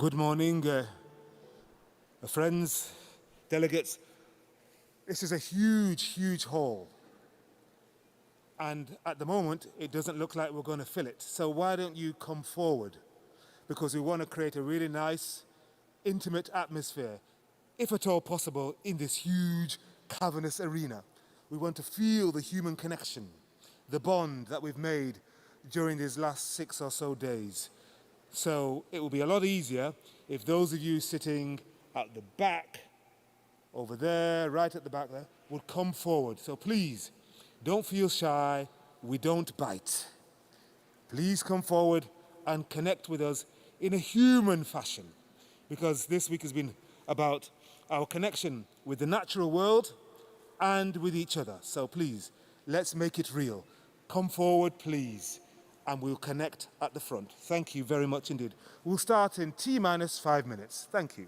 Good morning, friends, delegates. This is a huge hall. And at the moment, it doesn't look like we're going to fill it. So why don't you come forward? Because we want to create a really nice, intimate atmosphere, if at all possible, in this huge, cavernous arena. We want to feel the human connection, the bond that we've made during these last 6 or so days. So it will be a lot easier if those of you sitting at the back, over there, right at the back there, would come forward. So please, don't feel shy. We don't bite. Please come forward and connect with us in a human fashion, because this week has been about our connection with the natural world and with each other. So please, let's make it real. Come forward, please, and we'll connect at the front. Thank you very much indeed. We'll start in T-minus 5 minutes. Thank you.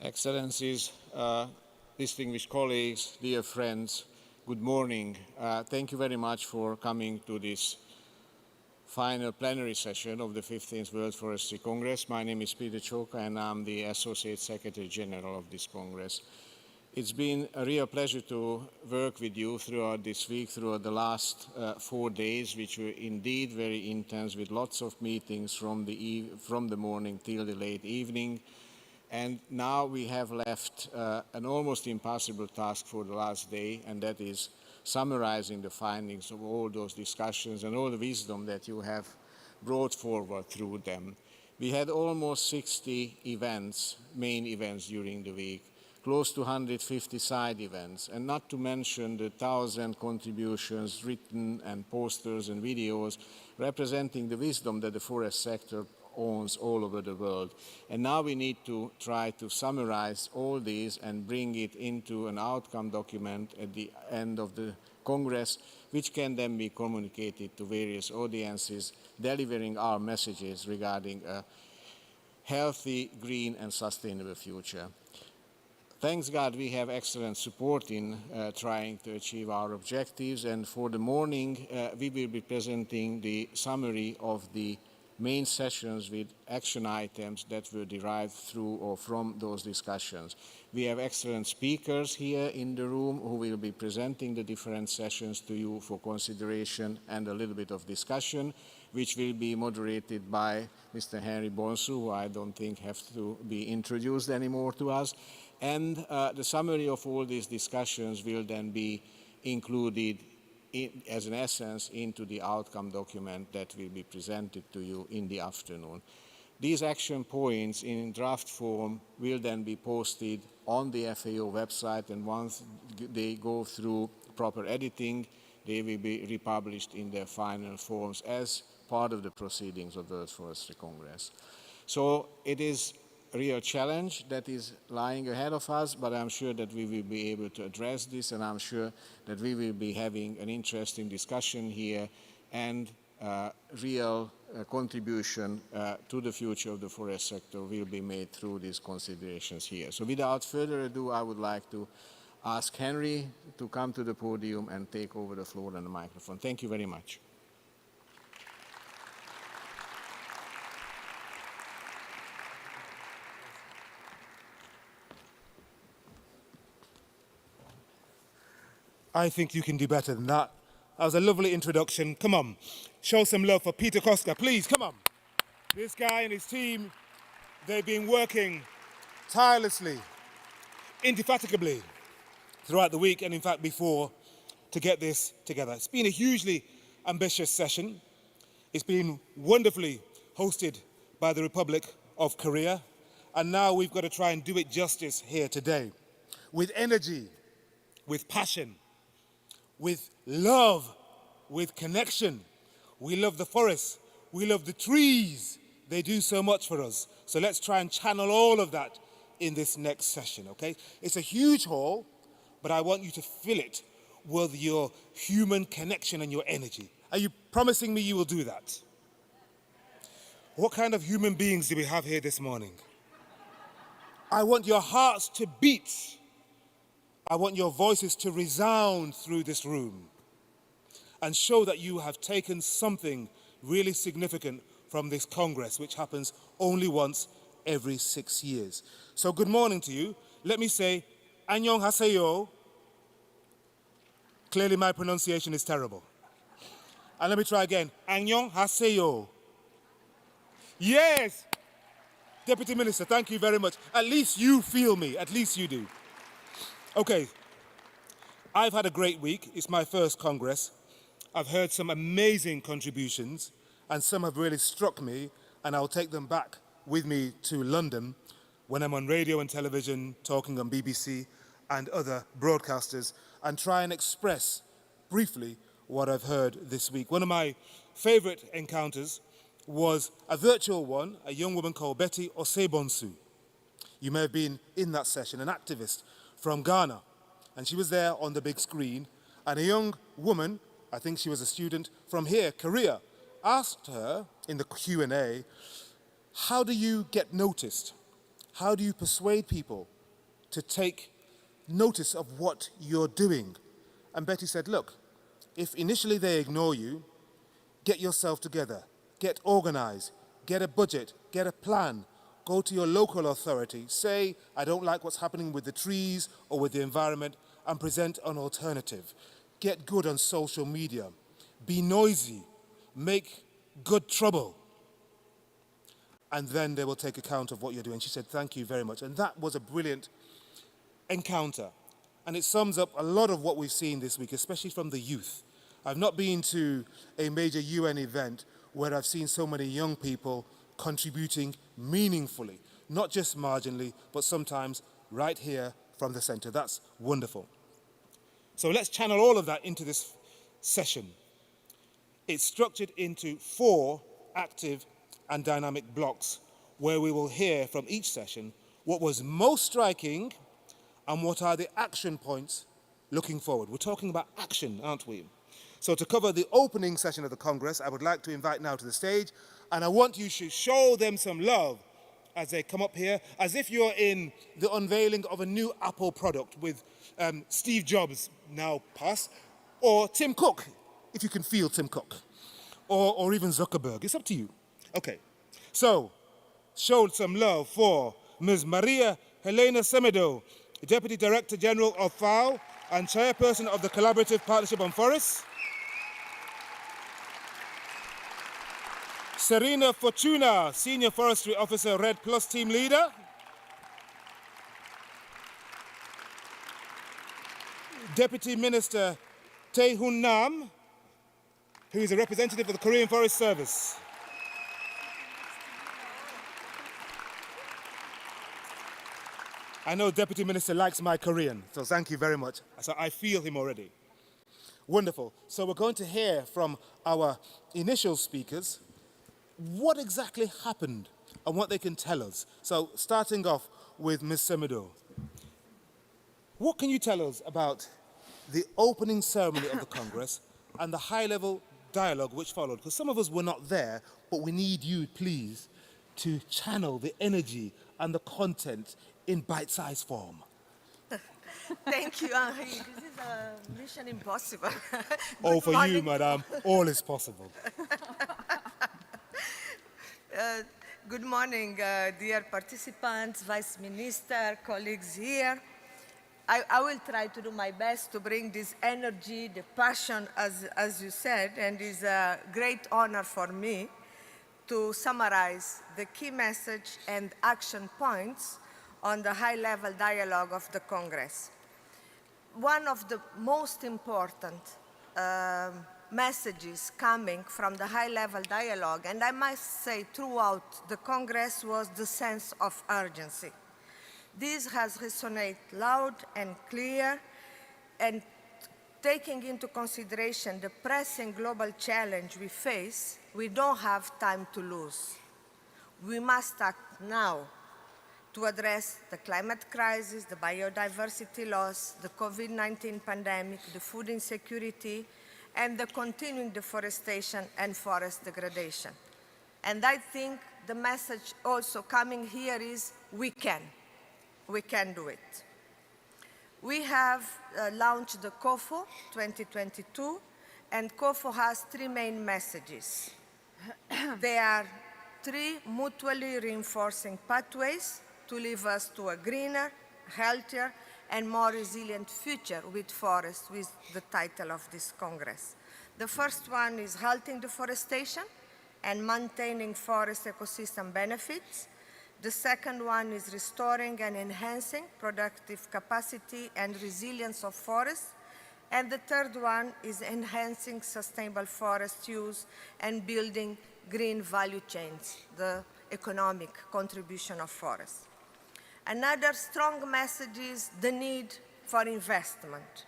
Excellencies, distinguished colleagues, dear friends, good morning. Thank you very much for coming to this final plenary session of the 15th World Forestry Congress. My name is Peter Choka and I'm the Associate Secretary General of this Congress. It's been a real pleasure to work with you throughout this week, throughout the last 4 days, which were indeed very intense with lots of meetings from the morning till the late evening. And now we have left an almost impossible task for the last day, and that is summarizing the findings of all those discussions and all the wisdom that you have brought forward through them. We had almost 60 events, main events during the week, close to 150 side events, and not to mention the 1,000 contributions, written and posters and videos representing the wisdom that the forest sector owns all over the world. And now we need to try to summarize all these and bring it into an outcome document at the end of the Congress, which can then be communicated to various audiences, delivering our messages regarding a healthy, green and sustainable future. Thanks God we have excellent support in trying to achieve our objectives, and for the morning we will be presenting the summary of the main sessions with action items that were derived through or from those discussions. We have excellent speakers here in the room who will be presenting the different sessions to you for consideration and a little bit of discussion, which will be moderated by Mr. Henry Bonsu, who I don't think have to be introduced anymore to us. And the summary of all these discussions will then be included as an essence into the outcome document that will be presented to you in the afternoon. These action points in draft form will then be posted on the FAO website, and once they go through proper editing, they will be republished in their final forms as part of the proceedings of the World Forestry Congress. So it is a real challenge that is lying ahead of us, but I'm sure that we will be able to address this, and I'm sure that we will be having an interesting discussion here and real contribution to the future of the forest sector will be made through these considerations here. So without further ado, I would like to ask Henry to come to the podium and take over the floor and the microphone. Thank you very much. I think you can do better than that. That was a lovely introduction. Come on, show some love for Peter Koska, please, come on. This guy and his team, they've been working tirelessly, indefatigably throughout the week and in fact before to get this together. It's been a hugely ambitious session. It's been wonderfully hosted by the Republic of Korea, and now we've got to try and do it justice here today with energy, with passion, with love, with connection. We love the forests, we love the trees. They do so much for us. So let's try and channel all of that in this next session, okay? It's a huge hall, but I want you to fill it with your human connection and your energy. Are you promising me you will do that? What kind of human beings do we have here this morning? I want your hearts to beat. I want your voices to resound through this room and show that you have taken something really significant from this Congress, which happens only once every 6 years. So good morning to you. Let me say, Annyeong haseyo. Clearly my pronunciation is terrible. And let me try again, Annyeong haseyo. Yes! Deputy Minister, thank you very much. At least you feel me, at least you do. Okay, I've had a great week. It's my first Congress. I've heard some amazing contributions, and some have really struck me, and I'll take them back with me to London when I'm on radio and television, talking on BBC and other broadcasters, and try and express briefly what I've heard this week. One of my favorite encounters was a virtual one, a young woman called Betty Osebonsu. You may have been in that session, an activist from Ghana, and she was there on the big screen, and a young woman, I think she was a student from here, Korea, asked her in the Q&A, how do you get noticed? How do you persuade people to take notice of what you're doing? And Betty said, look, if initially they ignore you, get yourself together, get organized, get a budget, get a plan, go to your local authority, say, I don't like what's happening with the trees or with the environment, and present an alternative. Get good on social media, be noisy, make good trouble, and then they will take account of what you're doing. She said, thank you very much. And that was a brilliant encounter. And it sums up a lot of what we've seen this week, especially from the youth. I've not been to a major UN event where I've seen so many young people contributing meaningfully, not just marginally, but sometimes right here from the center. That's wonderful. So let's channel all of that into this session. It's structured into 4 active and dynamic blocks where we will hear from each session what was most striking and what are the action points looking forward. We're talking about action, aren't we? So to cover the opening session of the Congress, I would like to invite now to the stage, and I want you to show them some love as they come up here, as if you're in the unveiling of a new Apple product with Steve Jobs now past, or Tim Cook, if you can feel Tim Cook, or even Zuckerberg. It's up to you. Okay, so show some love for Ms. Maria Helena Semedo, Deputy Director General of FAO and Chairperson of the Collaborative Partnership on Forests. Serena Fortuna, Senior Forestry Officer, Red Plus Team Leader. Deputy Minister Tae Hoon Nam, who is a representative of the Korean Forest Service. I know Deputy Minister likes my Korean, so thank you very much. So I feel him already. Wonderful. So we're going to hear from our initial speakers what exactly happened and what they can tell us. So starting off with Ms. Semedo. What can you tell us about the opening ceremony of the Congress and the high-level dialogue which followed? Because some of us were not there, but we need you, please, to channel the energy and the content in bite-sized form. Thank you, Henri. This is a mission impossible. Oh, for you, madam, all is possible. Good morning, dear participants, Vice Minister, colleagues here. I will try to do my best to bring this energy, the passion, as you said, and it's a great honor for me to summarize the key message and action points on the high-level dialogue of the Congress. One of the most important messages coming from the high-level dialogue, and I must say throughout the Congress, was the sense of urgency. This has resonated loud and clear, and taking into consideration the pressing global challenge we face, we don't have time to lose. We must act now to address the climate crisis, the biodiversity loss, the COVID-19 pandemic, the food insecurity, and the continuing deforestation and forest degradation. And I think the message also coming here is we can. We can do it. We have launched the COFO 2022, and COFO has 3 main messages. There are 3 mutually reinforcing pathways to lead us to a greener, healthier, and more resilient future with forests, with the title of this Congress. The first one is halting deforestation and maintaining forest ecosystem benefits. The second one is restoring and enhancing productive capacity and resilience of forests. And the third one is enhancing sustainable forest use and building green value chains, the economic contribution of forests. Another strong message is the need for investment.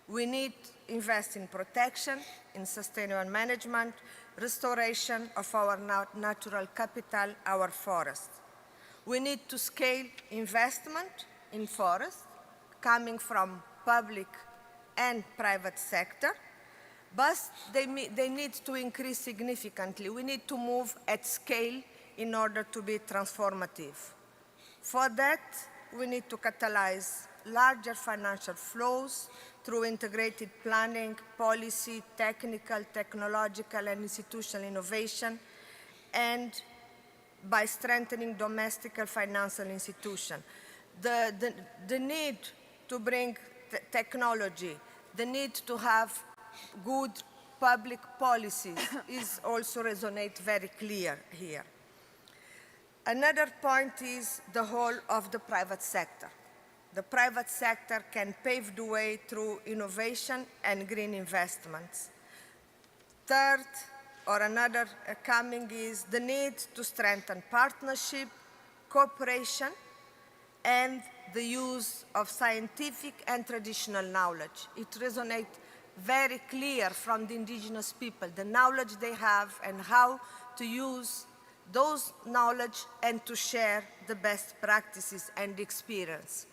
We need to invest in protection, in sustainable management, restoration of our natural capital, our forests. We need to scale investment in forests coming from public and private sector, but they need to increase significantly. We need to move at scale in order to be transformative. For that, we need to catalyze larger financial flows through integrated planning, policy, technical, technological, and institutional innovation, and by strengthening domestic financial institutions. The need to bring technology, the need to have good public policies is also resonate very clear here. Another point is the role of the private sector. The private sector can pave the way through innovation and green investments. Third, or another coming is the need to strengthen partnership, cooperation, and the use of scientific and traditional knowledge. It resonates very clear from the indigenous people, the knowledge they have and how to use those knowledge and to share the best practices and experience.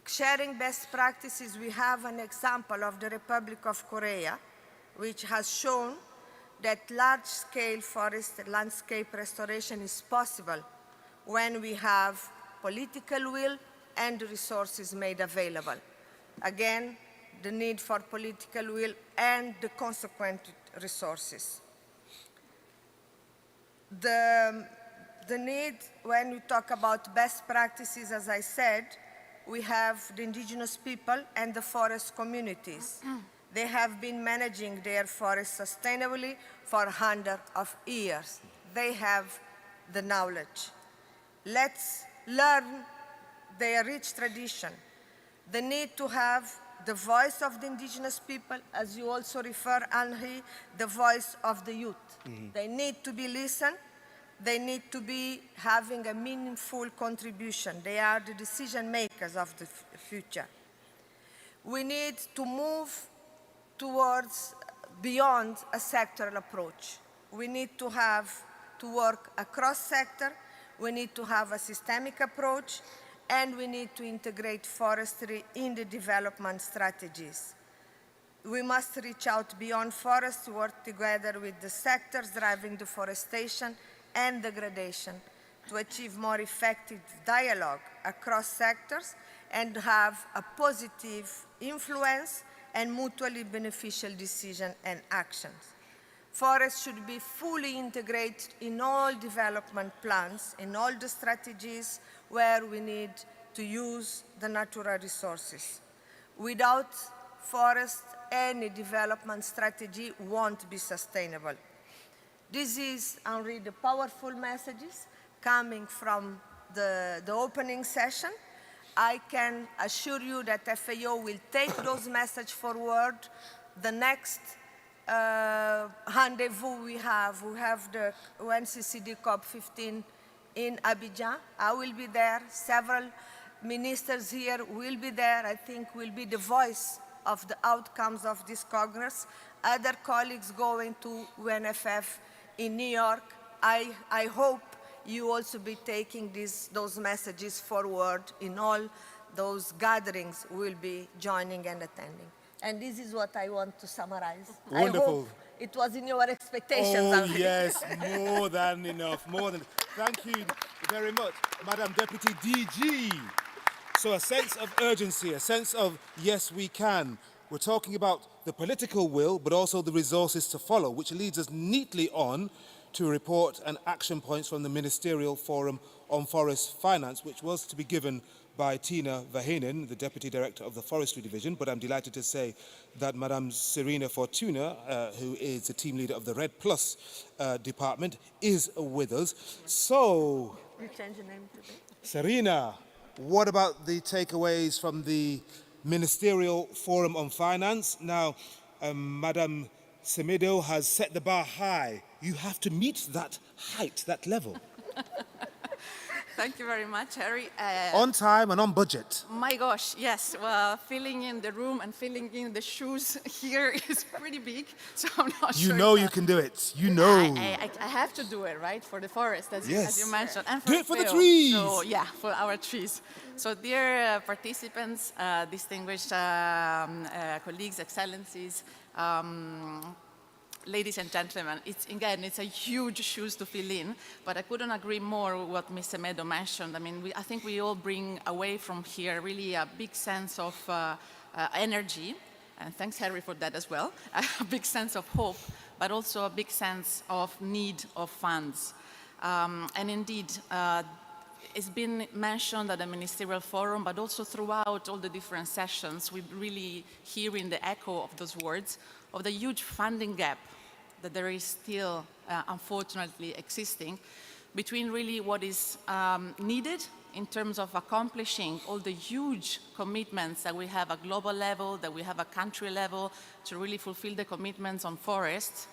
Sharing best practices, we have an example of the Republic of Korea, which has shown that large-scale forest landscape restoration is possible when we have political will and resources made available. Again, the need for political will and the consequent resources. The need, when we talk about best practices, as I said, we have the indigenous people and the forest communities. They have been managing their forests sustainably for hundreds of years. They have the knowledge. Let's learn their rich tradition. The need to have the voice of the indigenous people, as you also refer, Henri, the voice of the youth. They need to be listened. They need to be having a meaningful contribution. They are the decision makers of the future. We need to move towards beyond a sectoral approach. We need to work across sector. We need to have a systemic approach, and we need to integrate forestry in the development strategies. We must reach out beyond forests, work together with the sectors driving deforestation and degradation to achieve more effective dialogue across sectors and have a positive influence and mutually beneficial decision and actions. Forests should be fully integrated in all development plans, in all the strategies where we need to use the natural resources. Without forest, any development strategy won't be sustainable. This is, Henri, the powerful messages coming from the opening session. I can assure you that FAO will take those messages forward. The next rendezvous we have the UNCCD COP15 in Abidjan. I will be there. Several ministers here will be there. I think will be the voice of the outcomes of this Congress. Other colleagues going to UNFF in New York. I hope you also be taking those messages forward in all those gatherings we'll be joining and attending. And this is what I want to summarize. Wonderful. I hope it was in your expectations. Oh, already. yes, more than enough, more than. Thank you very much, Madam Deputy DG. So a sense of urgency, a sense of, yes, we can. We're talking about the political will, but also the resources to follow, which leads us neatly on to a report and action points from the Ministerial Forum on Forest Finance, which was to be given by Tina Vahanen, the Deputy Director of the Forestry Division, but I'm delighted to say that Madame Serena Fortuna, who is the team leader of the Red Plus department, is with us. So, You changed the name today? Serena, what about the takeaways from the Ministerial Forum on Finance? Now, Madame Semedo has set the bar high. You have to meet that height, that level. Thank you very much, Harry. On time and on budget. My gosh, yes. Well, filling in the room and filling in the shoes here is pretty big, so I'm not sure. You know you can do it. You know. I have to do it, right, for the forest, as you mentioned. And Do it for the FAO. trees. So, yeah, for our trees. So, dear participants, distinguished colleagues, excellencies, ladies and gentlemen, it's a huge shoes to fill in, but I couldn't agree more with what Mr. Meadow mentioned. I mean, I think we all bring away from here really a big sense of energy, and thanks Harry for that as well, a big sense of hope, but also a big sense of need of funds. And indeed, it's been mentioned at the ministerial forum, but also throughout all the different sessions, we're really hearing the echo of those words, of the huge funding gap that there is still, unfortunately, existing between really what is needed in terms of accomplishing all the huge commitments that we have at global level, that we have at country level, to really fulfill the commitments on forests,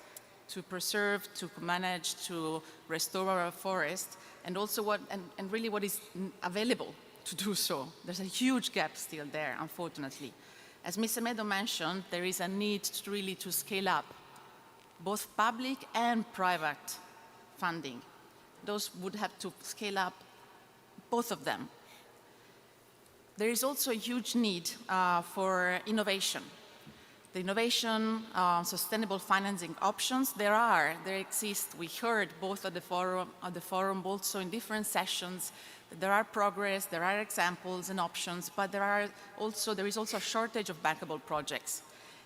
to preserve, to manage, to restore our forests, and also and really what is available to do so. There's a huge gap still there, unfortunately. As Mr. Meadow mentioned, there is a need to really to scale up both public and private funding. Those would have to scale up, both of them. There is also a huge need for innovation. The innovation, sustainable financing options, there exist. We heard both at the forum, also in different sessions, that there are progress, there are examples and options, but there is also a shortage of bankable projects.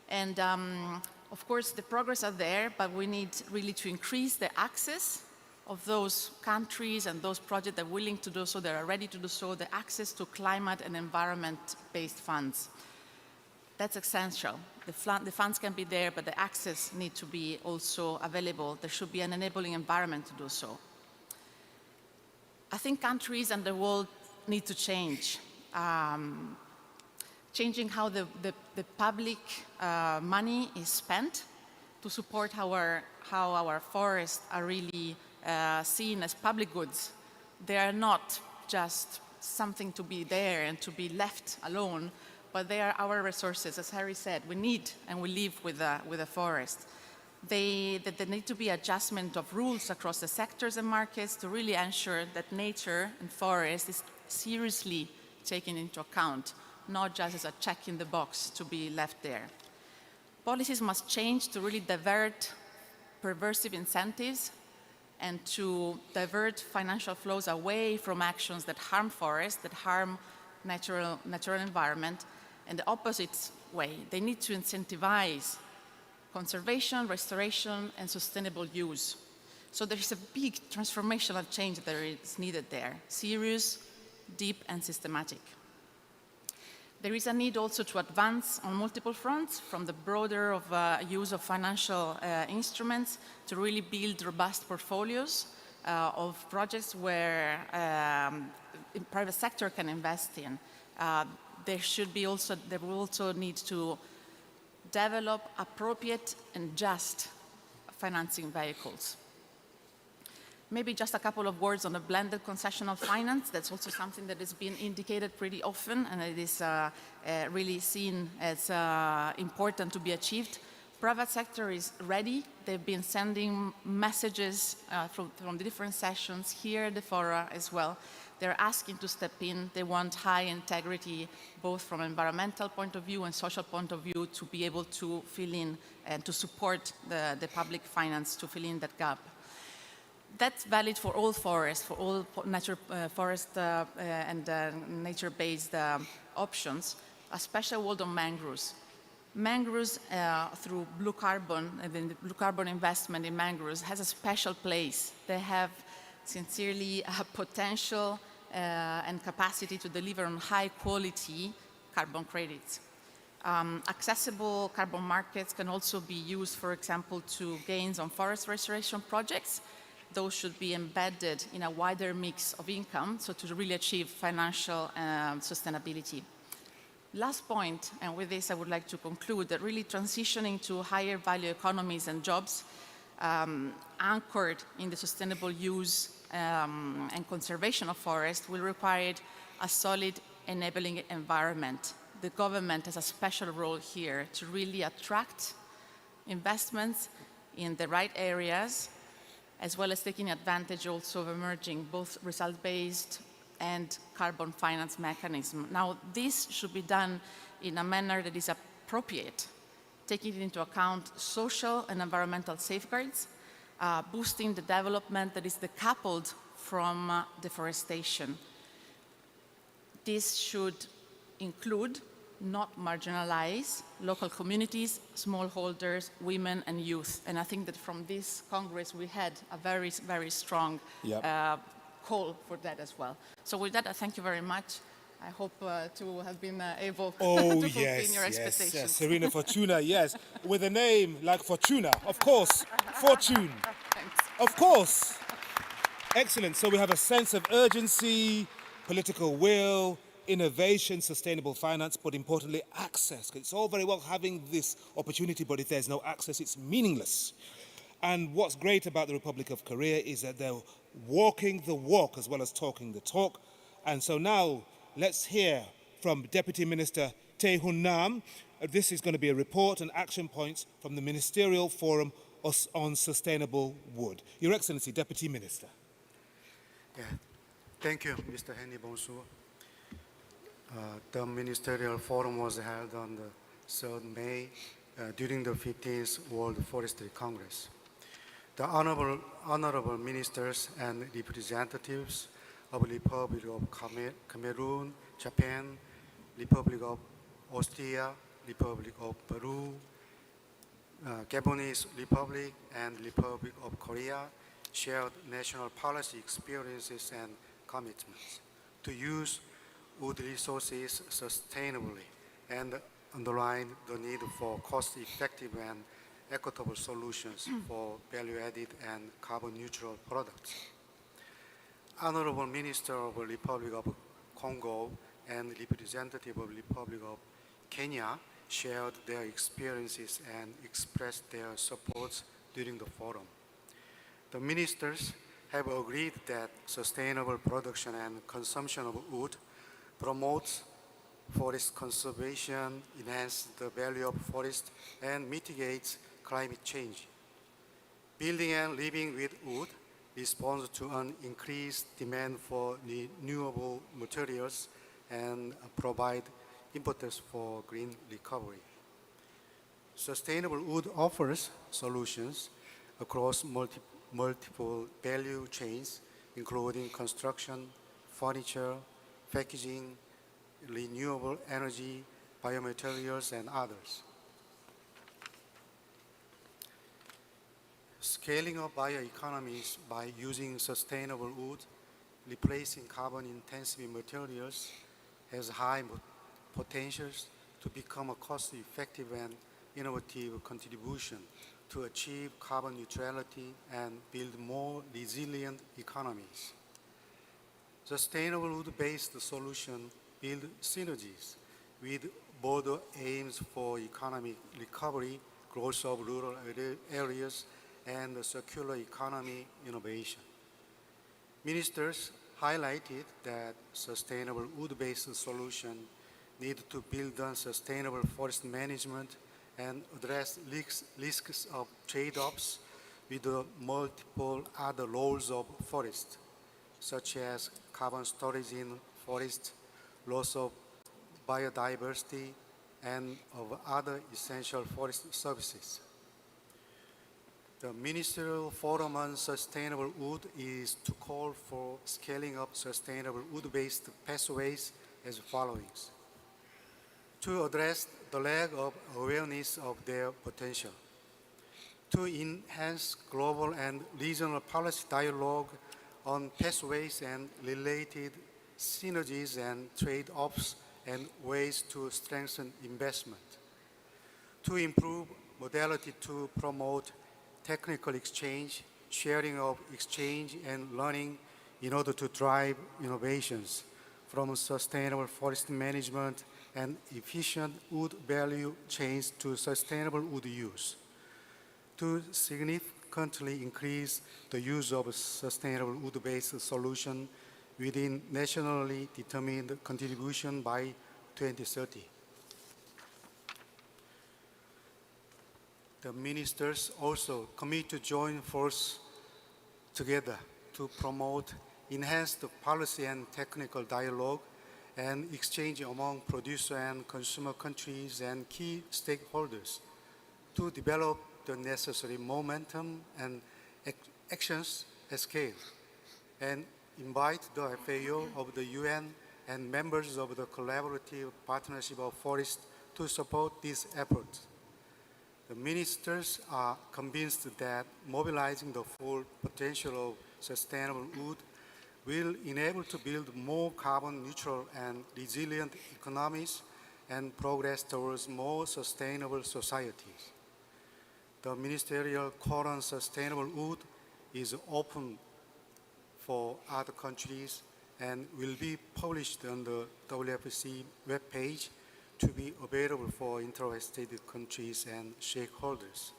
And of course, the progress are there, but we need really to increase the access of those countries and those projects that are willing to do so, that are ready to do so, the access to climate and environment-based funds. That's essential. The funds can be there, but the access needs to be also available. There should be an enabling environment to do so. I think countries and the world need to change. Changing how the public money is spent to support how our forests are really seen as public goods. They are not just something to be there and to be left alone, but they are our resources. As Harry said, we need and we live with a forest. There need to be adjustment of rules across the sectors and markets to really ensure that nature and forest is seriously taken into account, not just as a check in the box to be left there. Policies must change to really divert perversive incentives and to divert financial flows away from actions that harm forests, that harm natural environment, and the opposite way. They need to incentivize conservation, restoration, and sustainable use. So there is a big transformational change that is needed there, serious, deep, and systematic. There is a need also to advance on multiple fronts, from the broader use of financial instruments to really build robust portfolios of projects where the private sector can invest in. There will also need to develop appropriate and just financing vehicles. Maybe just a couple of words on the blended concessional finance. That's also something that has been indicated pretty often, and it is really seen as important to be achieved. Private sector is ready. They've been sending messages from the different sessions here at the fora as well. They're asking to step in. They want high integrity, both from an environmental point of view and social point of view, to be able to fill in and to support the public finance to fill in that gap. That's valid for all forests, for all forest and nature-based options. A special word on mangroves. Mangroves, through blue carbon, and the blue carbon investment in mangroves has a special place. They have sincerely a potential and capacity to deliver on high quality carbon credits. Accessible carbon markets can also be used, for example, to gains on forest restoration projects. Those should be embedded in a wider mix of income, so to really achieve financial sustainability. Last point, and with this I would like to conclude, that really transitioning to higher value economies and jobs anchored in the sustainable use and conservation of forests will require a solid enabling environment. The government has a special role here to really attract investments in the right areas, as well as taking advantage also of emerging both result-based and carbon finance mechanism. Now, this should be done in a manner that is appropriate, taking into account social and environmental safeguards, boosting the development that is decoupled from deforestation. This should include, not marginalize, local communities, smallholders, women and youth. And I think that from this Congress we had a very, very strong call for that as well. So with that, I thank you very much. I hope to have been able to fulfill your expectations. Yes, Serena Fortuna, yes. With a name like Fortuna, of course. Fortune. Thanks. Of course. Excellent. So we have a sense of urgency, political will, innovation, sustainable finance, but importantly, access. It's all very well having this opportunity, but if there's no access, it's meaningless. And what's great about the Republic of Korea is that they're walking the walk as well as talking the talk. And so now, let's hear from Deputy Minister Tae-Hun Nam. This is going to be a report and action points from the Ministerial Forum on Sustainable Wood. Your Excellency, Deputy Minister. Yeah. Thank you, Mr. Henry Bonsu. The Ministerial Forum was held on the 3rd May during the 15th World Forestry Congress. The honorable ministers and representatives of Republic of Cameroon, Japan, Republic of Austria, Republic of Peru, Gabonese Republic, and Republic of Korea shared national policy experiences and commitments to use wood resources sustainably and underlined the need for cost-effective and equitable solutions for value-added and carbon-neutral products. Honorable Minister of the Republic of Congo and representative of the Republic of Kenya shared their experiences and expressed their support during the forum. The ministers have agreed that sustainable production and consumption of wood promotes forest conservation, enhances the value of forest, and mitigates climate change. Building and living with wood responds to an increased demand for renewable materials and provide impetus for green recovery. Sustainable wood offers solutions across multiple value chains, including construction, furniture, packaging, renewable energy, biomaterials, and others. Scaling up bioeconomies by using sustainable wood, replacing carbon-intensive materials, has high potentials to become a cost-effective and innovative contribution to achieve carbon neutrality and build more resilient economies. Sustainable wood-based solutions build synergies with broader aims for economic recovery, growth of rural areas, and the circular economy innovation. Ministers highlighted that sustainable wood-based solutions need to build on sustainable forest management and address risks of trade-offs with the multiple other roles of forest, such as carbon storage in forest, loss of biodiversity, and of other essential forest services. The Ministerial Forum on Sustainable Wood is to call for scaling up sustainable wood-based pathways as follows. To address the lack of awareness of their potential. To enhance global and regional policy dialogue on pathways and related synergies and trade-offs and ways to strengthen investment. To improve modality to promote technical exchange, sharing of exchange and learning in order to drive innovations from sustainable forest management and efficient wood value chains to sustainable wood use. To significantly increase the use of sustainable wood-based solution within nationally determined contribution by 2030. The ministers also commit to join forces together to promote enhanced policy and technical dialogue and exchange among producer and consumer countries and key stakeholders to develop the necessary momentum and actions at scale, and invite the FAO of the UN and members of the Collaborative Partnership of Forests to support these efforts. The ministers are convinced that mobilizing the full potential of sustainable wood will enable to build more carbon neutral and resilient economies and progress towards more sustainable societies. The ministerial call on sustainable wood is open for other countries and will be published on the WFC webpage to be available for interested countries and stakeholders.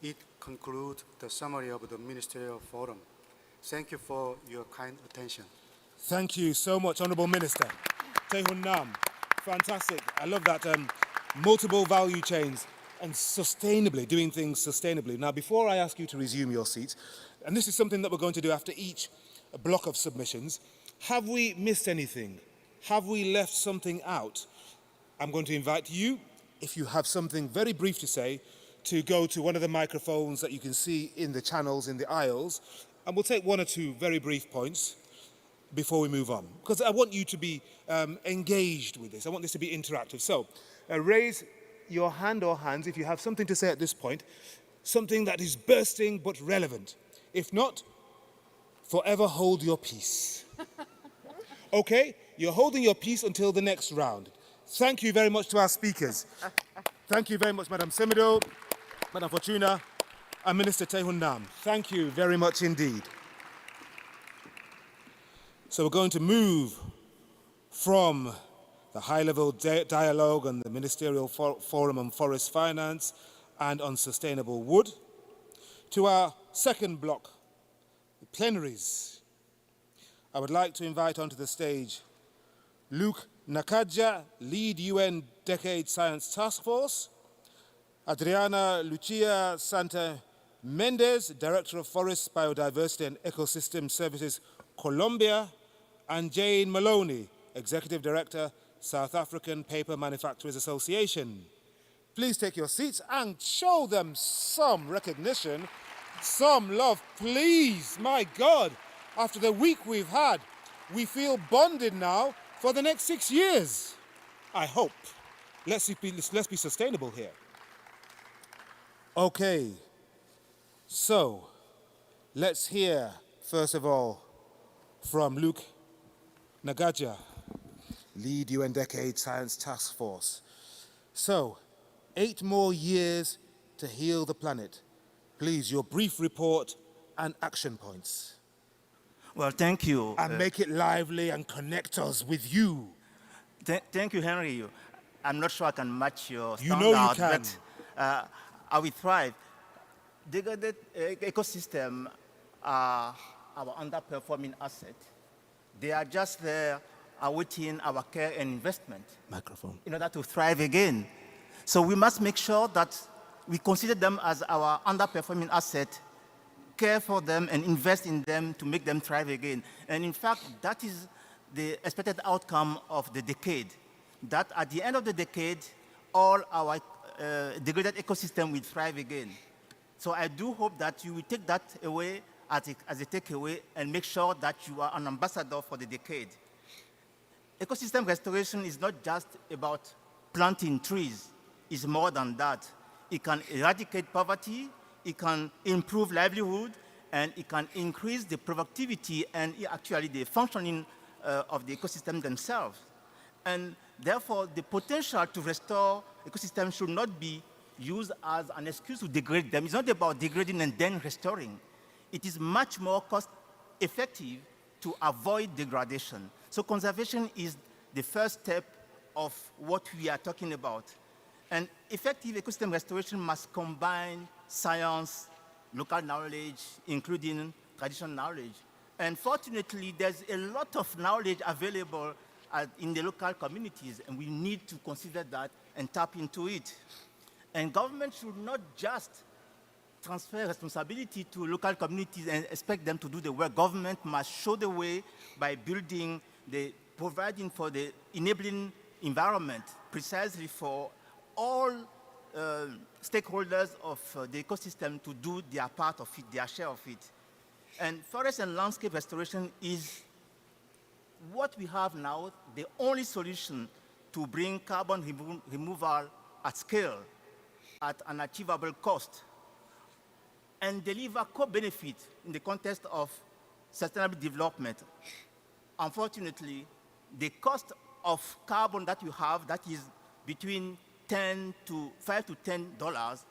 It concludes the summary of the Ministerial Forum. Thank you for your kind attention. Thank you so much, Honourable Minister. Tae-Hun Nam, fantastic. I love that multiple value chains and sustainably, doing things sustainably. Now, before I ask you to resume your seats, and this is something that we're going to do after each block of submissions, have we missed anything? Have we left something out? I'm going to invite you, if you have something very brief to say, to go to one of the microphones that you can see in the channels, in the aisles, and we'll take one or two very brief points before we move on, because I want you to be engaged with this. I want this to be interactive. So raise your hand or hands if you have something to say at this point, something that is bursting but relevant. If not, forever hold your peace. Okay? You're holding your peace until the next round. Thank you very much to our speakers. Thank you very much, Madam Semido, Madam Fortuna, and Minister Tae-Hun Nam. Thank you very much indeed. So we're going to move from the high-level dialogue on the Ministerial Forum on Forest Finance and on sustainable wood to our second block, the plenaries. I would like to invite onto the stage Luke Nakaja, Lead UN Decade Science Task Force, Adriana Lucia Santa Mendez, Director of Forests, Biodiversity and Ecosystem Services, Colombia, and Jane Maloney, Executive Director, South African Paper Manufacturers Association. Please take your seats and show them some recognition, some love, please. My God, after the week we've had, we feel bonded now for the next 6 years. I hope. Let's be sustainable here. Okay, so let's hear, first of all, from Luke Nagaja, Lead UN Decade Science Task Force. So, 8 more years to heal the planet. Please, your brief report and action points. Well, thank you. And make it lively and connect us with you. Thank you, Henry. I'm not sure I can match your standard, You know you can. But I will thrive. Degraded ecosystem are our underperforming asset. They are just there awaiting our care and investment. Microphone. In order to thrive again. So we must make sure that we consider them as our underperforming asset, care for them and invest in them to make them thrive again. And in fact, that is the expected outcome of the decade. That at the end of the decade, all our degraded ecosystem will thrive again. So I do hope that you will take that away as a takeaway and make sure that you are an ambassador for the decade. Ecosystem restoration is not just about planting trees. It's more than that. It can eradicate poverty, it can improve livelihood, and it can increase the productivity and actually the functioning of the ecosystem themselves. And therefore, the potential to restore ecosystems should not be used as an excuse to degrade them. It's not about degrading and then restoring. It is much more cost-effective to avoid degradation. So conservation is the first step of what we are talking about. And effective ecosystem restoration must combine science, local knowledge, including traditional knowledge. And fortunately, there's a lot of knowledge available in the local communities, and we need to consider that and tap into it. And government should not just transfer responsibility to local communities and expect them to do the work. Government must show the way by providing for the enabling environment precisely for all stakeholders of the ecosystem to do their part of it, their share of it. And forest and landscape restoration is what we have now, the only solution to bring carbon removal at scale at an achievable cost and deliver co-benefit in the context of sustainable development. Unfortunately, the cost of carbon that you have, that is between $5 to $10,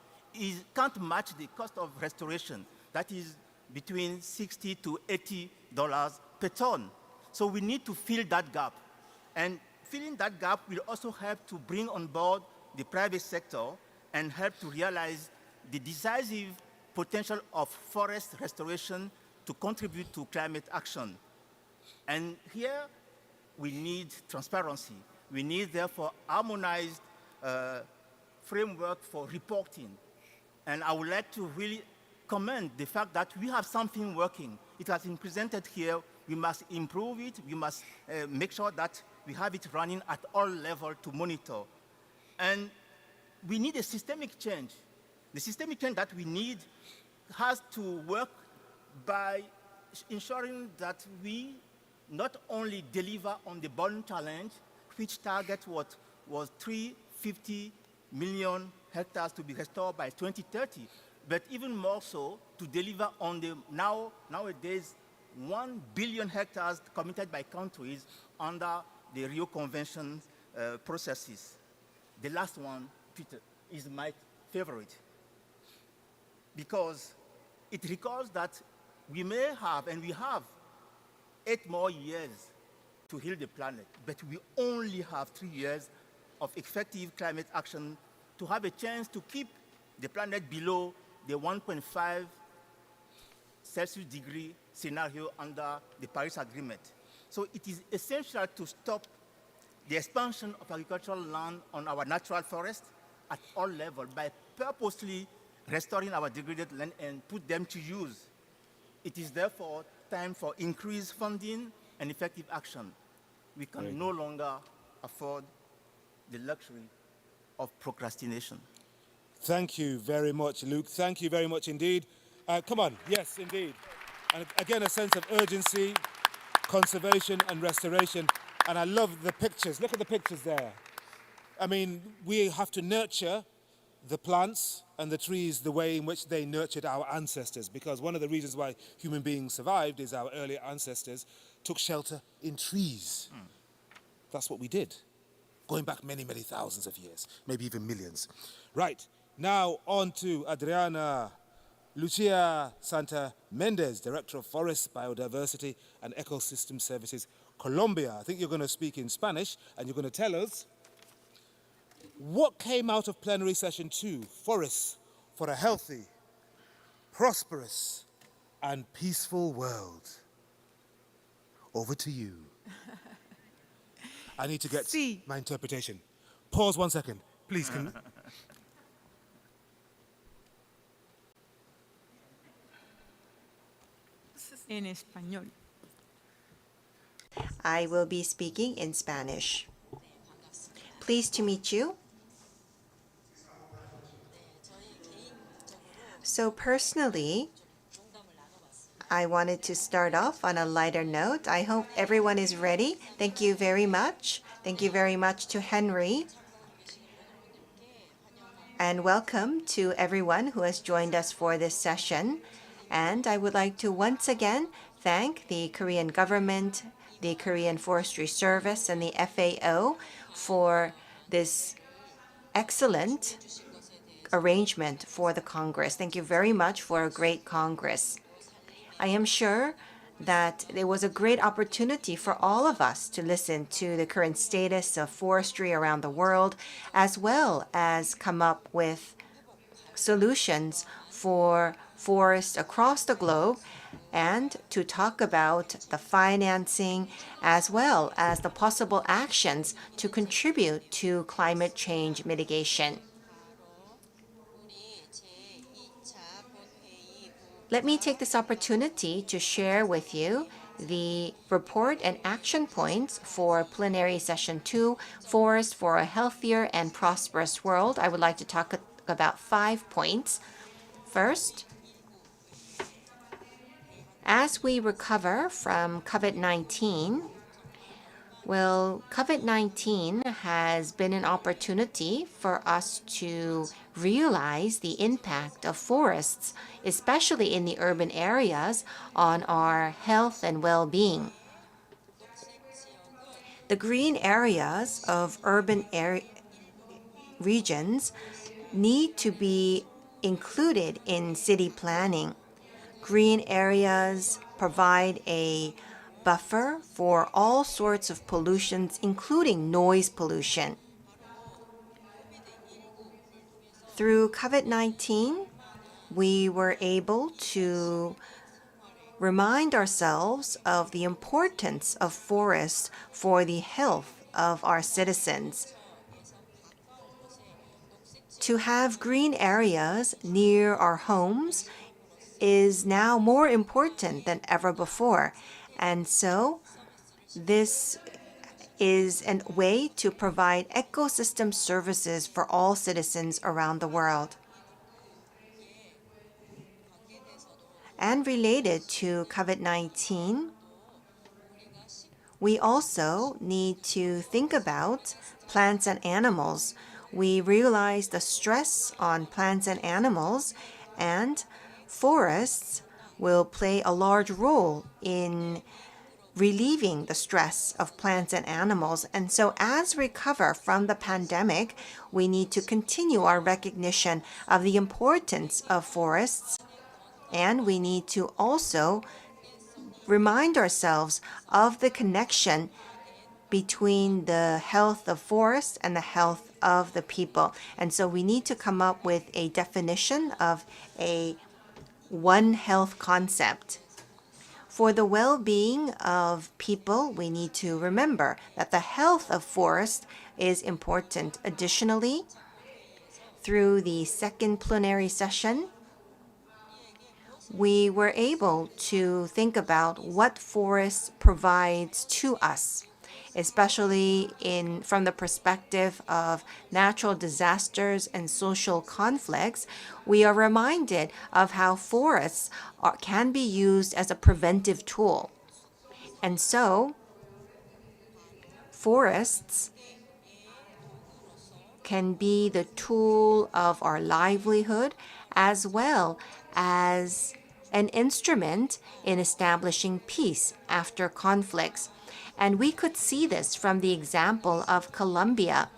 can't match the cost of restoration, that is between $60 to $80 per ton. So we need to fill that gap. And filling that gap will also help to bring on board the private sector and help to realize the decisive potential of forest restoration to contribute to climate action. And here we need transparency. We need, therefore, harmonized framework for reporting. And I would like to really commend the fact that we have something working. It has been presented here. We must improve it. We must make sure that we have it running at all levels to monitor. And we need a systemic change. The systemic change that we need has to work by ensuring that we not only deliver on the burden challenge, which target what was 350 million hectares to be restored by 2030, but even more so to deliver on the nowadays 1 billion hectares committed by countries under the Rio Convention processes. The last one, Peter, is my favorite because it recalls that we may have, and we have, 8 more years to heal the planet, but we only have 3 years of effective climate action to have a chance to keep the planet below the 1.5 Celsius degree scenario under the Paris Agreement. So it is essential to stop the expansion of agricultural land on our natural forest at all levels by purposely restoring our degraded land and put them to use. It is therefore time for increased funding and effective action. We can no longer afford the luxury of procrastination. Thank you very much, Luke. Thank you very much indeed. Come on, yes, indeed. And again, a sense of urgency, conservation and restoration. And I love the pictures. Look at the pictures there. I mean, we have to nurture the plants and the trees the way in which they nurtured our ancestors, because one of the reasons why human beings survived is our earlier ancestors took shelter in trees. That's what we did, going back many, many thousands of years, maybe even millions. Right, now on to Adriana Lucia Santa Mendez, Director of Forest, Biodiversity and Ecosystem Services, Colombia. I think you're going to speak in Spanish and you're going to tell us what came out of plenary session 2, Forests for a Healthy, Prosperous and Peaceful World. Over to you. I need to get my interpretation. Pause 1 second. Please, can... En español. I will be speaking in Spanish. Pleased to meet you. So personally, I wanted to start off on a lighter note. I hope everyone is ready. Thank you very much. Thank you very much to Henry. And welcome to everyone who has joined us for this session. And I would like to once again thank the Korean government, the Korean Forestry Service, and the FAO for this excellent arrangement for the Congress. Thank you very much for a great Congress. I am sure that it was a great opportunity for all of us to listen to the current status of forestry around the world, as well as come up with solutions for forests across the globe, and to talk about the financing as well as the possible actions to contribute to climate change mitigation. Let me take this opportunity to share with you the report and action points for plenary session 2, Forest for a Healthier and Prosperous World. I would like to talk about 5 points. First, as we recover from COVID-19, well, COVID-19 has been an opportunity for us to realize the impact of forests, especially in the urban areas, on our health and well-being. The green areas of urban regions need to be included in city planning. Green areas provide a buffer for all sorts of pollutions, including noise pollution. Through COVID-19, we were able to remind ourselves of the importance of forests for the health of our citizens. To have green areas near our homes is now more important than ever before. And so this is a way to provide ecosystem services for all citizens around the world. And related to COVID-19, we also need to think about plants and animals. We realize the stress on plants and animals, and forests will play a large role in relieving the stress of plants and animals. And so as we recover from the pandemic, we need to continue our recognition of the importance of forests, and we need to also remind ourselves of the connection between the health of forests and the health of the people. And so we need to come up with a definition of a One Health concept. For the well-being of people, we need to remember that the health of forests is important. Additionally, through the second plenary session, we were able to think about what forests provides to us, especially from the perspective of natural disasters and social conflicts. We are reminded of how forests can be used as a preventive tool. And so, forests can be the tool of our livelihood as well as an instrument in establishing peace after conflicts. And we could see this from the example of Colombia.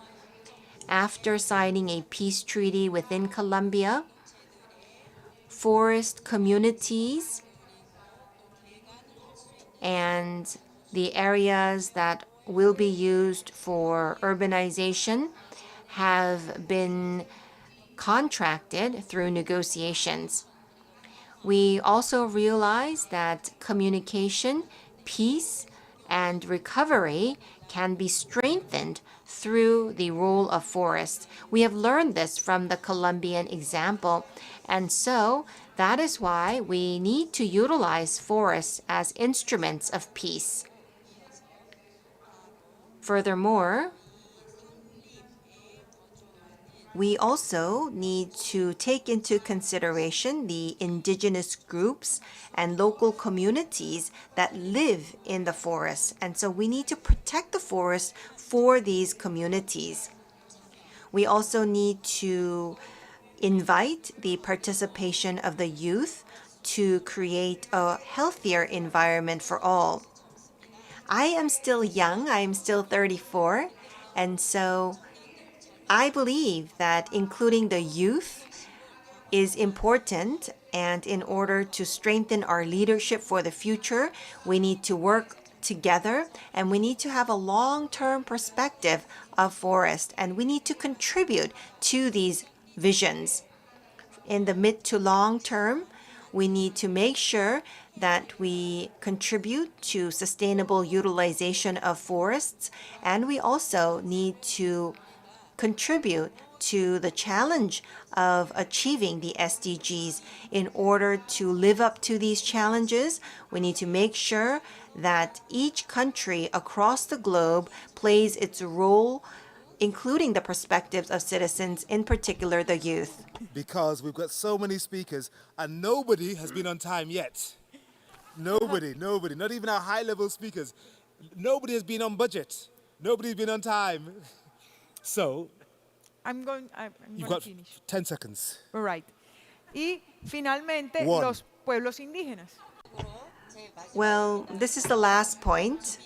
After signing a peace treaty within Colombia, forest communities and the areas that will be used for urbanization have been contracted through negotiations. We also realize that communication, peace, and recovery can be strengthened through the role of forests. We have learned this from the Colombian example, and so that is why we need to utilize forests as instruments of peace. Furthermore, we also need to take into consideration the indigenous groups and local communities that live in the forest. And so we need to protect the forest for these communities. We also need to invite the participation of the youth to create a healthier environment for all. I am still young, I am still 34, and so I believe that including the youth is important, and in order to strengthen our leadership for the future, we need to work together and we need to have a long-term perspective of forest, and we need to contribute to these visions. In the mid to long term, we need to make sure that we contribute to sustainable utilization of forests, and we also need to contribute to the challenge of achieving the SDGs. In order to live up to these challenges, we need to make sure that each country across the globe plays its role including the perspectives of citizens, in particular the youth. Because we've got so many speakers and nobody has been on time yet. Nobody, not even our high-level speakers. Nobody has been on budget. Nobody's been on time. So, I'm going you've to got finish. 10 seconds. All right. Y finalmente, One. los pueblos indígenas. Well, this is the last point.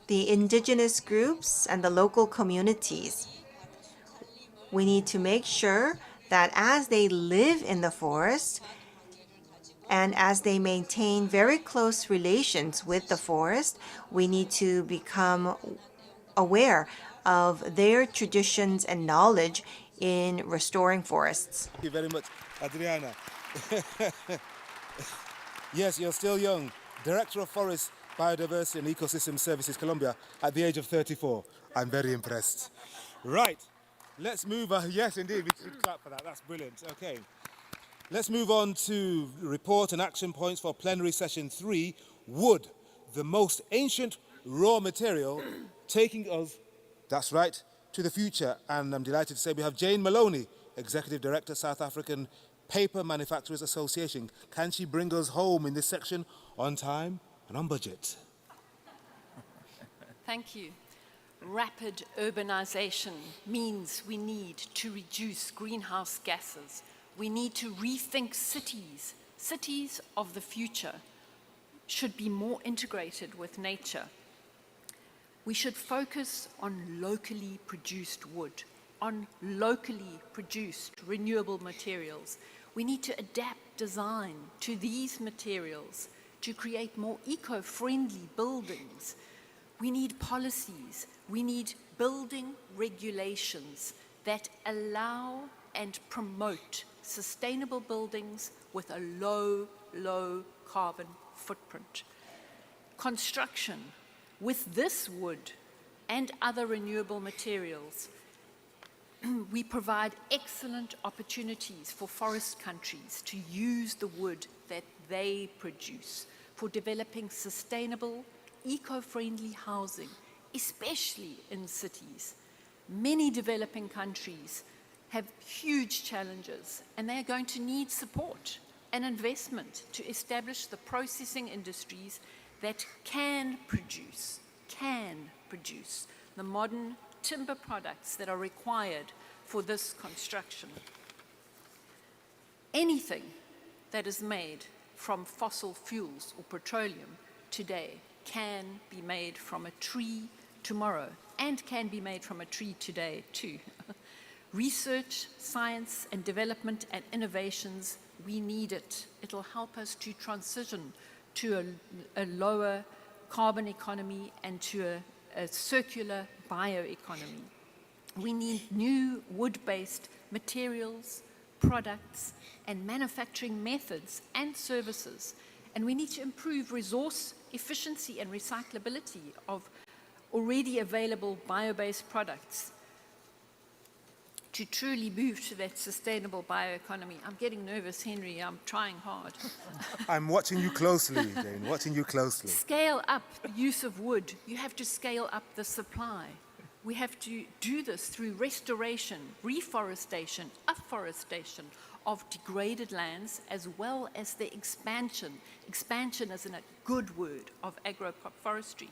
The indigenous groups and the local communities. We need to make sure that as they live in the forest and as they maintain very close relations with the forest, we need to become aware of their traditions and knowledge in restoring forests. Thank you very much, Adriana. Yes, you're still young. Director of Forest, Biodiversity and Ecosystem Services, Colombia, at the age of 34. I'm very impressed. Right, let's move on. Yes, indeed, we should clap for that. That's brilliant. Okay. Let's move on to report and action points for plenary session 3, wood, the most ancient raw material, taking us, that's right, to the future. And I'm delighted to say we have Jane Maloney, Executive Director, South African Paper Manufacturers Association. Can she bring us home in this section on time and on budget? Thank you. Rapid urbanization means we need to reduce greenhouse gases. We need to rethink cities. Cities of the future should be more integrated with nature. We should focus on locally produced wood, on locally produced renewable materials. We need to adapt design to these materials to create more eco-friendly buildings. We need policies. We need building regulations that allow and promote sustainable buildings with a low carbon footprint. Construction with this wood and other renewable materials, we provide excellent opportunities for forest countries to use the wood that they produce for developing sustainable, eco-friendly housing, especially in cities. Many developing countries have huge challenges, and they're going to need support and investment to establish the processing industries that can produce the modern timber products that are required for this construction. Anything that is made from fossil fuels or petroleum today can be made from a tree tomorrow, and can be made from a tree today too. Research, science and development and innovations, we need it. It'll help us to transition to a lower carbon economy and to a circular bioeconomy. We need new wood-based materials, products and manufacturing methods and services. And we need to improve resource efficiency and recyclability of already available bio-based products to truly move to that sustainable bioeconomy. I'm getting nervous, Henry. I'm trying hard. I'm watching you closely, Jane, watching you closely. Scale up the use of wood. You have to scale up the supply. We have to do this through restoration, reforestation, afforestation of degraded lands, as well as the expansion. Expansion is a good word of agroforestry.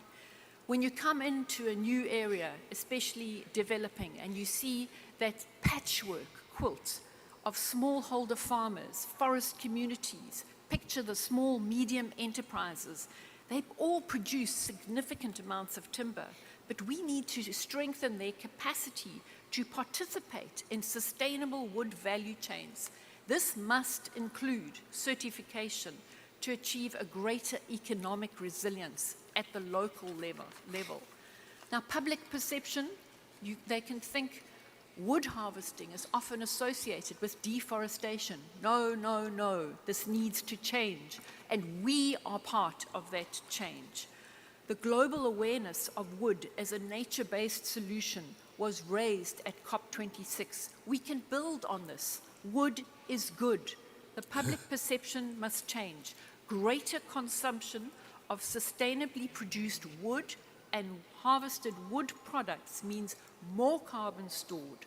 When you come into a new area, especially developing, and you see that patchwork quilt of smallholder farmers, forest communities, picture the small, medium enterprises, they all produce significant amounts of timber, but we need to strengthen their capacity to participate in sustainable wood value chains. This must include certification to achieve a greater economic resilience at the local level. Now, public perception, they can think wood harvesting is often associated with deforestation. No, this needs to change, and we are part of that change. The global awareness of wood as a nature-based solution was raised at COP26. We can build on this. Wood is good. The public perception must change. Greater consumption of sustainably produced wood and harvested wood products means more carbon stored.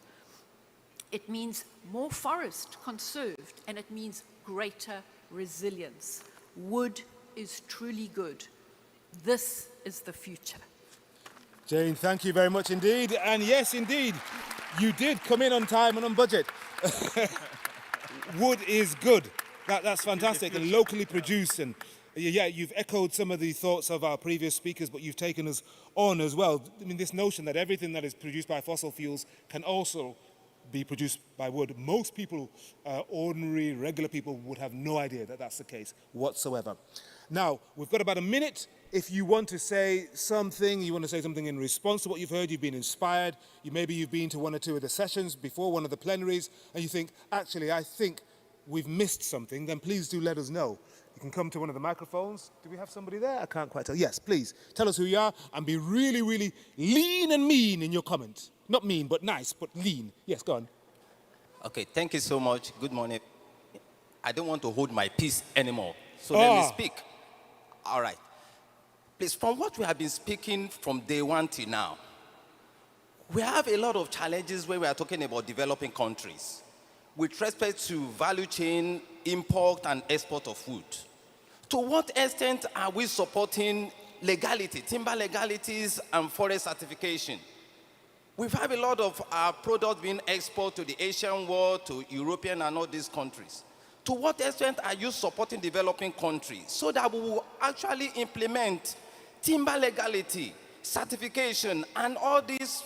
It means more forest conserved, and it means greater resilience. Wood is truly good. This is the future. Jane, thank you very much indeed. And yes, indeed, you did come in on time and on budget. Wood is good. That's fantastic and locally produced. And yeah, you've echoed some of the thoughts of our previous speakers, but you've taken us on as well. I mean, this notion that everything that is produced by fossil fuels can also be produced by wood. Most people, ordinary, regular people, would have no idea that that's the case whatsoever. Now, we've got about a minute. If you want to say something, you want to say something in response to what you've heard, you've been inspired, maybe you've been to one or two of the sessions before, one of the plenaries, and you think, actually, I think we've missed something, then please do let us know. You can come to one of the microphones. Do we have somebody there? I can't quite tell. Yes, please. Tell us who you are and be really, really lean and mean in your comment. Not mean, but nice, but lean. Yes, go on. Okay, thank you so much. Good morning. I don't want to hold my peace anymore, so let me speak. All right. Please, from what we have been speaking from day one till now, we have a lot of challenges when we are talking about developing countries with respect to value chain, import and export of food. To what extent are we supporting legality, timber legalities and forest certification? We've had a lot of our products being exported to the Asian world, to European and all these countries. To what extent are you supporting developing countries so that we will actually implement timber legality, certification, and all these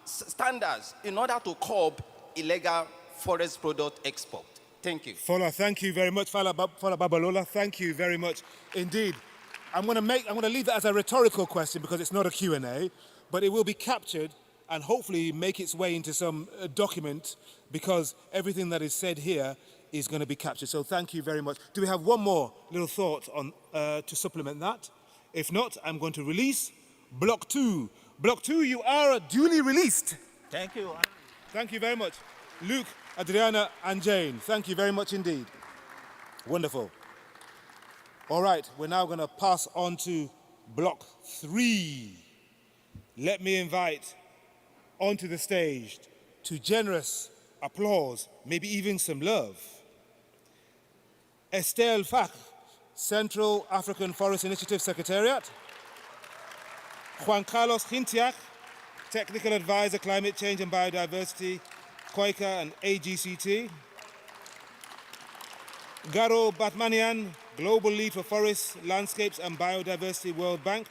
standards in order to curb illegal forest product export? Thank you. Fola, thank you very much. Fola Babalola, thank you very much indeed. I'm going to leave that as a rhetorical question because it's not a Q&A, but it will be captured and hopefully make its way into some document because everything that is said here is going to be captured. So thank you very much. Do we have one more little thought on to supplement that? If not, I'm going to release Block 2. Block 2, you are duly released. Thank you. Thank you very much. Luke, Adriana, and Jane, thank you very much indeed. Wonderful. All right, we're now going to pass on to Block 3. Let me invite onto the stage to generous applause, maybe even some love, Estelle Fach, Central African Forest Initiative Secretariat, Juan Carlos Hintiak, Technical Advisor, Climate Change and Biodiversity, COICA and AGCT, Garo Batmanian, Global Lead for Forests, Landscapes and Biodiversity, World Bank,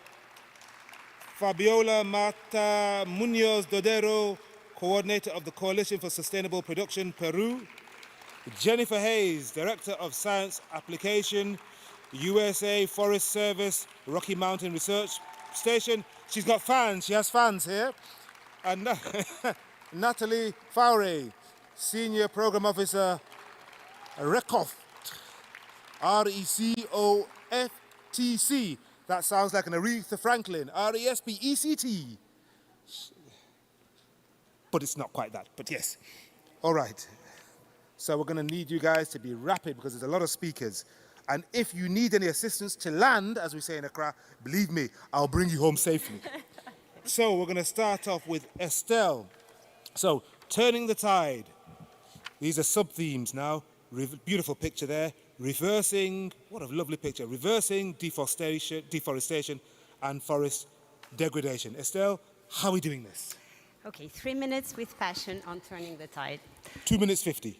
Fabiola Mata Munoz Dodero, Coordinator of the Coalition for Sustainable Production, Peru, Jennifer Hayes, Director of Science Application, USA Forest Service, Rocky Mountain Research Station. She's got fans, she has fans here. And Natalie Fowry, Senior Program Officer, RECOFT, RECOFTC. That sounds like an Aretha Franklin, RESPECT. But it's not quite that, but yes. All right. So we're going to need you guys to be rapid because there's a lot of speakers. And if you need any assistance to land, as we say in Accra, believe me, I'll bring you home safely. So we're going to start off with Estelle. So, turning the tide. These are sub-themes now. Beautiful picture there. Reversing, what a lovely picture. Reversing deforestation and forest degradation. Estelle, how are we doing this? Okay, 3 minutes with passion on turning the tide. 2 minutes 50.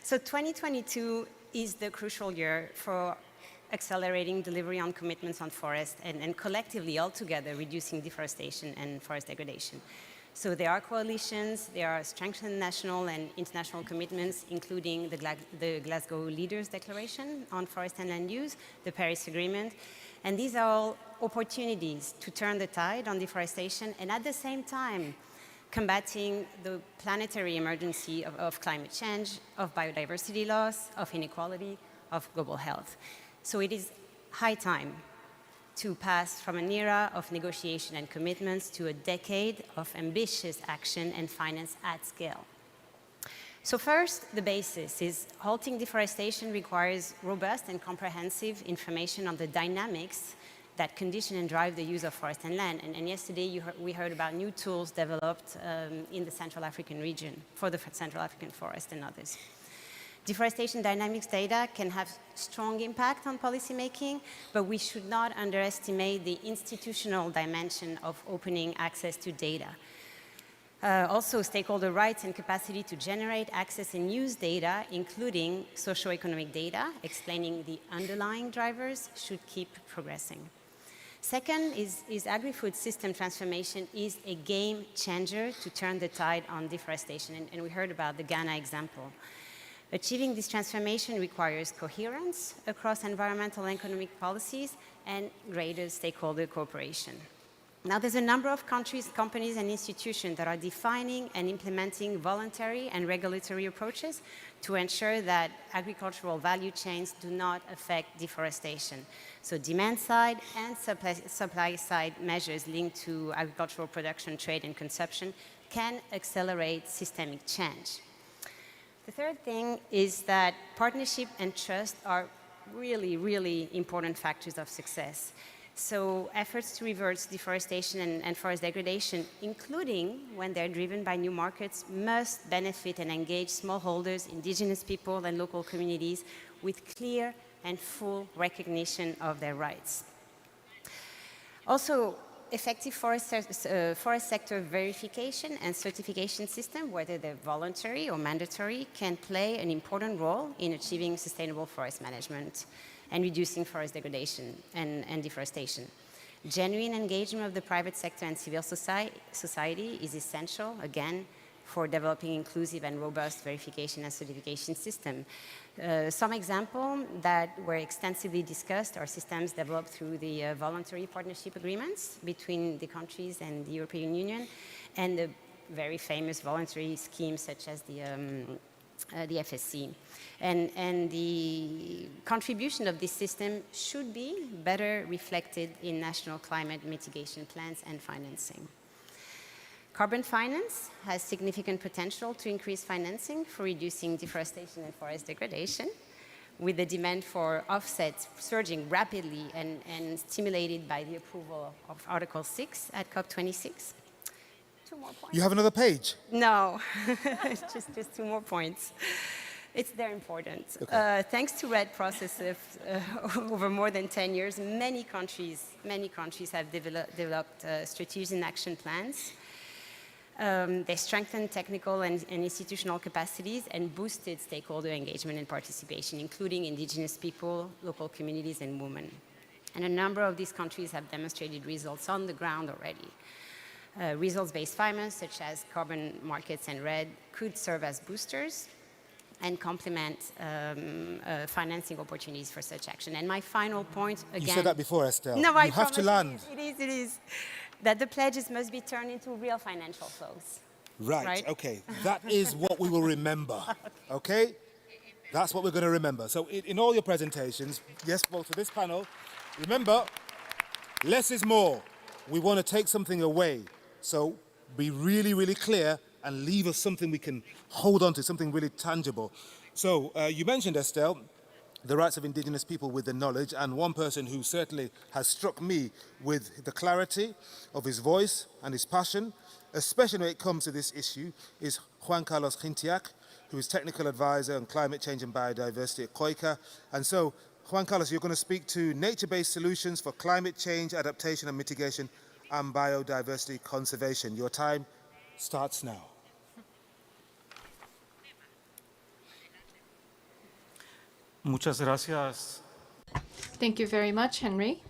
So 2022 is the crucial year for accelerating delivery on commitments on forest and collectively all together reducing deforestation and forest degradation. So there are coalitions, there are strengthened national and international commitments, including the Glasgow Leaders Declaration on Forest and Land Use, the Paris Agreement, and these are all opportunities to turn the tide on deforestation and at the same time combating the planetary emergency of climate change, of biodiversity loss, of inequality, of global health. So it is high time to pass from an era of negotiation and commitments to a decade of ambitious action and finance at scale. So first, the basis is halting deforestation requires robust and comprehensive information on the dynamics that condition and drive the use of forest and land. And yesterday we heard about new tools developed in the Central African region for the Central African forest and others. Deforestation dynamics data can have strong impact on policymaking, but we should not underestimate the institutional dimension of opening access to data. Also, stakeholder rights and capacity to generate, access, and use data, including socioeconomic data, explaining the underlying drivers, should keep progressing. Second is agri-food system transformation is a game changer to turn the tide on deforestation, and we heard about the Ghana example. Achieving this transformation requires coherence across environmental and economic policies and greater stakeholder cooperation. Now, there's a number of countries, companies, and institutions that are defining and implementing voluntary and regulatory approaches to ensure that agricultural value chains do not affect deforestation. So demand side and supply side measures linked to agricultural production, trade, and consumption can accelerate systemic change. The third thing is that partnership and trust are really, really important factors of success. So efforts to reverse deforestation and forest degradation, including when they're driven by new markets, must benefit and engage smallholders, indigenous people, and local communities with clear and full recognition of their rights. Also, effective forest sector verification and certification system, whether they're voluntary or mandatory, can play an important role in achieving sustainable forest management and reducing forest degradation and deforestation. Genuine engagement of the private sector and civil society is essential, again, for developing inclusive and robust verification and certification system. Some examples that were extensively discussed are systems developed through the voluntary partnership agreements between the countries and the European Union, and the very famous voluntary schemes such as the FSC. And the contribution of this system should be better reflected in national climate mitigation plans and financing. Carbon finance has significant potential to increase financing for reducing deforestation and forest degradation, with the demand for offsets surging rapidly and stimulated by the approval of Article 6 at COP26. 2 more points. You have another page? No, just 2 more points. They're important. Okay. Thanks to RED processes over more than 10 years, many countries have developed strategies and action plans. They strengthened technical and institutional capacities and boosted stakeholder engagement and participation, including indigenous people, local communities, and women. And a number of these countries have demonstrated results on the ground already. Results-based finance, such as carbon markets and RED, could serve as boosters and complement financing opportunities for such action. And my final point, again... You said that before, Estelle. No, I you have to land. It is. That the pledges must be turned into real financial flows. Right? Okay. That is what we will remember. Okay? That's what we're going to remember. So in all your presentations, yes, both for this panel, remember, less is more. We want to take something away. So be really, really clear and leave us something we can hold on to, something really tangible. So you mentioned, Estelle, the rights of indigenous people with the knowledge, and one person who certainly has struck me with the clarity of his voice and his passion, especially when it comes to this issue, is Juan Carlos Gintiac, who is technical advisor on climate change and biodiversity at COICA. And so, Juan Carlos, you're going to speak to nature-based solutions for climate change, adaptation and mitigation, and biodiversity conservation. Your time starts now. Muchas gracias. Thank you very much, Henry.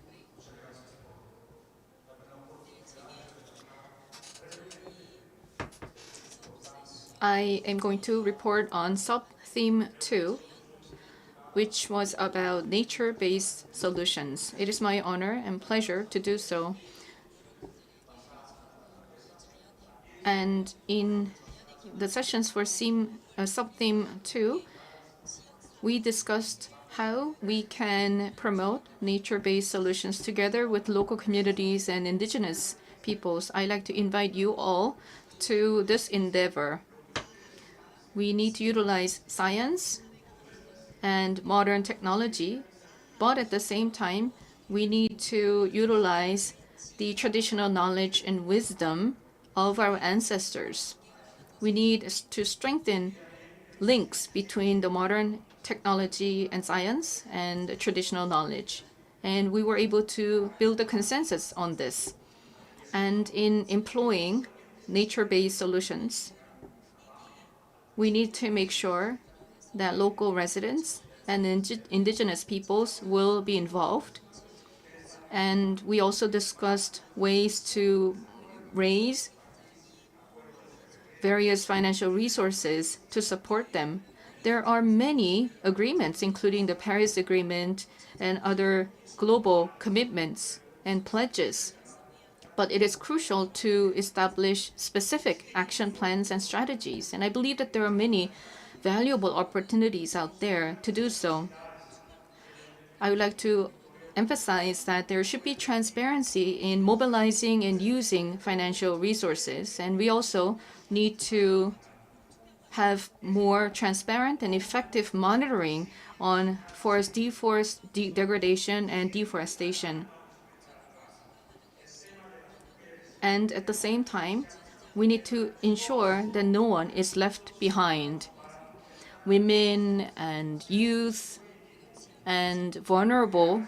I am going to report on sub-theme 2, which was about nature-based solutions. It is my honor and pleasure to do so. And in the sessions for sub-theme 2, we discussed how we can promote nature-based solutions together with local communities and indigenous peoples. I'd like to invite you all to this endeavor. We need to utilize science and modern technology, but at the same time, we need to utilize the traditional knowledge and wisdom of our ancestors. We need to strengthen links between the modern technology and science and traditional knowledge. And we were able to build a consensus on this. And in employing nature-based solutions, we need to make sure that local residents and indigenous peoples will be involved. And we also discussed ways to raise various financial resources to support them. There are many agreements, including the Paris Agreement and other global commitments and pledges. But it is crucial to establish specific action plans and strategies. And I believe that there are many valuable opportunities out there to do so. I would like to emphasize that there should be transparency in mobilizing and using financial resources. And we also need to have more transparent and effective monitoring on forest degradation and deforestation. And at the same time, we need to ensure that no one is left behind. Women and youth and vulnerable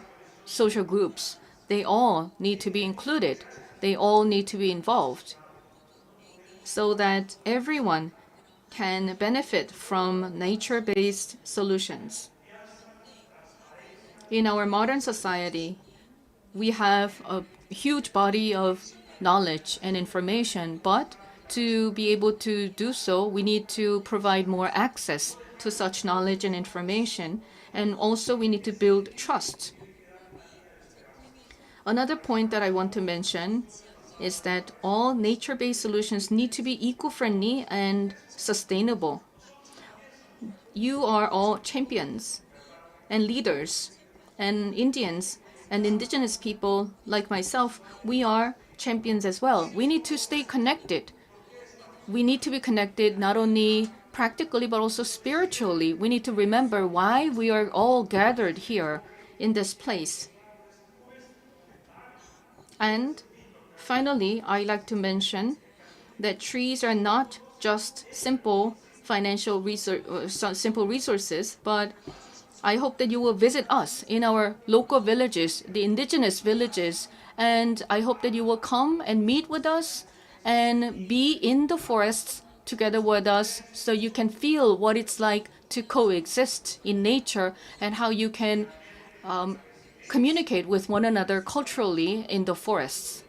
social groups, they all need to be included. They all need to be involved so that everyone can benefit from nature-based solutions. In our modern society, we have a huge body of knowledge and information, but to be able to do so, we need to provide more access to such knowledge and information, and also we need to build trust. Another point that I want to mention is that all nature-based solutions need to be eco-friendly and sustainable. You are all champions and leaders, and Indians and indigenous people like myself, we are champions as well. We need to stay connected. We need to be connected not only practically but also spiritually. We need to remember why we are all gathered here in this place. And finally, I'd like to mention that trees are not just simple financial resources, but I hope that you will visit us in our local villages, the indigenous villages, and I hope that you will come and meet with us and be in the forests together with us so you can feel what it's like to coexist in nature and how you can communicate with one another culturally in the forests.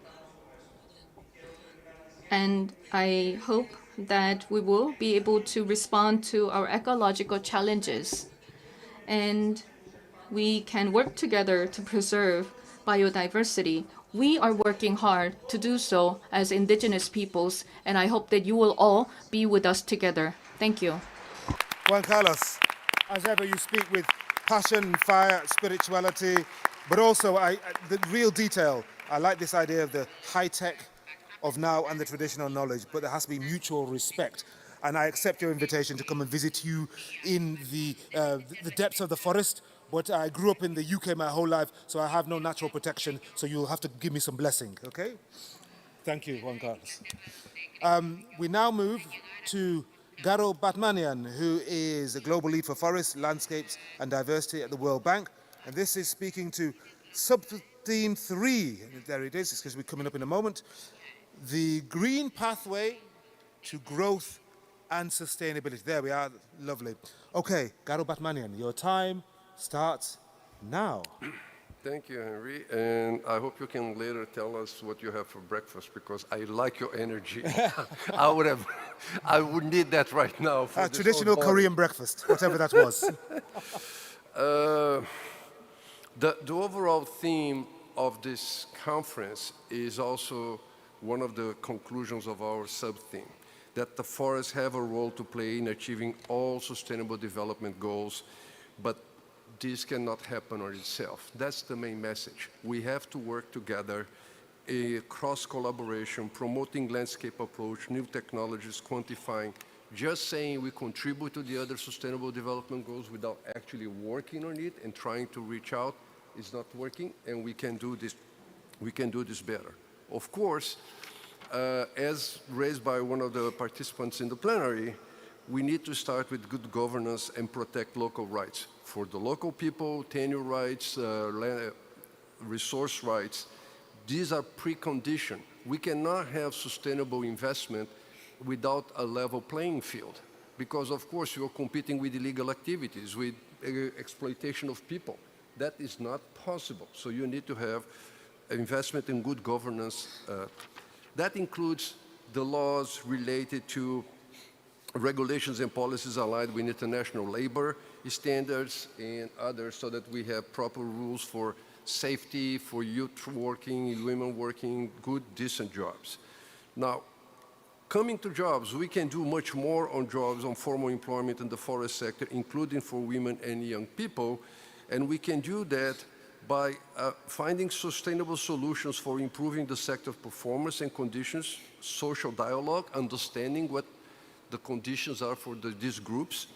And I hope that we will be able to respond to our ecological challenges and we can work together to preserve biodiversity. We are working hard to do so as indigenous peoples, and I hope that you will all be with us together. Thank you. Juan Carlos, as ever, you speak with passion, fire, spirituality, but also the real detail. I like this idea of the high-tech of now and the traditional knowledge, but there has to be mutual respect. And I accept your invitation to come and visit you in the depths of the forest. But I grew up in the UK my whole life, so I have no natural protection, so you'll have to give me some blessing, okay? Thank you, Juan Carlos. We now move to Garo Batmanian, who is a global lead for forests, landscapes, and diversity at the World Bank. And this is speaking to sub-theme 3. There it is, it's going to be coming up in a moment. The green pathway to growth and sustainability. There we are, lovely. Okay, Garo Batmanian, your time starts now. Thank you, Henry, and I hope you can later tell us what you have for breakfast because I like your energy. I would need that right now. For a traditional Korean breakfast, whatever that was. The overall theme of this conference is also one of the conclusions of our sub-theme, that the forests have a role to play in achieving all sustainable development goals, but this cannot happen on itself. That's the main message. We have to work together, a cross-collaboration, promoting landscape approach, new technologies, quantifying. Just saying we contribute to the other sustainable development goals without actually working on it and trying to reach out is not working, and we can do this better. Of course, as raised by one of the participants in the plenary, we need to start with good governance and protect local rights. For the local people, tenure rights, resource rights, these are preconditions. We cannot have sustainable investment without a level playing field, because of course you're competing with illegal activities, with exploitation of people. That is not possible. So you need to have investment in good governance. That includes the laws related to regulations and policies aligned with international labor standards and others, so that we have proper rules for safety, for youth working, women working, good, decent jobs. Now, coming to jobs, we can do much more on jobs, on formal employment in the forest sector, including for women and young people, and we can do that by finding sustainable solutions for improving the sector performance and conditions, social dialogue, understanding what the conditions are for these groups.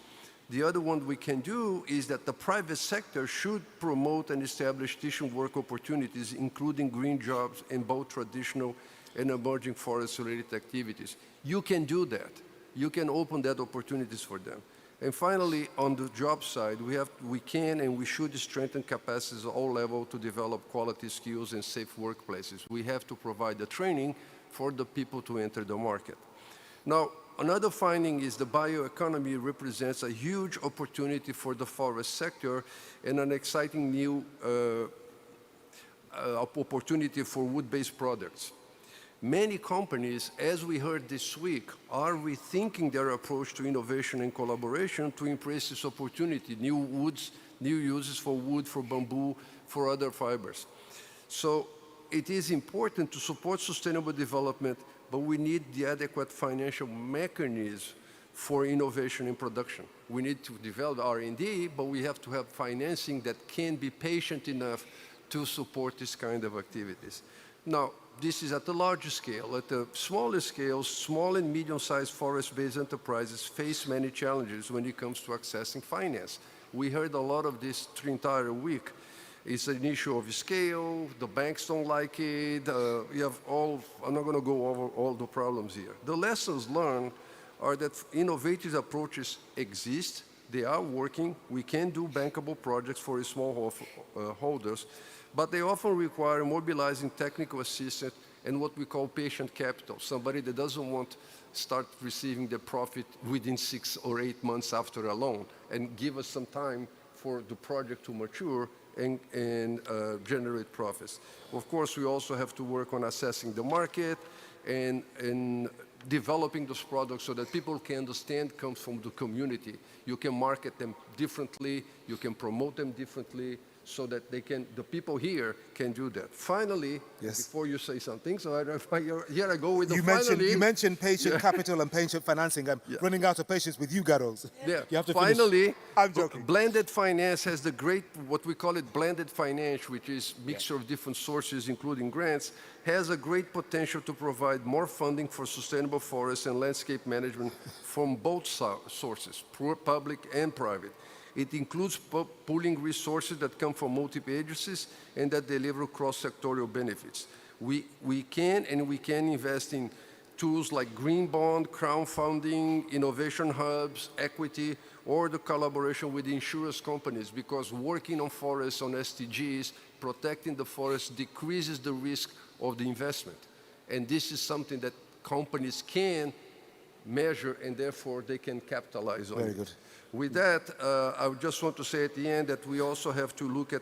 The other one we can do is that the private sector should promote and establish decent work opportunities, including green jobs in both traditional and emerging forest-related activities. You can do that. You can open that opportunities for them. And finally, on the job side, we can and we should strengthen capacities at all levels to develop quality skills and safe workplaces. We have to provide the training for the people to enter the market. Now, another finding is the bioeconomy represents a huge opportunity for the forest sector and an exciting new opportunity for wood-based products. Many companies, as we heard this week, are rethinking their approach to innovation and collaboration to embrace this opportunity, new woods, new uses for wood, for bamboo, for other fibers. So it is important to support sustainable development, but we need the adequate financial mechanism for innovation and production. We need to develop R&D, but we have to have financing that can be patient enough to support this kind of activities. Now, this is at the larger scale. At the smaller scale, small and medium-sized forest-based enterprises face many challenges when it comes to accessing finance. We heard a lot of this the entire week. It's an issue of scale, the banks don't like it, you have I'm not going to go over all the problems here. The lessons learned are that innovative approaches exist, they are working, we can do bankable projects for small holders, but they often require mobilizing technical assistance and what we call patient capital, somebody that doesn't want to start receiving the profit within 6 or 8 months after a loan, and give us some time for the project to mature and generate profits. Of course, we also have to work on assessing the market and developing those products so that people can understand comes from the community. You can market them differently, you can promote them differently, so that the people here can do that. Finally, before you say something, so here I go with the finally. You mentioned patient capital and patient financing. I'm running out of patience with you, Garros. Yeah. You have to finally, finish. I'm joking. Blended finance has the great, what we call it blended finance, which is mixture of different sources, including grants, has a great potential to provide more funding for sustainable forests and landscape management from both sources, public and private. It includes pooling resources that come from multiple agencies and that deliver cross-sectorial benefits. We can invest in tools like green bond, crowdfunding, innovation hubs, equity, or the collaboration with insurance companies, because working on forests, on SDGs, protecting the forest decreases the risk of the investment. And this is something that companies can measure, and therefore they can capitalize on. Very good. With that, I just want to say at the end that we also have to look at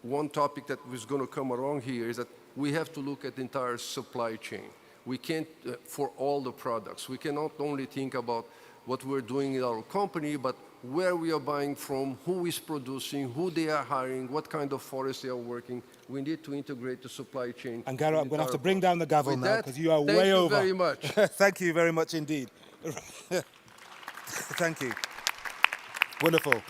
one topic that was going to come along here, is that we have to look at the entire supply chain. We can't, for all the products, we cannot only think about what we're doing in our company, but where we are buying from, who is producing, who they are hiring, what kind of forest they are working. We need to integrate the supply chain. And Garrett, I'm going to have to bring down the gavel now, because you are way over. Thank you very much. Thank you very much indeed. Thank you. Wonderful.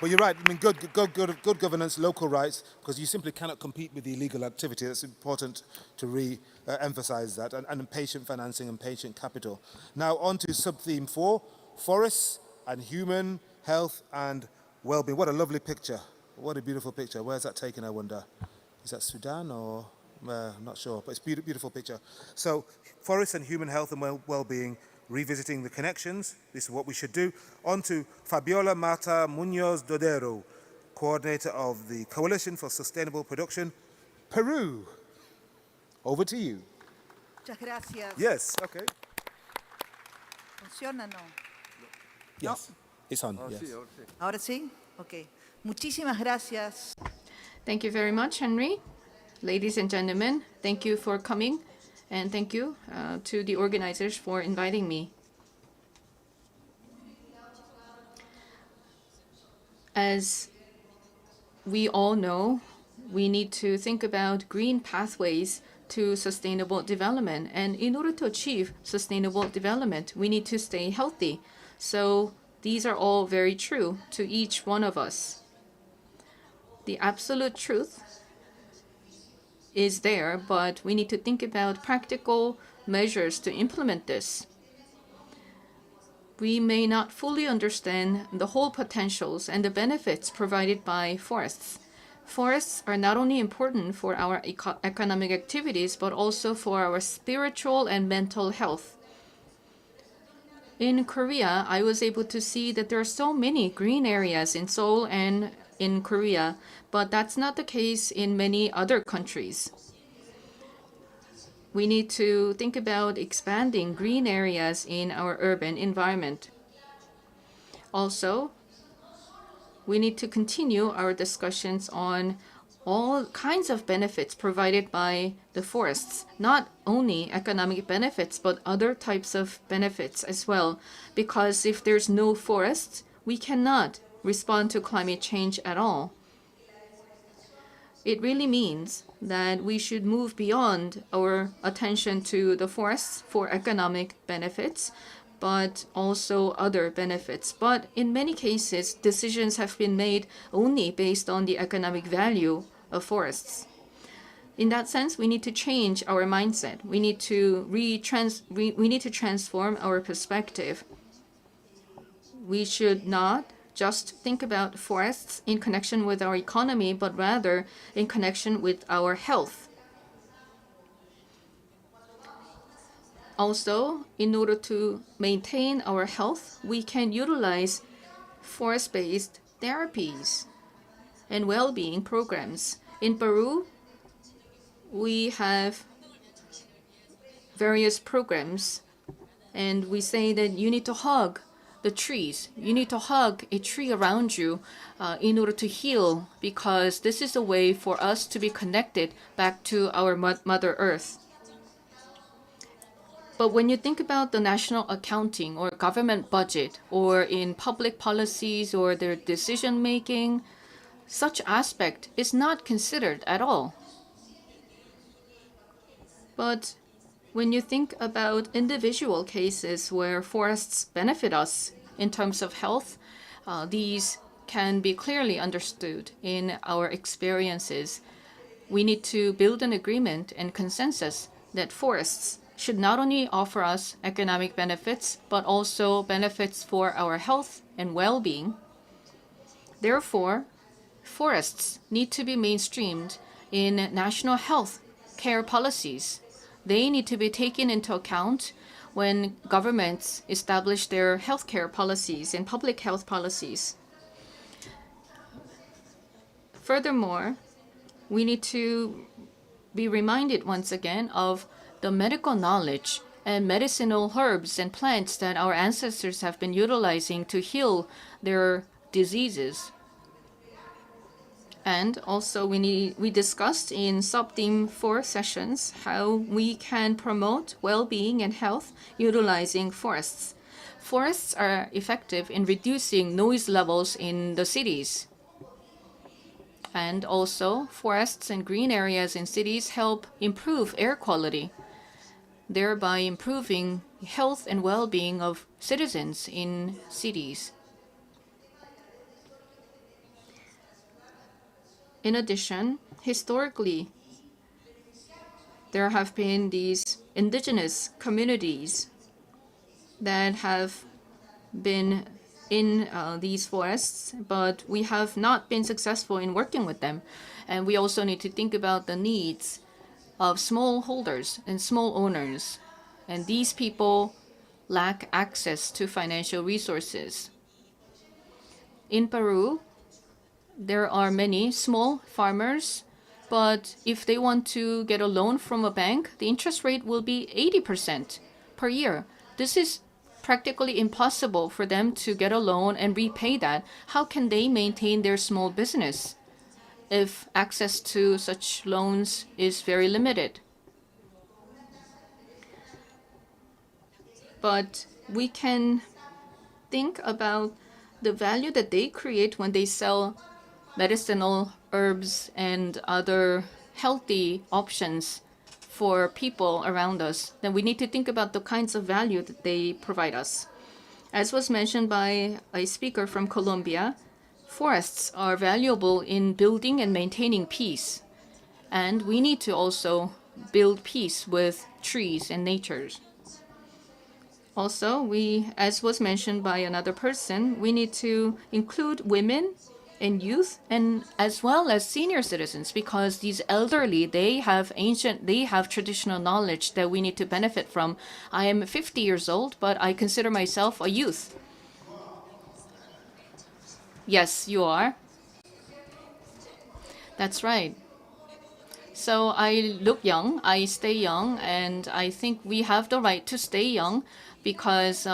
Well, you're right. I mean, good governance, local rights, because you simply cannot compete with the illegal activity. That's important to re-emphasize that, and patient financing and patient capital. Now, on to sub-theme 4, forests and human health and well-being. What a lovely picture. What a beautiful picture. Where's that taken, I wonder? Is that Sudan or? I'm not sure, but it's a beautiful picture. So, forests and human health and well-being, revisiting the connections. This is what we should do. On to Fabiola Mata Munoz Dodero, coordinator of the Coalition for Sustainable Production, Peru. Over to you. Muchas gracias. Yes, okay. ¿Funciona o no? Yes, it's on. Ahora Yes. sí, ahora sí. ¿Ahora sí? Ok. Muchísimas gracias. Thank you very much, Henry. Ladies and gentlemen, thank you for coming, and thank you to the organizers for inviting me. As we all know, we need to think about green pathways to sustainable development. And in order to achieve sustainable development, we need to stay healthy. So these are all very true to each one of us. The absolute truth is there, but we need to think about practical measures to implement this. We may not fully understand the whole potentials and the benefits provided by forests. Forests are not only important for our economic activities, but also for our spiritual and mental health. In Korea, I was able to see that there are so many green areas in Seoul and in Korea, but that's not the case in many other countries. We need to think about expanding green areas in our urban environment. Also, we need to continue our discussions on all kinds of benefits provided by the forests, not only economic benefits, but other types of benefits as well. Because if there's no forests, we cannot respond to climate change at all. It really means that we should move beyond our attention to the forests for economic benefits, but also other benefits. But in many cases, decisions have been made only based on the economic value of forests. In that sense, we need to change our mindset. We need to transform our perspective. We should not just think about forests in connection with our economy, but rather in connection with our health. Also, in order to maintain our health, we can utilize forest-based therapies and well-being programs. In Peru, we have various programs, and we say that you need to hug the trees. You need to hug a tree around you in order to heal, because this is a way for us to be connected back to our Mother Earth. But when you think about the national accounting or government budget, or in public policies or their decision making, such aspect is not considered at all. But when you think about individual cases where forests benefit us in terms of health, these can be clearly understood in our experiences. We need to build an agreement and consensus that forests should not only offer us economic benefits, but also benefits for our health and well-being. Therefore, forests need to be mainstreamed in national health care policies. They need to be taken into account when governments establish their healthcare policies and public health policies. Furthermore, we need to be reminded once again of the medical knowledge and medicinal herbs and plants that our ancestors have been utilizing to heal their diseases. And also we discussed in sub-theme 4 sessions how we can promote well-being and health utilizing forests. Forests are effective in reducing noise levels in the cities. And also, forests and green areas in cities help improve air quality, thereby improving health and well-being of citizens in cities. In addition, historically, there have been these indigenous communities that have been in these forests, but we have not been successful in working with them. And we also need to think about the needs of small holders and small owners. And these people lack access to financial resources. In Peru, there are many small farmers, but if they want to get a loan from a bank, the interest rate will be 80% per year. This is practically impossible for them to get a loan and repay that. How can they maintain their small business if access to such loans is very limited? But we can think about the value that they create when they sell medicinal herbs and other healthy options for people around us. Then we need to think about the kinds of value that they provide us. As was mentioned by a speaker from Colombia, forests are valuable in building and maintaining peace. And we need to also build peace with trees and nature. Also, as was mentioned by another person, we need to include women and youth, and as well as senior citizens, because these elderly, they have traditional knowledge that we need to benefit from. I am 50 years old, but I consider myself a youth. Yes, you are. That's right. So I look young, I stay young, and I think we have the right to stay young because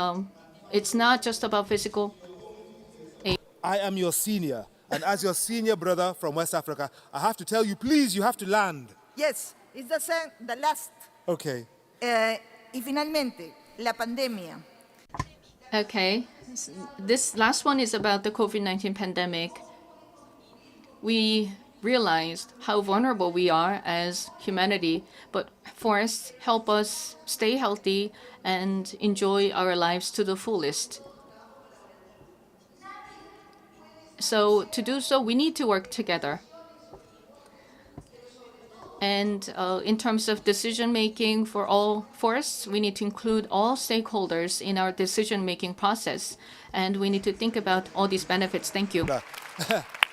it's not just about physical age. I am your senior, and as your senior brother from West Africa, I have to tell you, please, you have to land. Yes, it's the last. Okay. Y finalmente, la pandemia. Okay, this last one is about the COVID-19 pandemic. We realized how vulnerable we are as humanity, but forests help us stay healthy and enjoy our lives to the fullest. So to do so, we need to work together. And in terms of decision-making for all forests, we need to include all stakeholders in our decision-making process. And we need to think about all these benefits. Thank you.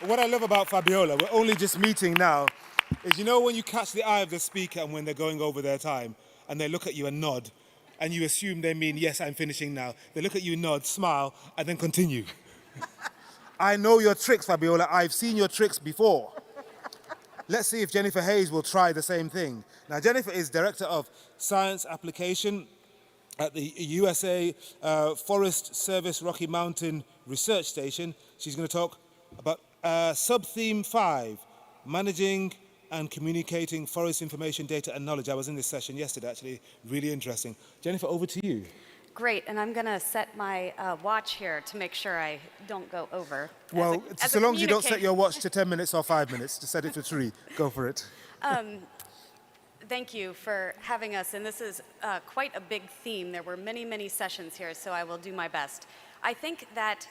What I love about Fabiola, we're only just meeting now, is you know when you catch the eye of the speaker and when they're going over their time, and they look at you and nod, and you assume they mean, yes, I'm finishing now. They look at you, nod, smile, and then continue. I know your tricks, Fabiola. I've seen your tricks before. Let's see if Jennifer Hayes will try the same thing. Now, Jennifer is Director of Science Application at the USA Forest Service Rocky Mountain Research Station. She's going to talk about sub-theme 5, Managing and Communicating Forest Information, Data and Knowledge. I was in this session yesterday, actually, really interesting. Jennifer, over to you. Great, and I'm going to set my watch here to make sure I don't go over. Well, so long as you don't set your watch to 10 minutes or 5 minutes, to set it to 3, go for it. Thank you for having us, and this is quite a big theme. There were many, many sessions here, so I will do my best. I think that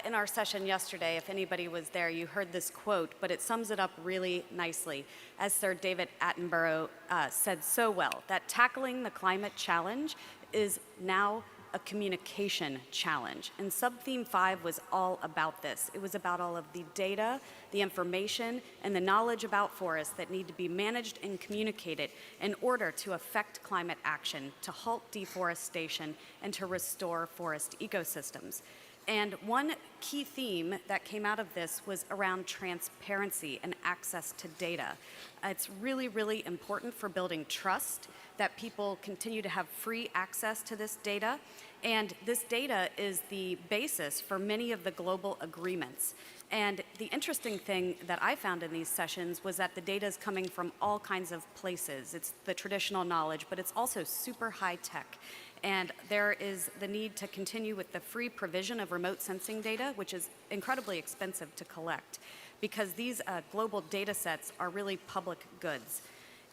in our session yesterday, if anybody was there, you heard this quote, but it sums it up really nicely. As Sir David Attenborough said so well, that tackling the climate challenge is now a communication challenge. And sub-theme 5 was all about this. It was about all of the data, the information, and the knowledge about forests that need to be managed and communicated in order to affect climate action, to halt deforestation, and to restore forest ecosystems. And one key theme that came out of this was around transparency and access to data. It's really, really important for building trust that people continue to have free access to this data. And this data is the basis for many of the global agreements. And the interesting thing that I found in these sessions was that the data is coming from all kinds of places. It's the traditional knowledge, but it's also super high tech. And there is the need to continue with the free provision of remote sensing data, which is incredibly expensive to collect, because these global data sets are really public goods.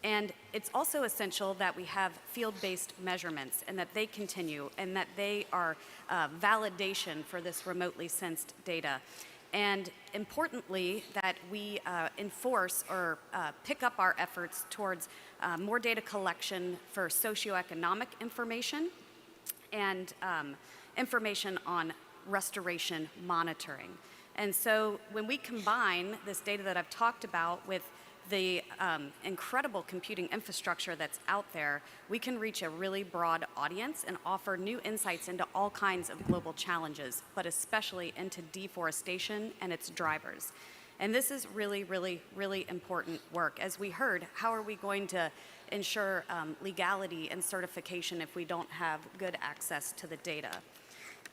And it's also essential that we have field-based measurements and that they continue and that they are validation for this remotely sensed data. And importantly, that we enforce or pick up our efforts towards more data collection for socioeconomic information and information on restoration monitoring. And so when we combine this data that I've talked about with the incredible computing infrastructure that's out there, we can reach a really broad audience and offer new insights into all kinds of global challenges, but especially into deforestation and its drivers. And this is really, really, really important work. As we heard, how are we going to ensure legality and certification if we don't have good access to the data?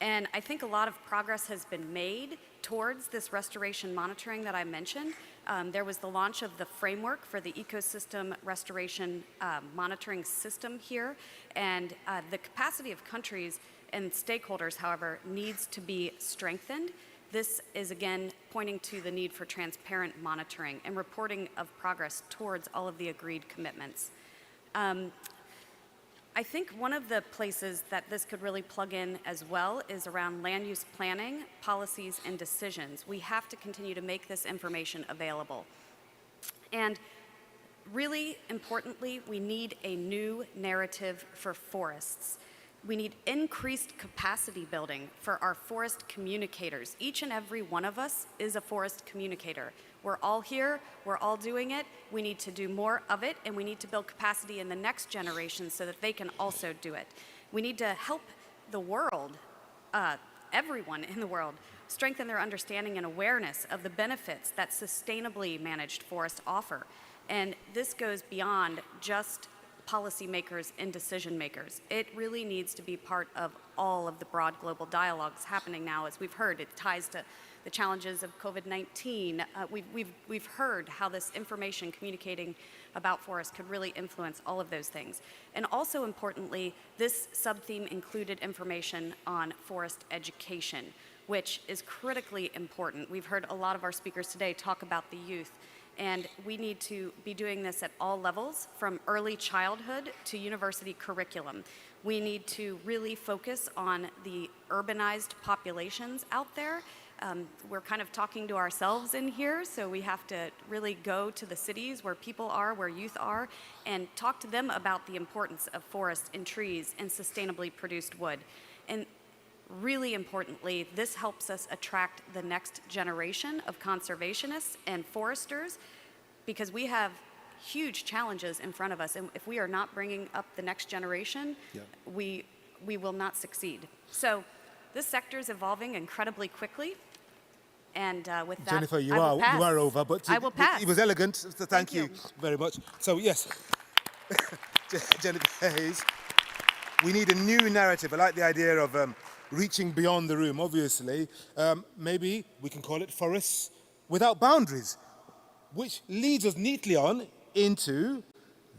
And I think a lot of progress has been made towards this restoration monitoring that I mentioned. There was the launch of the framework for the ecosystem restoration monitoring system here. And the capacity of countries and stakeholders, however, needs to be strengthened. This is, again, pointing to the need for transparent monitoring and reporting of progress towards all of the agreed commitments. I think one of the places that this could really plug in as well is around land use planning, policies, and decisions. We have to continue to make this information available. And really importantly, we need a new narrative for forests. We need increased capacity building for our forest communicators. Each and every one of us is a forest communicator. We're all here, we're all doing it. We need to do more of it, and we need to build capacity in the next generation so that they can also do it. We need to help the world, everyone in the world, strengthen their understanding and awareness of the benefits that sustainably managed forests offer. And this goes beyond just policymakers and decision makers. It really needs to be part of all of the broad global dialogues happening now. As we've heard, it ties to the challenges of COVID-19. We've heard how this information communicating about forests could really influence all of those things. And also importantly, this sub-theme included information on forest education, which is critically important. We've heard a lot of our speakers today talk about the youth. And we need to be doing this at all levels, from early childhood to university curriculum. We need to really focus on the urbanized populations out there. We're kind of talking to ourselves in here, so we have to really go to the cities where people are, where youth are, and talk to them about the importance of forests and trees and sustainably produced wood. And really importantly, this helps us attract the next generation of conservationists and foresters, because we have huge challenges in front of us. And if we are not bringing up the next generation, we will not succeed. So this sector is evolving incredibly quickly. And with that, Jennifer, you I will pass. are over, but I will pass. It was elegant, so thank you very much. So yes, Jennifer Hayes, we need a new narrative. I like the idea of reaching beyond the room, obviously. Maybe we can call it Forests Without Boundaries, which leads us neatly on into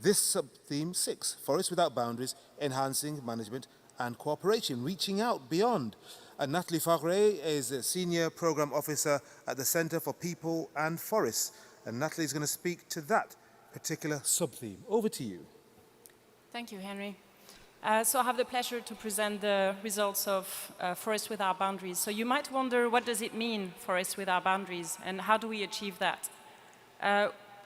this sub-theme 6, Forests Without Boundaries, Enhancing Management and Cooperation, Reaching Out Beyond. And Nathalie Fabre is a Senior Program Officer at the Center for People and Forests. And Nathalie is going to speak to that particular sub-theme. Over to you. Thank you, Henry. So I have the pleasure to present the results of Forests Without Boundaries. So you might wonder, what does it mean, Forests Without Boundaries, and how do we achieve that?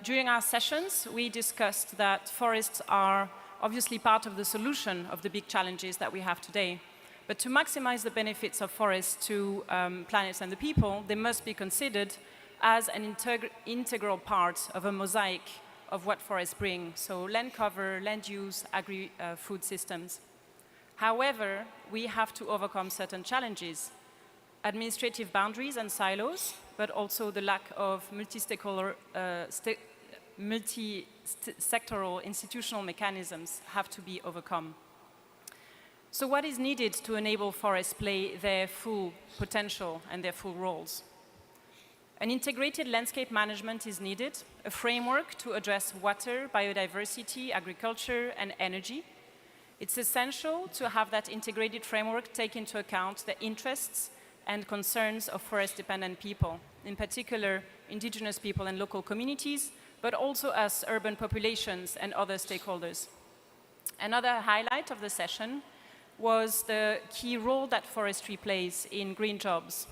During our sessions, we discussed that forests are obviously part of the solution of the big challenges that we have today. But to maximize the benefits of forests to planets and the people, they must be considered as an integral part of a mosaic of what forests bring, so land cover, land use, agri-food systems. However, we have to overcome certain challenges, administrative boundaries and silos, but also the lack of multi-sectoral institutional mechanisms have to be overcome. So what is needed to enable forests play their full potential and their full roles? An integrated landscape management is needed, a framework to address water, biodiversity, agriculture, and energy. It's essential to have that integrated framework take into account the interests and concerns of forest-dependent people, in particular indigenous people and local communities, but also us urban populations and other stakeholders. Another highlight of the session was the key role that forestry plays in green jobs.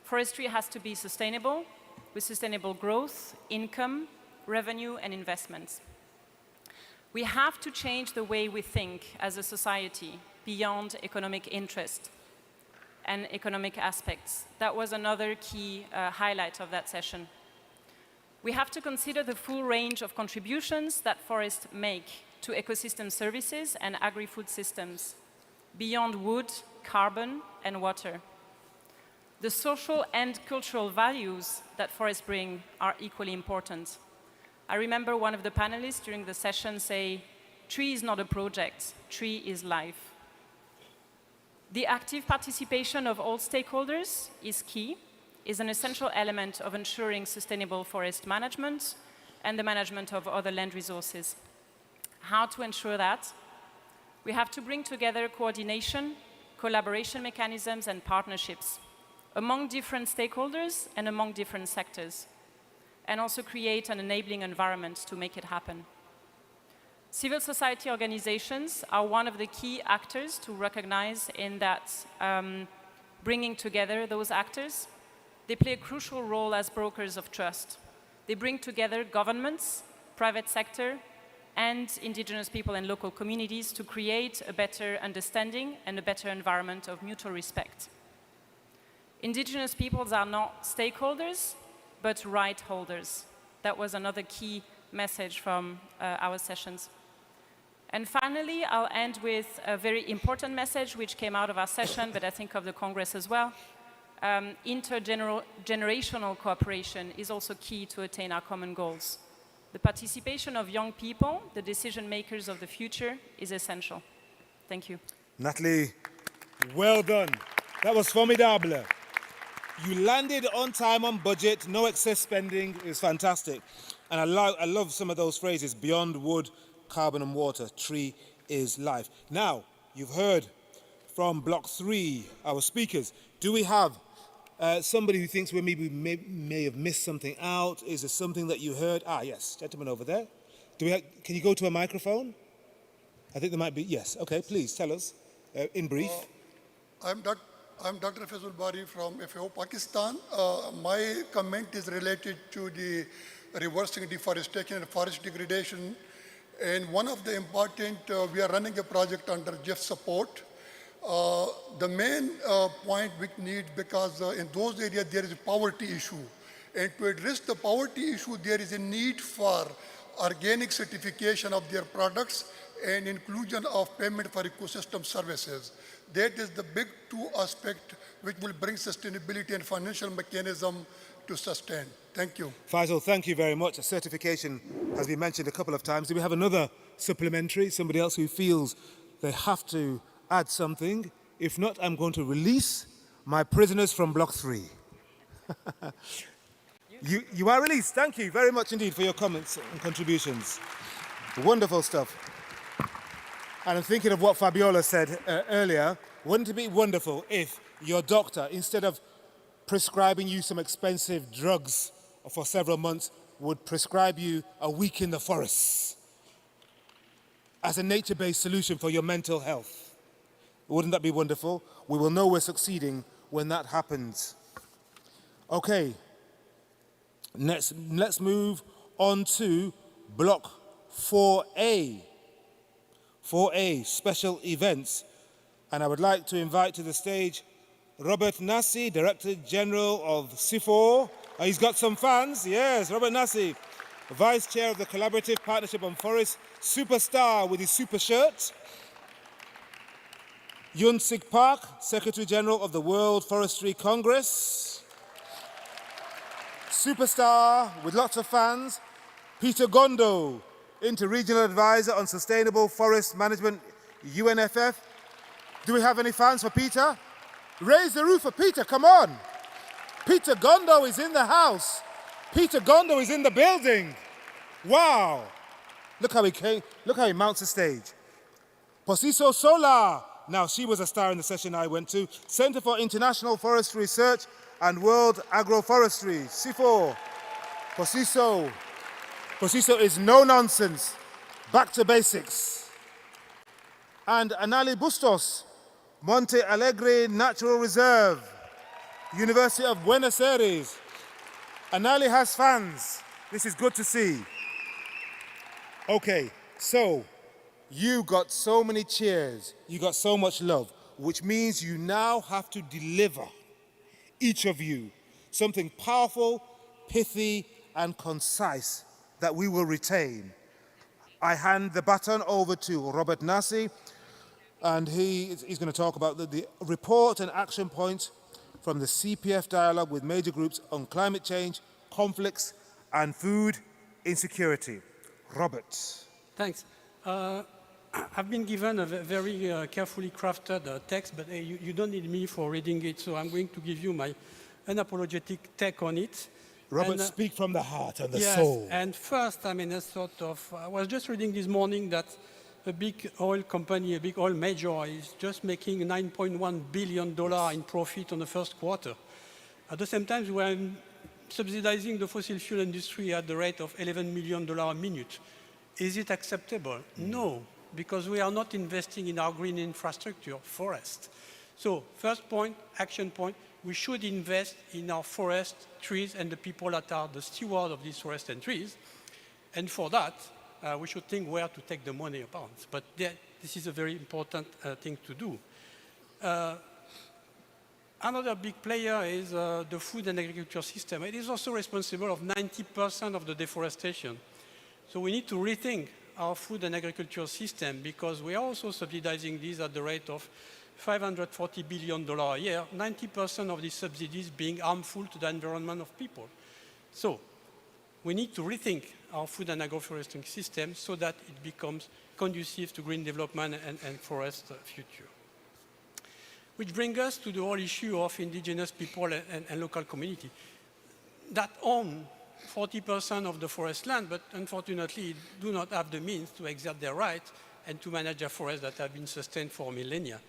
Forestry has to be sustainable, with sustainable growth, income, revenue, and investments. We have to change the way we think as a society beyond economic interest. and economic aspects. That was another key highlight of that session. We have to consider the full range of contributions that forests make to ecosystem services and agri-food systems, beyond wood, carbon, and water. The social and cultural values that forests bring are equally important. I remember one of the panelists during the session say, "Tree is not a project, tree is life." The active participation of all stakeholders is key, is an essential element of ensuring sustainable forest management and the management of other land resources. How to ensure that? We have to bring together coordination, collaboration mechanisms, and partnerships among different stakeholders and among different sectors, and also create an enabling environment to make it happen. Civil society organizations are one of the key actors to recognize in that bringing together those actors. They play a crucial role as brokers of trust. They bring together governments, private sector, and indigenous people and local communities to create a better understanding and a better environment of mutual respect. Indigenous peoples are not stakeholders, but right holders. That was another key message from our sessions. And finally, I'll end with a very important message which came out of our session, but I think of the Congress as well. Intergenerational cooperation is also key to attain our common goals. The participation of young people, the decision makers of the future, is essential. Thank you. Natalie, well done. That was formidable. You landed on time, on budget, no excess spending. It was fantastic. And I love some of those phrases, beyond wood, carbon and water, tree is life. Now, you've heard from Block 3, our speakers. Do we have somebody who thinks we may have missed something out? Is there something that you heard? Ah, yes, gentleman over there. Can you go to a microphone? I think there might be, yes. Okay, please tell us in brief. I'm Dr. Fazul Bari from FAO, Pakistan. My comment is related to the reversing deforestation and forest degradation. And one of the important, we are running a project under GIF support. The main point we need, because in those areas there is a poverty issue. And to address the poverty issue, there is a need for organic certification of their products and inclusion of payment for ecosystem services. That is the big two aspect which will bring sustainability and financial mechanism to sustain. Thank you. Faisal, thank you very much. A certification has been mentioned a couple of times. Do we have another supplementary, somebody else who feels they have to add something? If not, I'm going to release my prisoners from Block 3. You are released. Thank you very much indeed for your comments and contributions. Wonderful stuff. And I'm thinking of what Fabiola said earlier. Wouldn't it be wonderful if your doctor, instead of prescribing you some expensive drugs for several months, would prescribe you a week in the forests as a nature-based solution for your mental health? Wouldn't that be wonderful? We will know we're succeeding when that happens. Okay, let's move on to Block 4A. 4A, special events. And I would like to invite to the stage Robert Nassi, Director General of CIFOR. He's got some fans. Yes, Robert Nassi, Vice Chair of the Collaborative Partnership on Forests, superstar with his super shirt. Yun Sik Park, Secretary General of the World Forestry Congress. Superstar with lots of fans. Peter Gondo, Interregional Advisor on Sustainable Forest Management, UNFF. Do we have any fans for Peter? Raise the roof for Peter, come on. Peter Gondo is in the house. Peter Gondo is in the building. Wow. Look how he came, look how he mounts the stage. Posiso Sola. Now, she was a star in the session I went to. Center for International Forestry Research and World Agroforestry, CIFOR. Posiso. Posiso is no nonsense. Back to basics. And Anali Bustos, Monte Alegre Natural Reserve, University of Buenos Aires. Anali has fans. This is good to see. Okay, so you got so many cheers. You got so much love. which means you now have to deliver, each of you, something powerful, pithy, and concise that we will retain. I hand the baton over to Robert Nasi, and he's going to talk about the report and action points from the CPF dialogue with major groups on climate change, conflicts, and food insecurity. Robert. Thanks. I've been given a very carefully crafted text, but you don't need me for reading it, so I'm going to give you my unapologetic take on it. Robert, speak from the heart and the yes, soul. And first, I mean, I was just reading this morning that a big oil company, a big oil major, is just making $9.1 billion in profit on the first quarter. At the same time, we're subsidizing the fossil fuel industry at the rate of $11 million a minute. Is it acceptable? No, because we are not investing in our green infrastructure, forest. So, first point, action point, we should invest in our forest, trees, and the people that are the steward of these forests and trees. And for that, we should think where to take the money about. But this is a very important thing to do. Another big player is the food and agriculture system. It is also responsible of 90% of the deforestation. So we need to rethink our food and agriculture system because we are also subsidizing these at the rate of $540 billion a year, 90% of these subsidies being harmful to the environment of people. So we need to rethink our food and agroforestry system so that it becomes conducive to green development and forest future. Which brings us to the whole issue of indigenous people and local community that own 40% of the forest land, but unfortunately do not have the means to exert their rights and to manage their forests that have been sustained for millennia.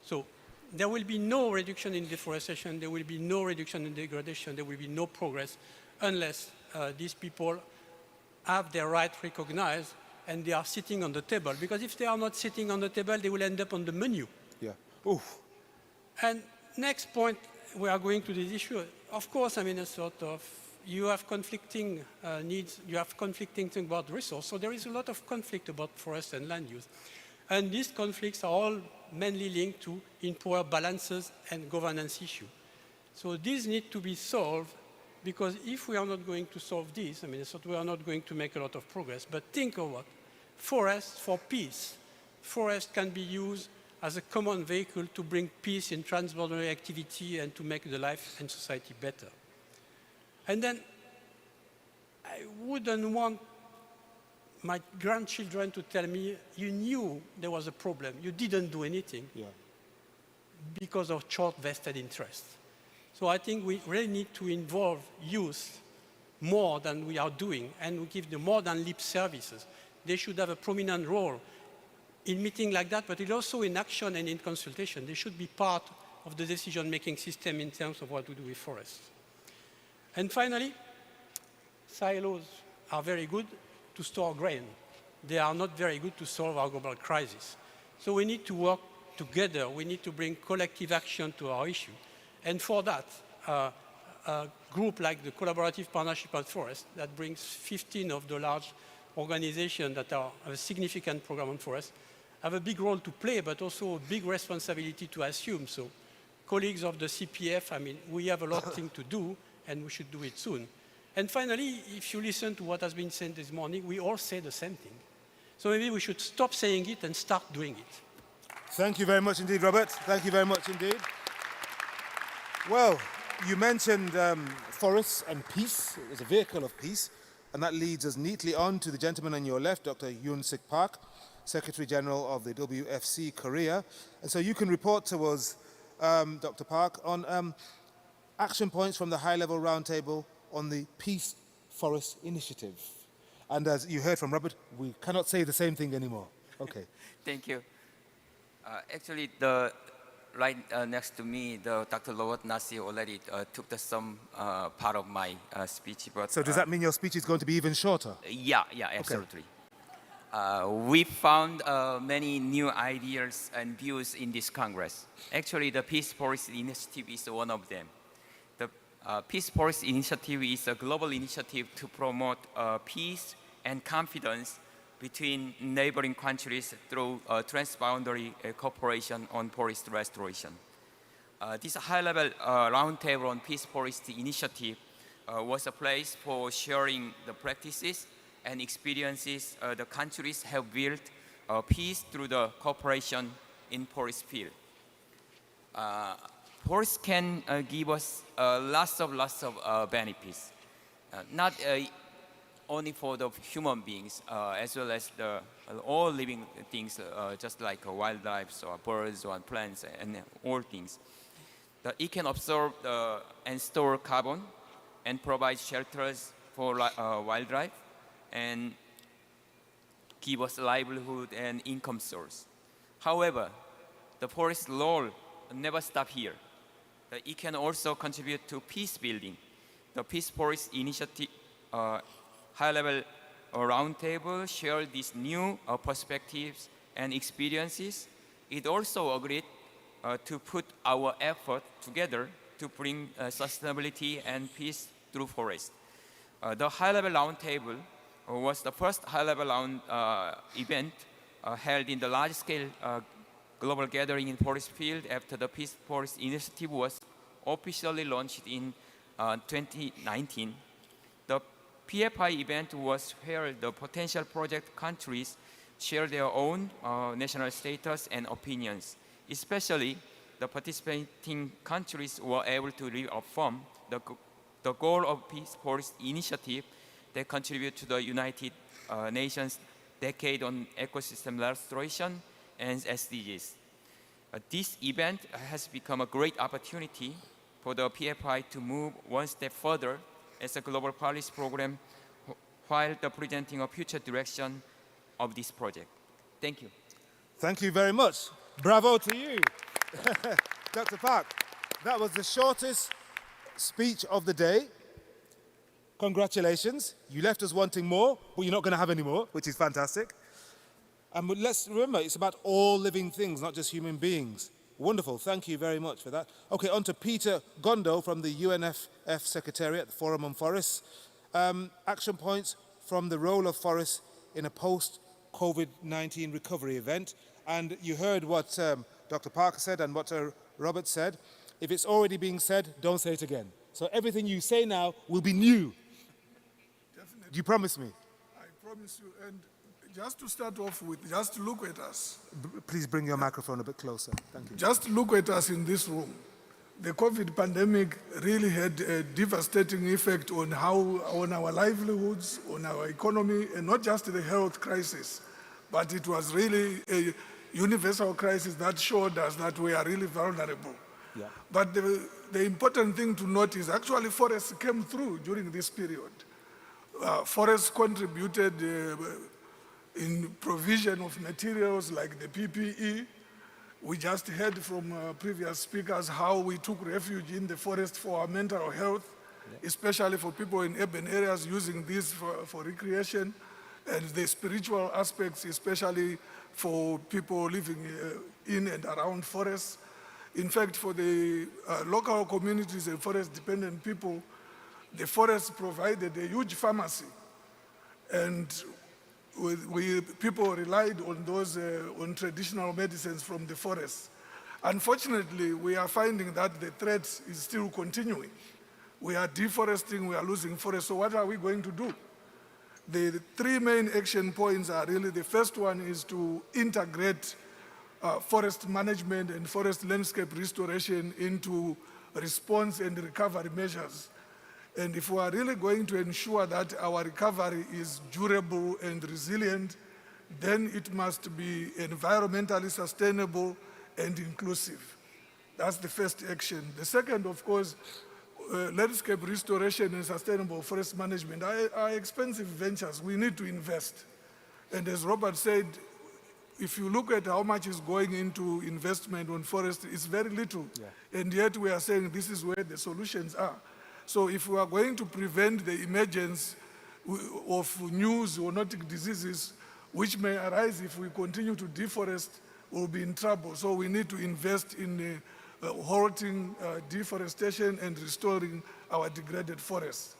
So there will be no reduction in deforestation, there will be no reduction in degradation, there will be no progress unless these people have their rights recognized and they are sitting on the table. Because if they are not sitting on the table, they will end up on the menu. Yeah. Oof. And next point, we are going to this issue. Of course, I mean, you have conflicting needs, you have conflicting things about resource. So there is a lot of conflict about forest and land use. And these conflicts are all mainly linked to in-power balances and governance issues. So these need to be solved because if we are not going to solve this, I mean, we are not going to make a lot of progress. But think of what? Forests for peace. Forests can be used as a common vehicle to bring peace in transboundary activity and to make the life and society better. And then I wouldn't want my grandchildren to tell me, you knew there was a problem, you didn't do anything because of short-vested interest. So I think we really need to involve youth more than we are doing, and we give them more than lip services. They should have a prominent role in meetings like that, but also in action and in consultation. They should be part of the decision-making system in terms of what to do with forests. And finally, silos are very good to store grain. They are not very good to solve our global crisis. So we need to work together. We need to bring collective action to our issue. And for that, a group like the Collaborative Partnership on Forest that brings 15 of the large organizations that have a significant program on forest have a big role to play, but also a big responsibility to assume. So colleagues of the CPF, I mean, we have a lot of things to do, and we should do it soon. And finally, if you listen to what has been said this morning, we all say the same thing. So maybe we should stop saying it and start doing it. Thank you very much indeed, Robert. Thank you very much indeed. Well, you mentioned forests and peace. It was a vehicle of peace. And that leads us neatly on to the gentleman on your left, Dr. Yoon-Sik Park, Secretary General of the WFC Korea. And so you can report to us, Dr. Park, on action points from the high-level roundtable on the Peace Forest Initiative. And as you heard from Robert, we cannot say the same thing anymore. Okay. Thank you. Actually, right next to me, Dr. Robert Nasi already took some part of my speech. But, so does that mean your speech is going to be even shorter? Yeah, absolutely. Okay. We found many new ideas and views in this Congress. Actually, the Peace Forest Initiative is one of them. The Peace Forest Initiative is a global initiative to promote peace and confidence between neighboring countries through transboundary cooperation on forest restoration. This high-level roundtable on peace forest initiative was a place for sharing the practices and experiences the countries have built peace through the cooperation in forest field. Forest can give us lots of benefits, not only for the human beings, as well as all living things, just like wildlife, or birds, or plants, and all things. It can absorb and store carbon and provide shelters for wildlife and give us livelihood and income source. However, the forest role never stops here. It can also contribute to peace building. The Peace Forest Initiative high-level roundtable shared these new perspectives and experiences. It also agreed to put our effort together to bring sustainability and peace through forest. The high-level roundtable was the first high-level event held in the large-scale global gathering in forest field after the Peace Forest Initiative was officially launched in 2019. The PFI event was where the potential project countries share their own national status and opinions. Especially, the participating countries were able to reaffirm the goal of Peace Forest Initiative that contribute to the United Nations Decade on Ecosystem Restoration and SDGs. This event has become a great opportunity for the PFI to move one step further as a global policy program while presenting a future direction of this project. Thank you. Thank you very much. Bravo to you, Dr. Park. That was the shortest speech of the day. Congratulations. You left us wanting more, but you're not going to have any more, which is fantastic. And let's remember, it's about all living things, not just human beings. Wonderful. Thank you very much for that. Okay, on to Peter Gondo from the UNFF Secretariat, the Forum on Forests. Action points from the role of forests in a post-COVID-19 recovery event. And you heard what Dr. Parker said and what Robert said. If it's already being said, don't say it again. So everything you say now will be new. Definitely. You promise me? I promise you. And just to start off with, just look at us. Please bring your microphone a bit closer. Thank you. Just look at us in this room. The COVID pandemic really had a devastating effect on our livelihoods, on our economy, and not just the health crisis, but it was really a universal crisis that showed us that we are really vulnerable. Yeah. But the important thing to note is actually forests came through during this period. Forests contributed in provision of materials like the PPE. We just heard from previous speakers how we took refuge in the forest for our mental health, especially for people in urban areas using this for recreation, and the spiritual aspects, especially for people living in and around forests. In fact, for the local communities and forest-dependent people, the forest provided a huge pharmacy, and people relied on those on traditional medicines from the forest. Unfortunately, we are finding that the threat is still continuing. We are deforesting, we are losing forests, so what are we going to do? The three main action points are really, the first one is to integrate forest management and forest landscape restoration into response and recovery measures. And if we are really going to ensure that our recovery is durable and resilient, then it must be environmentally sustainable and inclusive. That's the first action. The second, of course, landscape restoration and sustainable forest management are expensive ventures. We need to invest. And as Robert said, if you look at how much is going into investment on forest, it's very little. Yeah. And yet we are saying this is where the solutions are. So if we are going to prevent the emergence of new zoonotic diseases, which may arise if we continue to deforest, we'll be in trouble. So we need to invest in halting deforestation and restoring our degraded forests.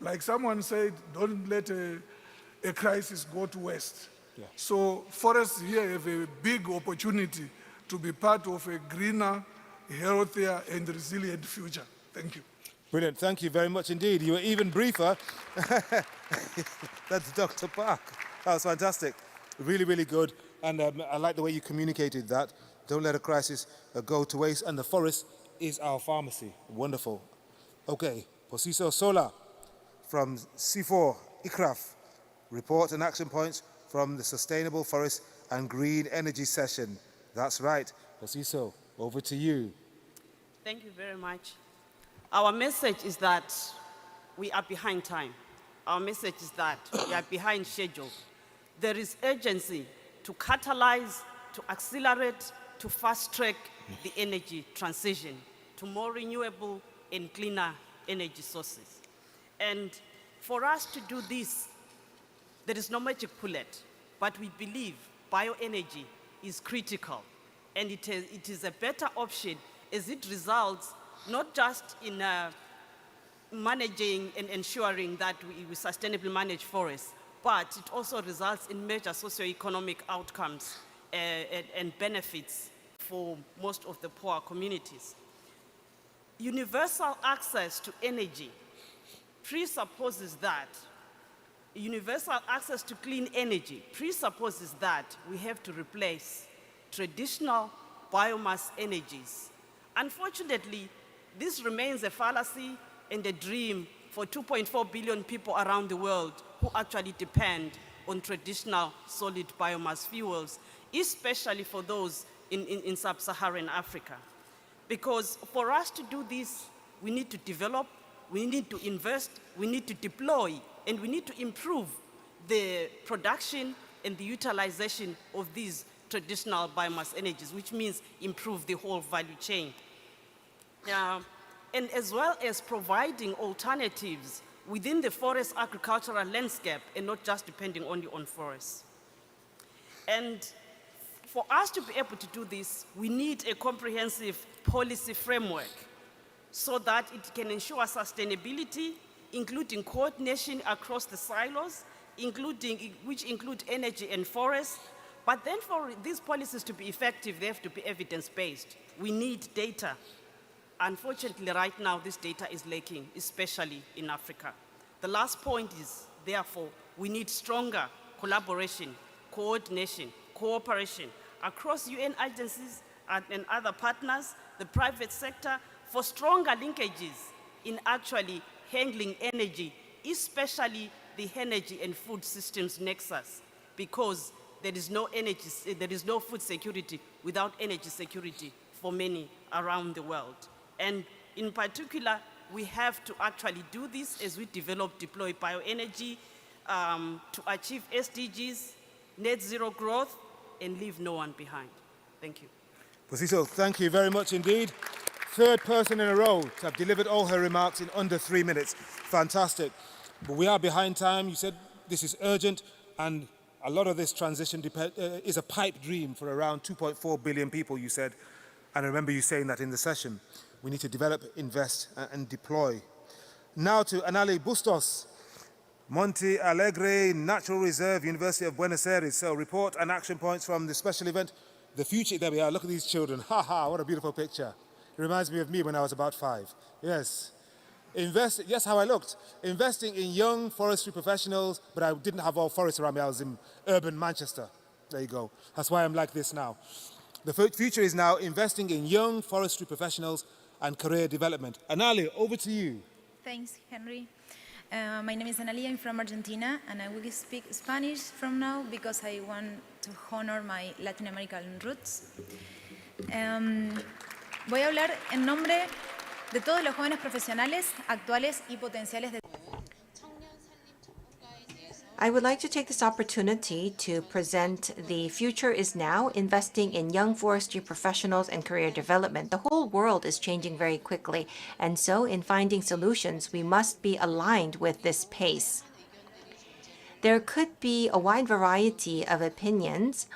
Like someone said, don't let a crisis go to waste. So forests here have a big opportunity to be part of a greener, healthier, and resilient future. Thank you. Brilliant. Thank you very much indeed. You were even briefer. That's Dr. Park. That was fantastic. Really, really good. And I like the way you communicated that. Don't let a crisis go to waste. And the forest is our pharmacy. Wonderful. Okay. Posiso Sola from C4 ICRAF. Report and action points from the Sustainable Forest and Green Energy Session. That's right. Posiso, over to you. Thank you very much. Our message is that we are behind time. Our message is that we are behind schedule. There is urgency to catalyze, to accelerate, to fast-track the energy transition to more renewable and cleaner energy sources. And for us to do this, there is no magic bullet, but we believe bioenergy is critical, and it is a better option as it results not just in managing and ensuring that we sustainably manage forests, but it also results in major socioeconomic outcomes and benefits for most of the poor communities. Universal access to energy presupposes that universal access to clean energy presupposes that we have to replace traditional biomass energies. Unfortunately, this remains a fallacy and a dream for 2.4 billion people around the world who actually depend on traditional solid biomass fuels, especially for those in sub-Saharan Africa. Because for us to do this, we need to develop, we need to invest, we need to deploy, and we need to improve the production and the utilization of these traditional biomass energies, which means improve the whole value chain. And as well as providing alternatives within the forest agricultural landscape and not just depending only on forests. And for us to be able to do this, we need a comprehensive policy framework so that it can ensure sustainability, including coordination across the silos, which include energy and forests. But then for these policies to be effective, they have to be evidence-based. We need data. Unfortunately, right now, this data is lacking, especially in Africa. The last point is, therefore, we need stronger collaboration, coordination, cooperation across UN agencies and other partners, the private sector, for stronger linkages in actually handling energy, especially the energy and food systems nexus, because there is no food security without energy security for many around the world. And in particular, we have to actually do this as we deploy bioenergy to achieve SDGs, net zero growth, and leave no one behind. Thank you. Posiso, thank you very much indeed. Third person in a row to have delivered all her remarks in under 3 minutes. Fantastic. But we are behind time. You said this is urgent, and a lot of this transition is a pipe dream for around 2.4 billion people, you said. And I remember you saying that in the session. We need to develop, invest, and deploy. Now to Anali Bustos, Monte Alegre Natural Reserve, University of Buenos Aires. So report and action points from the special event, The Future. There we are. Look at these children. Ha ha, what a beautiful picture. It reminds me of me when I was about 5. Yes. Yes, how I looked. Investing in young forestry professionals, but I didn't have all forests around me. I was in urban Manchester. There you go. That's why I'm like this now. The future is now investing in young forestry professionals and career development. Anali, over to you. Thanks, Henry. My name is Analia, I'm from Argentina, and I will speak Spanish from now because I want to honor my Latin American roots. Voy a hablar en nombre de todos los jóvenes profesionales actuales y potenciales de I would like to take this opportunity to present The Future is Now, investing in young forestry professionals and career development. The whole world is changing very quickly, and so in finding solutions, we must be aligned with this pace. There could be a wide variety of opinions,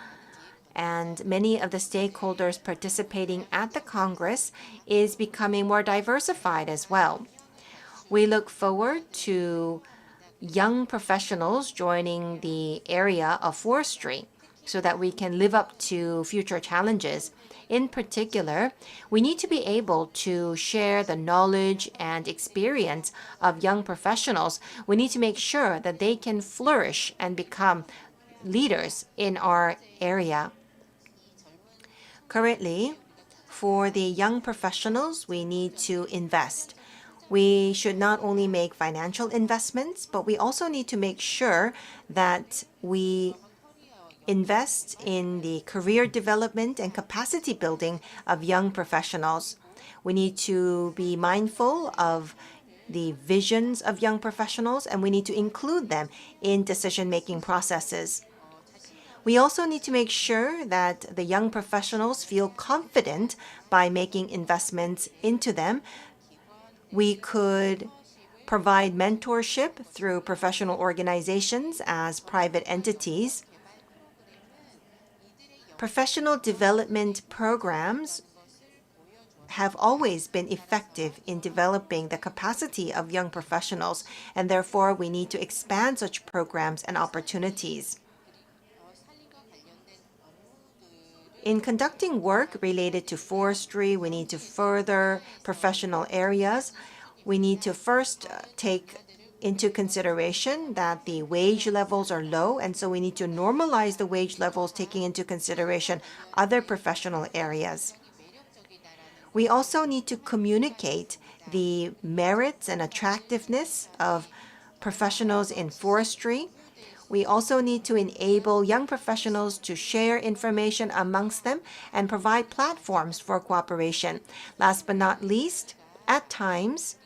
and many of the stakeholders participating at the Congress is becoming more diversified as well. We look forward to young professionals joining the area of forestry so that we can live up to future challenges. In particular, we need to be able to share the knowledge and experience of young professionals. We need to make sure that they can flourish and become leaders in our area. Currently, for the young professionals, we need to invest. We should not only make financial investments, but we also need to make sure that we invest in the career development and capacity building of young professionals. We need to be mindful of the visions of young professionals, and we need to include them in decision-making processes. We also need to make sure that the young professionals feel confident by making investments into them. We could provide mentorship through professional organizations as private entities. Professional development programs have always been effective in developing the capacity of young professionals, and therefore we need to expand such programs and opportunities. In conducting work related to forestry, we need to further professional areas. We need to first take into consideration that the wage levels are low, and so we need to normalize the wage levels, taking into consideration other professional areas. We also need to communicate the merits and attractiveness of professionals in forestry. We also need to enable young professionals to share information amongst them and provide platforms for cooperation. Last but not least, at times,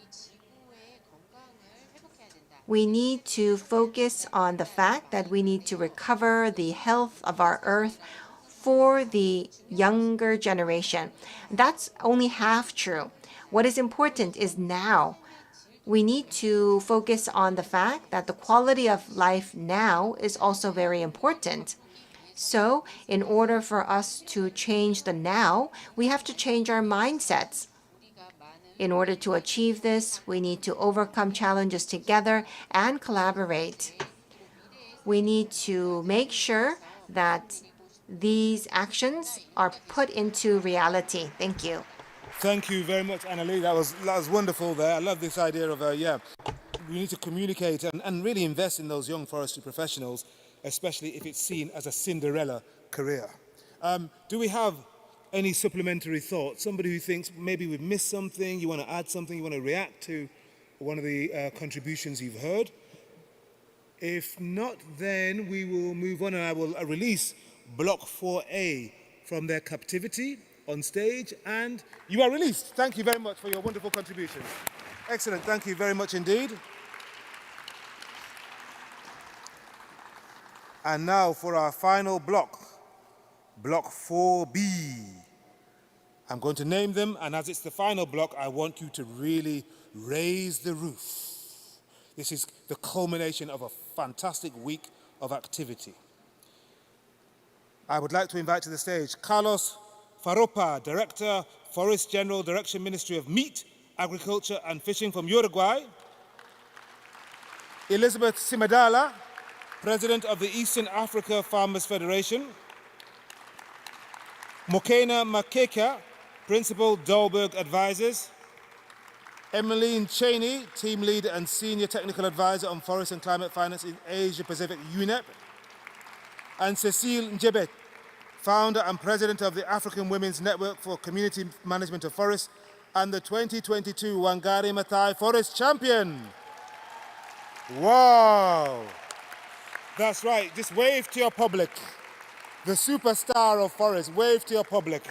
we need to focus on the fact that we need to recover the health of our earth for the younger generation. That's only half true. What is important is now. We need to focus on the fact that the quality of life now is also very important. So, in order for us to change the now, we have to change our mindsets. In order to achieve this, we need to overcome challenges together and collaborate. We need to make sure that these actions are put into reality. Thank you. Thank you very much, Annalie. That was wonderful there. I love this idea of, we need to communicate and really invest in those young forestry professionals, especially if it's seen as a Cinderella career. Do we have any supplementary thoughts? Somebody who thinks maybe we've missed something, you want to add something, you want to react to one of the contributions you've heard? If not, then we will move on and I will release Block 4A from their captivity on stage, and you are released. Thank you very much for your wonderful contributions. Excellent, thank you very much indeed. And now for our final block, Block 4B. I'm going to name them, and as it's the final block, I want you to really raise the roof. This is the culmination of a fantastic week of activity. I would like to invite to the stage Carlos Faropa, Director, Forest General Direction Ministry of Meat, Agriculture and Fishing from Uruguay. Elizabeth Simadala, President of the Eastern Africa Farmers Federation. Mokena Makeka, Principal Dolberg Advisors. Emmeline Cheney, Team Leader and Senior Technical Advisor on Forest and Climate Finance in Asia Pacific, UNEP. And Cecile Njebet, Founder and President of the African Women's Network for Community Management of Forests and the 2022 Wangari Maathai Forest Champion. Wow! That's right, just wave to your public. The superstar of forests, wave to your public.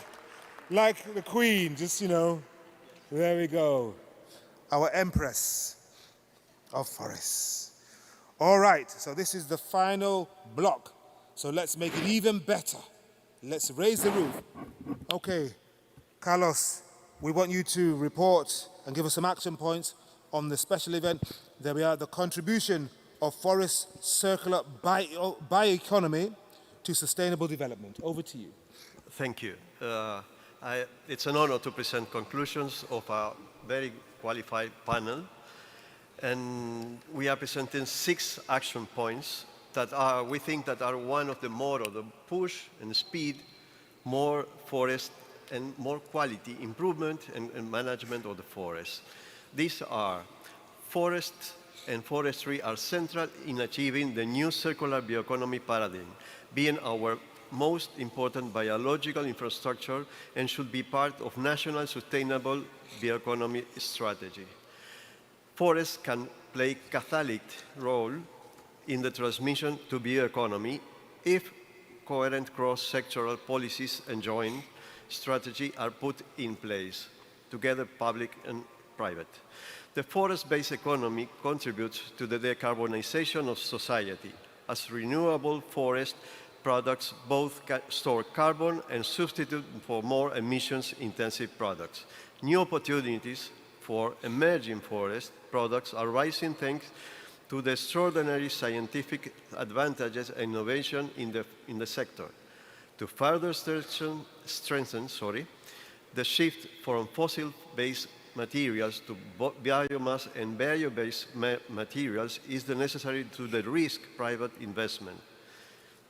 Like the Queen, just, there we go. Our Empress of Forests. All right, so this is the final block. So let's make it even better. Let's raise the roof. Okay, Carlos, we want you to report and give us some action points on the special event. There we are, the contribution of forest circular bioeconomy to sustainable development. Over to you. Thank you. It's an honor to present conclusions of a very qualified panel. And we are presenting 6 action points that we think that are one of the more of the push and speed, more forest and more quality improvement and management of the forest. These are forests and forestry are central in achieving the new circular bioeconomy paradigm, being our most important biological infrastructure and should be part of national sustainable bioeconomy strategy. Forests can play catalytic role in the transmission to bioeconomy if coherent cross-sectoral policies and joint strategy are put in place, together public and private. The forest-based economy contributes to the decarbonization of society, as renewable forest products both store carbon and substitute for more emissions-intensive products. New opportunities for emerging forest products are rising thanks to the extraordinary scientific advantages and innovation in the sector. To further strengthen the shift from fossil-based materials to biomass and bio-based materials is necessary to de-risk private investment,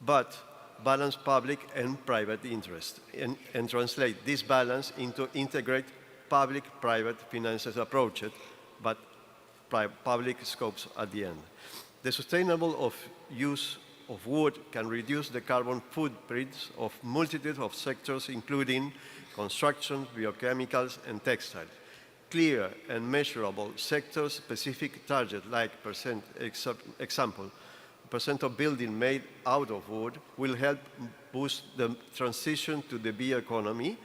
but balance public and private interest and translate this balance into integrate public-private finances approach, but public scopes at the end. The sustainable use of wood can reduce the carbon footprints of multitude of sectors, including construction, biochemicals, and textile. Clear and measurable sector-specific target, like example, percent of building made out of wood, will help boost the transition to the bioeconomy.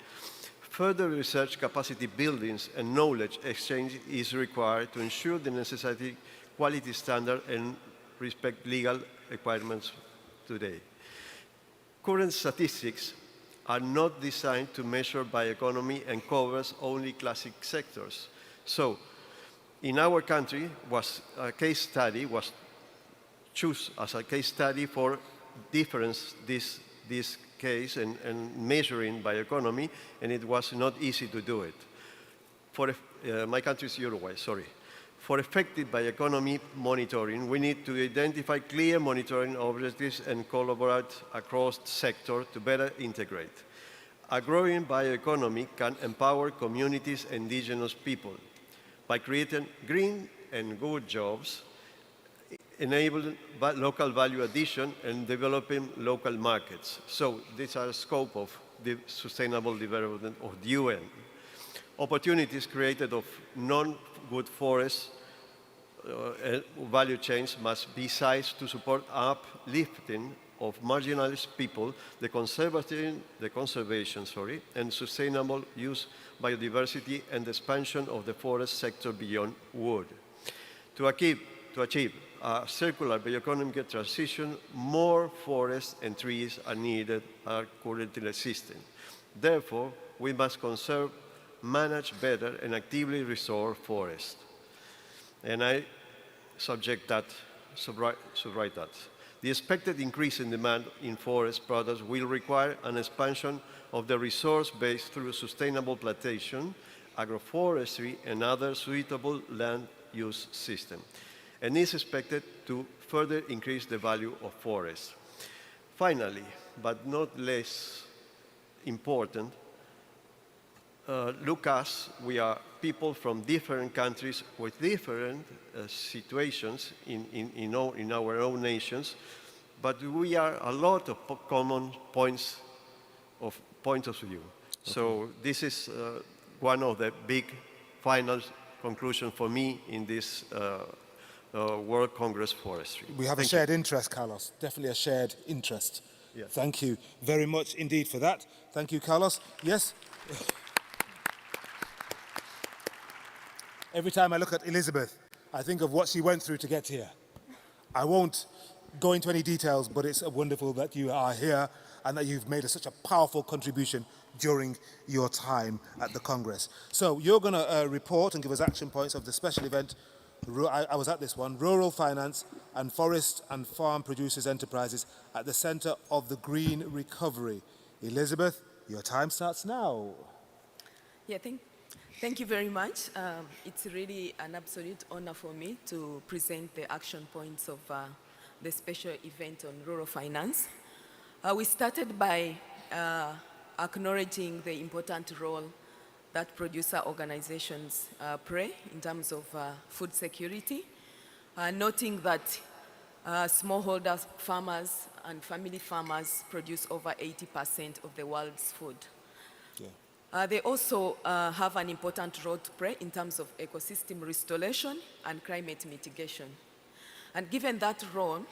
Further research capacity buildings and knowledge exchange is required to ensure the necessary quality standard and respect legal requirements today. Current statistics are not designed to measure bioeconomy and covers only classic sectors. So, in our country, a case study was chosen as a case study for difference this case and measuring bioeconomy, and it was not easy to do it. My country is Uruguay, sorry. For effective bioeconomy monitoring, we need to identify clear monitoring objectives and collaborate across the sector to better integrate. A growing bioeconomy can empower communities and indigenous people by creating green and good jobs, enabling local value addition, and developing local markets. So these are the scope of the sustainable development of the UN. Opportunities created of non-good forests value chains must be sized to support uplifting of marginalized people, the conservation, and sustainable use, biodiversity, and the expansion of the forest sector beyond wood. To achieve a circular bioeconomic transition, more forests and trees are needed, are currently existing. Therefore, we must conserve, manage better, and actively restore forests. And I write that. The expected increase in demand in forest products will require an expansion of the resource base through sustainable plantation, agroforestry, and other suitable land use systems, and is expected to further increase the value of forests. Finally, but not less important, look us, we are people from different countries with different situations in our own nations, but we are a lot of common points of view. Okay. So this is one of the big final conclusions for me in this World Congress Forestry. We have a shared interest, Carlos, definitely a shared interest. Yes. Thank you very much indeed for that. Thank you, Carlos. Yes? Every time I look at Elizabeth, I think of what she went through to get here. I won't go into any details, but it's wonderful that you are here and that you've made such a powerful contribution during your time at the Congress. So you're going to report and give us action points of the special event. I was at this one, Rural Finance and Forest and Farm Producers Enterprises at the Center of the Green Recovery. Elizabeth, your time starts now. Yeah, Thank you very much. It's really an absolute honor for me to present the action points of the special event on rural finance. We started by acknowledging the important role that producer organizations play in terms of food security, noting that smallholder farmers and family farmers produce over 80% of the world's food. They also have an important role to play in terms of ecosystem restoration and climate mitigation. And given that role,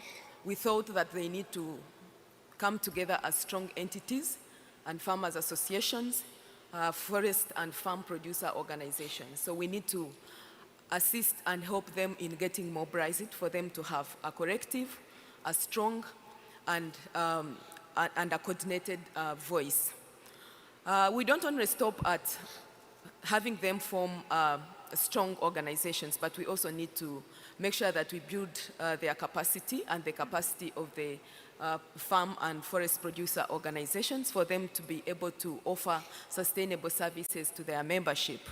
we thought that they need to come together as strong entities and farmers associations, forest and farm producer organizations. So we need to assist and help them in getting mobilized for them to have a collective, a strong, and a coordinated voice. We don't only stop at having them form strong organizations, but we also need to make sure that we build their capacity and the capacity of the farm and forest producer organizations for them to be able to offer sustainable services to their membership.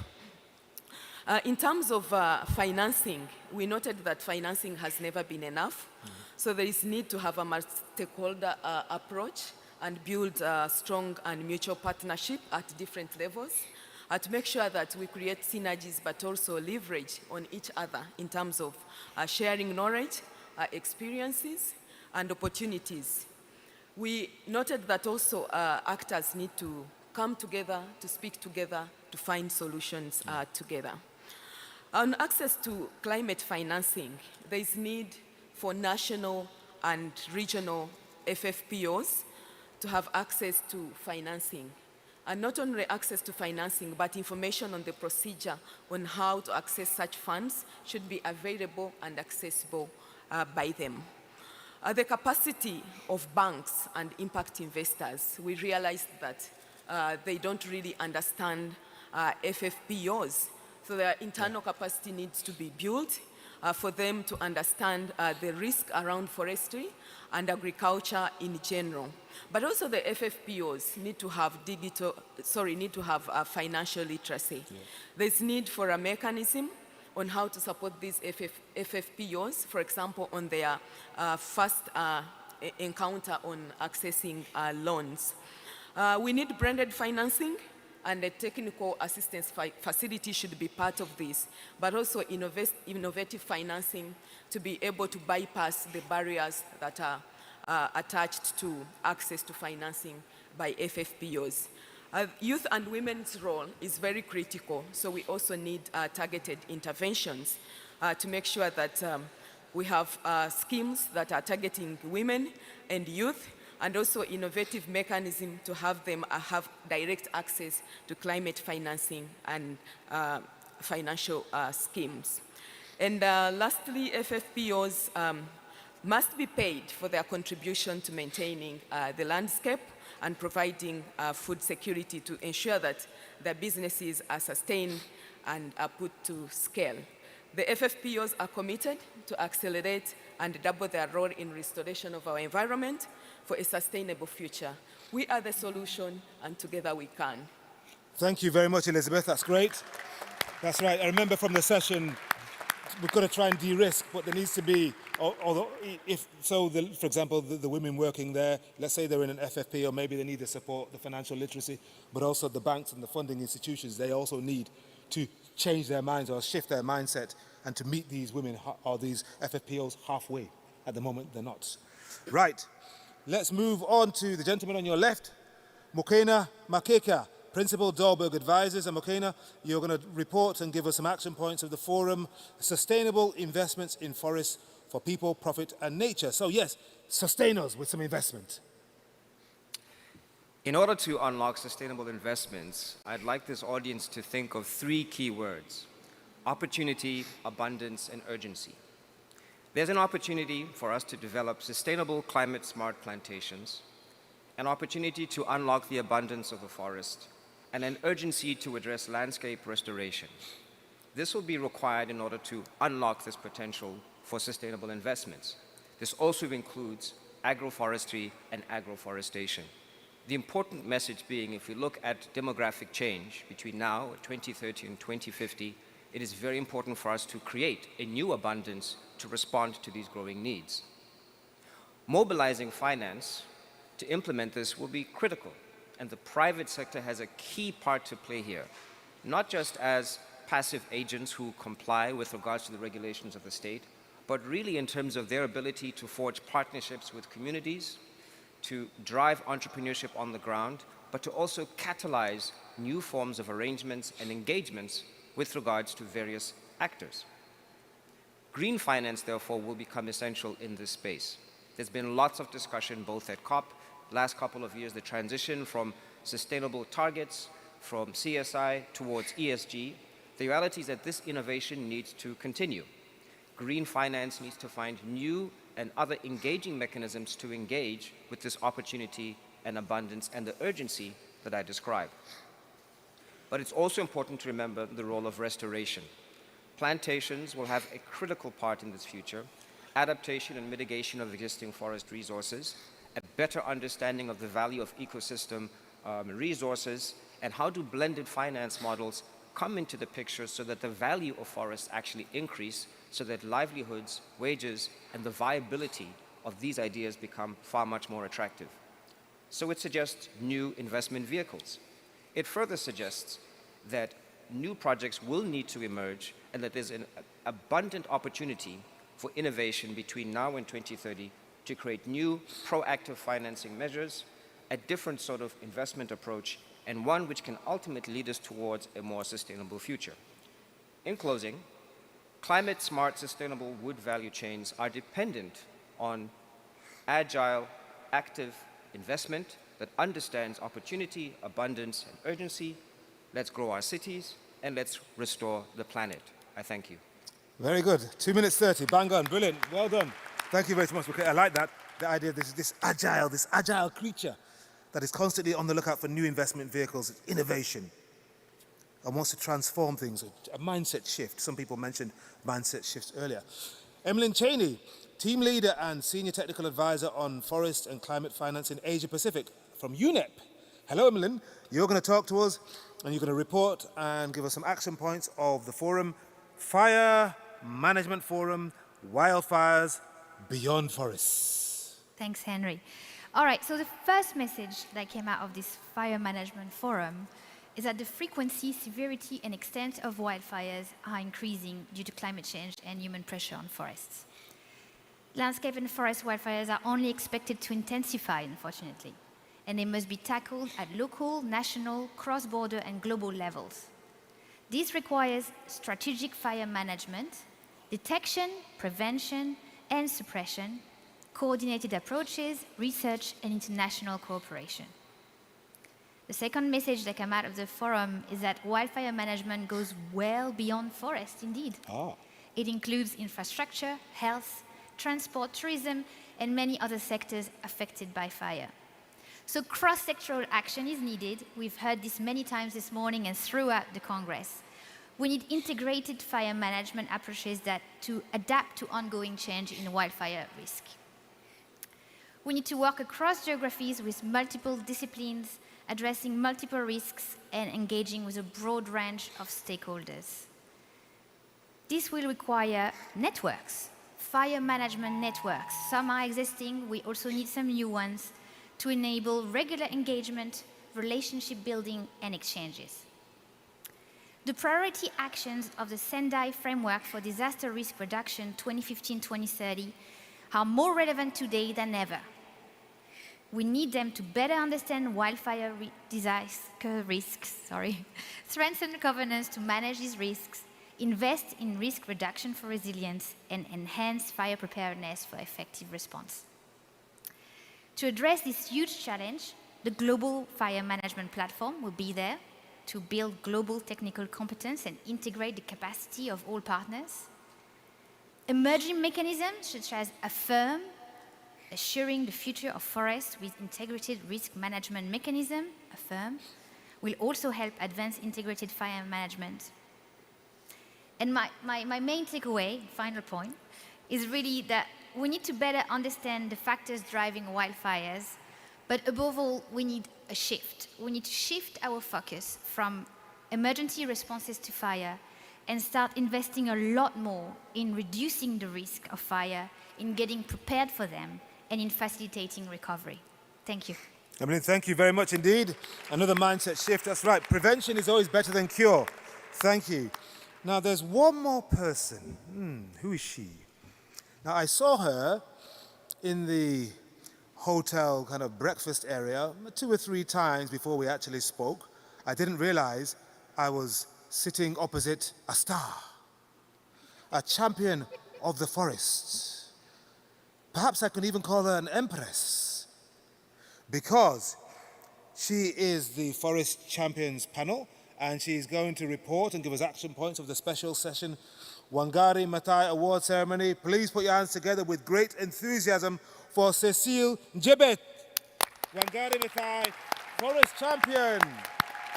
In terms of financing, we noted that financing has never been enough. So there is need to have a multi-stakeholder approach and build a strong and mutual partnership at different levels to make sure that we create synergies but also leverage on each other in terms of sharing knowledge, experiences, and opportunities. We noted that also actors need to come together, to speak together, to find solutions together. On access to climate financing, there is need for national and regional FFPOs to have access to financing. And not only access to financing, but information on the procedure on how to access such funds should be available and accessible by them. The capacity of banks and impact investors, we realized that they don't really understand FFPOs. So their internal capacity needs to be built for them to understand the risk around forestry and agriculture in general. But also the FFPOs need to have financial literacy. There's need for a mechanism on how to support these FFPOs, for example, on their first encounter on accessing loans. We need branded financing, and the technical assistance facility should be part of this, but also innovative financing to be able to bypass the barriers that are attached to access to financing by FFPOs. Youth and women's role is very critical, so we also need targeted interventions to make sure that we have schemes that are targeting women and youth, and also innovative mechanism to have them have direct access to climate financing and financial schemes. And lastly, FFPOs must be paid for their contribution to maintaining the landscape and providing food security to ensure that their businesses are sustained and are put to scale. The FFPOs are committed to accelerate and double their role in restoration of our environment for a sustainable future. We are the solution, and together we can. Thank you very much, Elizabeth. That's great. That's right. I remember from the session, we've got to try and de-risk, but there needs to be, although for example, the women working there, let's say they're in an FFP, or maybe they need the support, the financial literacy, but also the banks and the funding institutions, they also need to change their minds or shift their mindset and to meet these women or these FFPOs halfway. At the moment, they're not. Right. Let's move on to the gentleman on your left, Mokena Makeka, Principal Dahlberg Advisors. And Mokena, you're going to report and give us some action points of the forum, Sustainable Investments in Forests for People, Profit and Nature. So yes, sustain us with some investment. In order to unlock sustainable investments, I'd like this audience to think of three key words: opportunity, abundance, and urgency. There's an opportunity for us to develop sustainable climate-smart plantations, an opportunity to unlock the abundance of the forest, and an urgency to address landscape restoration. This will be required in order to unlock this potential for sustainable investments. This also includes agroforestry and agroforestation. The important message being, if we look at demographic change between now, 2030 and 2050, it is very important for us to create a new abundance to respond to these growing needs. Mobilizing finance to implement this will be critical, and the private sector has a key part to play here, not just as passive agents who comply with regards to the regulations of the state, but really in terms of their ability to forge partnerships with communities, to drive entrepreneurship on the ground, but to also catalyze new forms of arrangements and engagements with regards to various actors. Green finance, therefore, will become essential in this space. There's been lots of discussion both at COP, last couple of years, the transition from sustainable targets, from CSI towards ESG. The reality is that this innovation needs to continue. Green finance needs to find new and other engaging mechanisms to engage with this opportunity and abundance and the urgency that I described. But it's also important to remember the role of restoration. Plantations will have a critical part in this future, adaptation and mitigation of existing forest resources, a better understanding of the value of ecosystem resources, and how do blended finance models come into the picture so that the value of forests actually increase, so that livelihoods, wages, and the viability of these ideas become far much more attractive. So it suggests new investment vehicles. It further suggests that new projects will need to emerge and that there's an abundant opportunity for innovation between now and 2030 to create new proactive financing measures, a different sort of investment approach, and one which can ultimately lead us towards a more sustainable future. In closing, climate-smart, sustainable wood value chains are dependent on agile, active investment that understands opportunity, abundance, and urgency. Let's grow our cities, and let's restore the planet. I thank you. Very good. 2 minutes 30. Bang on. Brilliant. Well done. Thank you very much. I like that. The idea of this agile creature that is constantly on the lookout for new investment vehicles, innovation, and wants to transform things, a mindset shift. Some people mentioned mindset shifts earlier. Emmeline Cheney, Team Leader and Senior Technical Advisor on Forest and Climate Finance in Asia Pacific from UNEP. Hello, Emmeline. You're going to talk to us and you're going to report and give us some action points of the forum, Fire Management Forum, Wildfires Beyond Forests. Thanks, Henry. All right, so the first message that came out of this Fire Management Forum is that the frequency, severity, and extent of wildfires are increasing due to climate change and human pressure on forests. Landscape and forest wildfires are only expected to intensify, unfortunately, and they must be tackled at local, national, cross-border, and global levels. This requires strategic fire management, detection, prevention, and suppression, coordinated approaches, research, and international cooperation. The second message that came out of the forum is that wildfire management goes well beyond forests, indeed. It includes infrastructure, health, transport, tourism, and many other sectors affected by fire. So cross-sectoral action is needed. We've heard this many times this morning and throughout the Congress. We need integrated fire management approaches to adapt to ongoing change in wildfire risk. We need to work across geographies with multiple disciplines, addressing multiple risks and engaging with a broad range of stakeholders. This will require networks, fire management networks. Some are existing, we also need some new ones to enable regular engagement, relationship building, and exchanges. The priority actions of the Sendai Framework for Disaster Risk Reduction 2015-2030 are more relevant today than ever. We need them to better understand wildfire risks, strengthen governance to manage these risks, invest in risk reduction for resilience, and enhance fire preparedness for effective response. To address this huge challenge, the Global Fire Management Platform will be there to build global technical competence and integrate the capacity of all partners. Emerging mechanisms such as AFFIRM, Assuring the Future of Forests with Integrated Risk Management Mechanism, AFFIRM, will also help advance integrated fire management. And my main takeaway, final point, is really that we need to better understand the factors driving wildfires, but above all, we need a shift. We need to shift our focus from emergency responses to fire and start investing a lot more in reducing the risk of fire, in getting prepared for them, and in facilitating recovery. Thank you. Emily, thank you very much indeed. Another mindset shift. That's right. Prevention is always better than cure. Thank you. Now, there's one more person. Who is she? Now, I saw her in the hotel kind of breakfast area 2 or 3 times before we actually spoke. I didn't realize I was sitting opposite a star, a champion of the forests. Perhaps I could even call her an empress, because she is the Forest Champions panel, and she's going to report and give us action points of the special session Wangari Maathai Award Ceremony. Please put your hands together with great enthusiasm for Cecile Njebet, Wangari Maathai Forest Champion,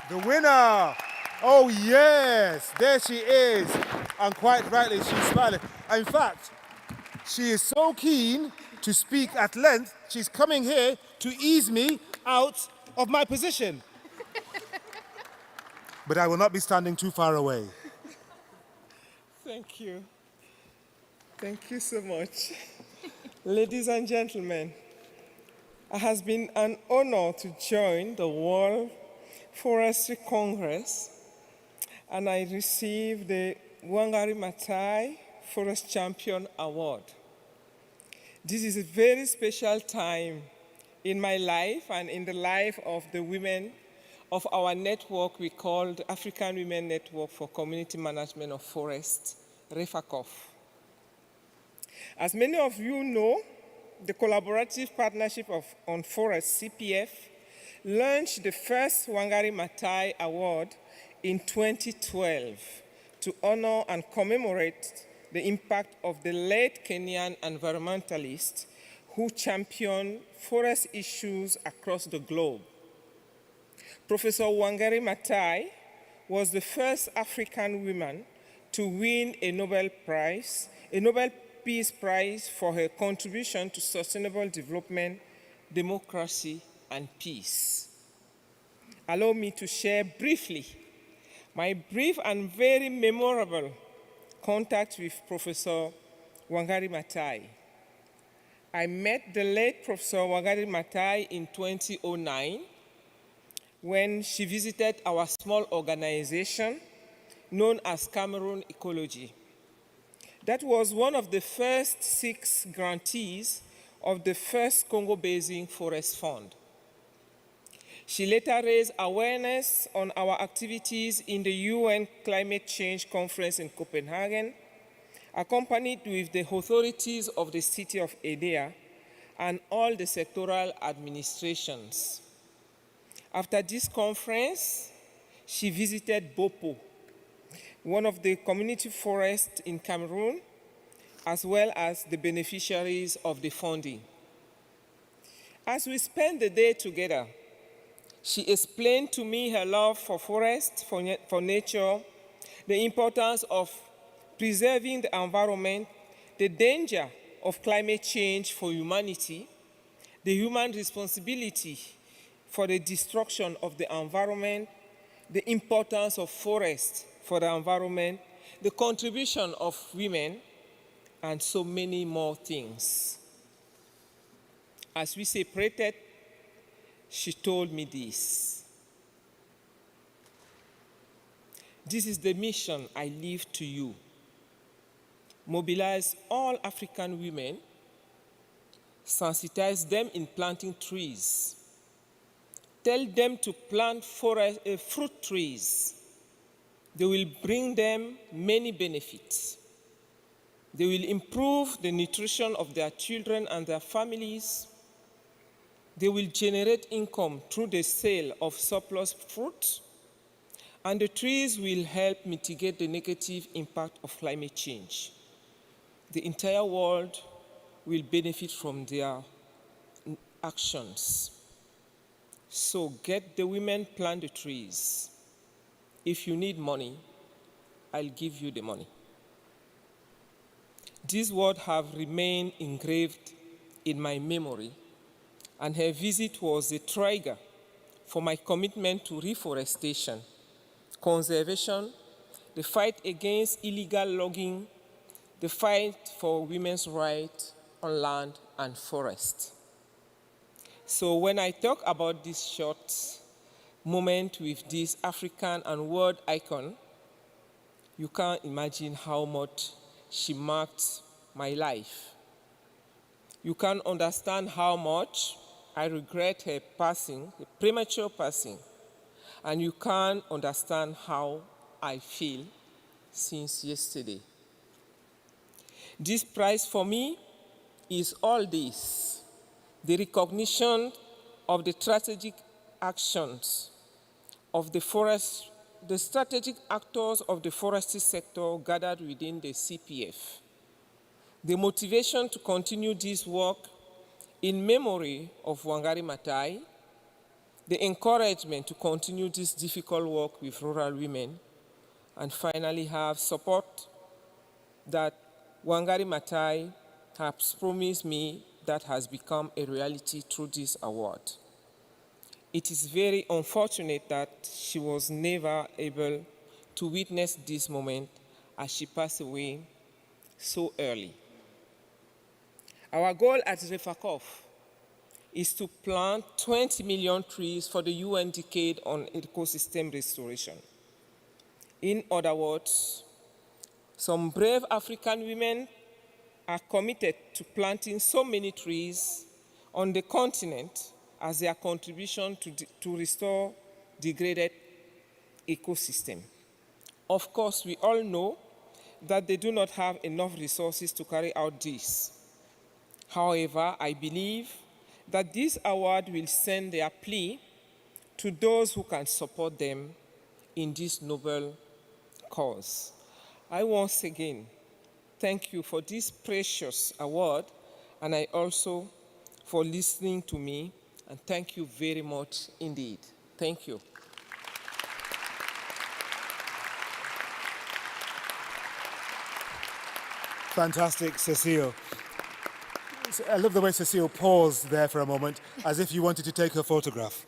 the winner. Oh yes, there she is. And quite rightly, she's smiling. In fact, she is so keen to speak at length, she's coming here to ease me out of my position. But I will not be standing too far away. Thank you. Thank you so much. Ladies and gentlemen, it has been an honor to join the World Forestry Congress, and I received the Wangari Maathai Forest Champion Award. This is a very special time in my life and in the life of the women of our network we called African Women Network for Community Management of Forests, REFACOF. As many of you know, the Collaborative Partnership on Forests, CPF, launched the first Wangari Maathai Award in 2012 to honor and commemorate the impact of the late Kenyan environmentalist who championed forest issues across the globe. Professor Wangari Maathai was the first African woman to win a Nobel Peace Prize for her contribution to sustainable development, democracy, and peace. Allow me to share briefly my brief and very memorable contact with Professor Wangari Maathai. I met the late Professor Wangari Maathai in 2009 when she visited our small organization known as Cameroon Ecology. That was one of the first 6 grantees of the first Congo Basin Forest Fund. She later raised awareness on our activities in the UN Climate Change Conference in Copenhagen, accompanied with the authorities of the city of Edea and all the sectoral administrations. After this conference, she visited Bopo, one of the community forests in Cameroon, as well as the beneficiaries of the funding. As we spent the day together, she explained to me her love for forests, for nature, the importance of preserving the environment, the danger of climate change for humanity, the human responsibility for the destruction of the environment, the importance of forests for the environment, the contribution of women, and so many more things. As we separated, she told me this: "This is the mission I leave to you. Mobilize all African women, sensitize them in planting trees. Tell them to plant fruit trees. They will bring them many benefits. They will improve the nutrition of their children and their families. They will generate income through the sale of surplus fruit, and the trees will help mitigate the negative impact of climate change. The entire world will benefit from their actions. So get the women, plant the trees. If you need money, I'll give you the money." These words have remained engraved in my memory, and her visit was a trigger for my commitment to reforestation, conservation, the fight against illegal logging, the fight for women's rights on land and forest. So when I talk about this short moment with this African and world icon, you can't imagine how much she marked my life. You can understand how much I regret her passing, her premature passing, and you can understand how I feel since yesterday. This prize for me is all this: the recognition of the strategic actions of the forest, the strategic actors of the forestry sector gathered within the CPF, the motivation to continue this work in memory of Wangari Maathai, the encouragement to continue this difficult work with rural women, and finally have support that Wangari Maathai has promised me that has become a reality through this award. It is very unfortunate that she was never able to witness this moment as she passed away so early. Our goal at Refakov is to plant 20 million trees for the UN Decade on Ecosystem Restoration. In other words, some brave African women are committed to planting so many trees on the continent as their contribution to restore degraded ecosystem. Of course, we all know that they do not have enough resources to carry out this. However, I believe that this award will send their plea to those who can support them in this noble cause. I once again thank you for this precious award, and I also for listening to me, and thank you very much indeed. Thank you. Fantastic, Cecile. I love the way Cecile paused there for a moment, as if you wanted to take her photograph.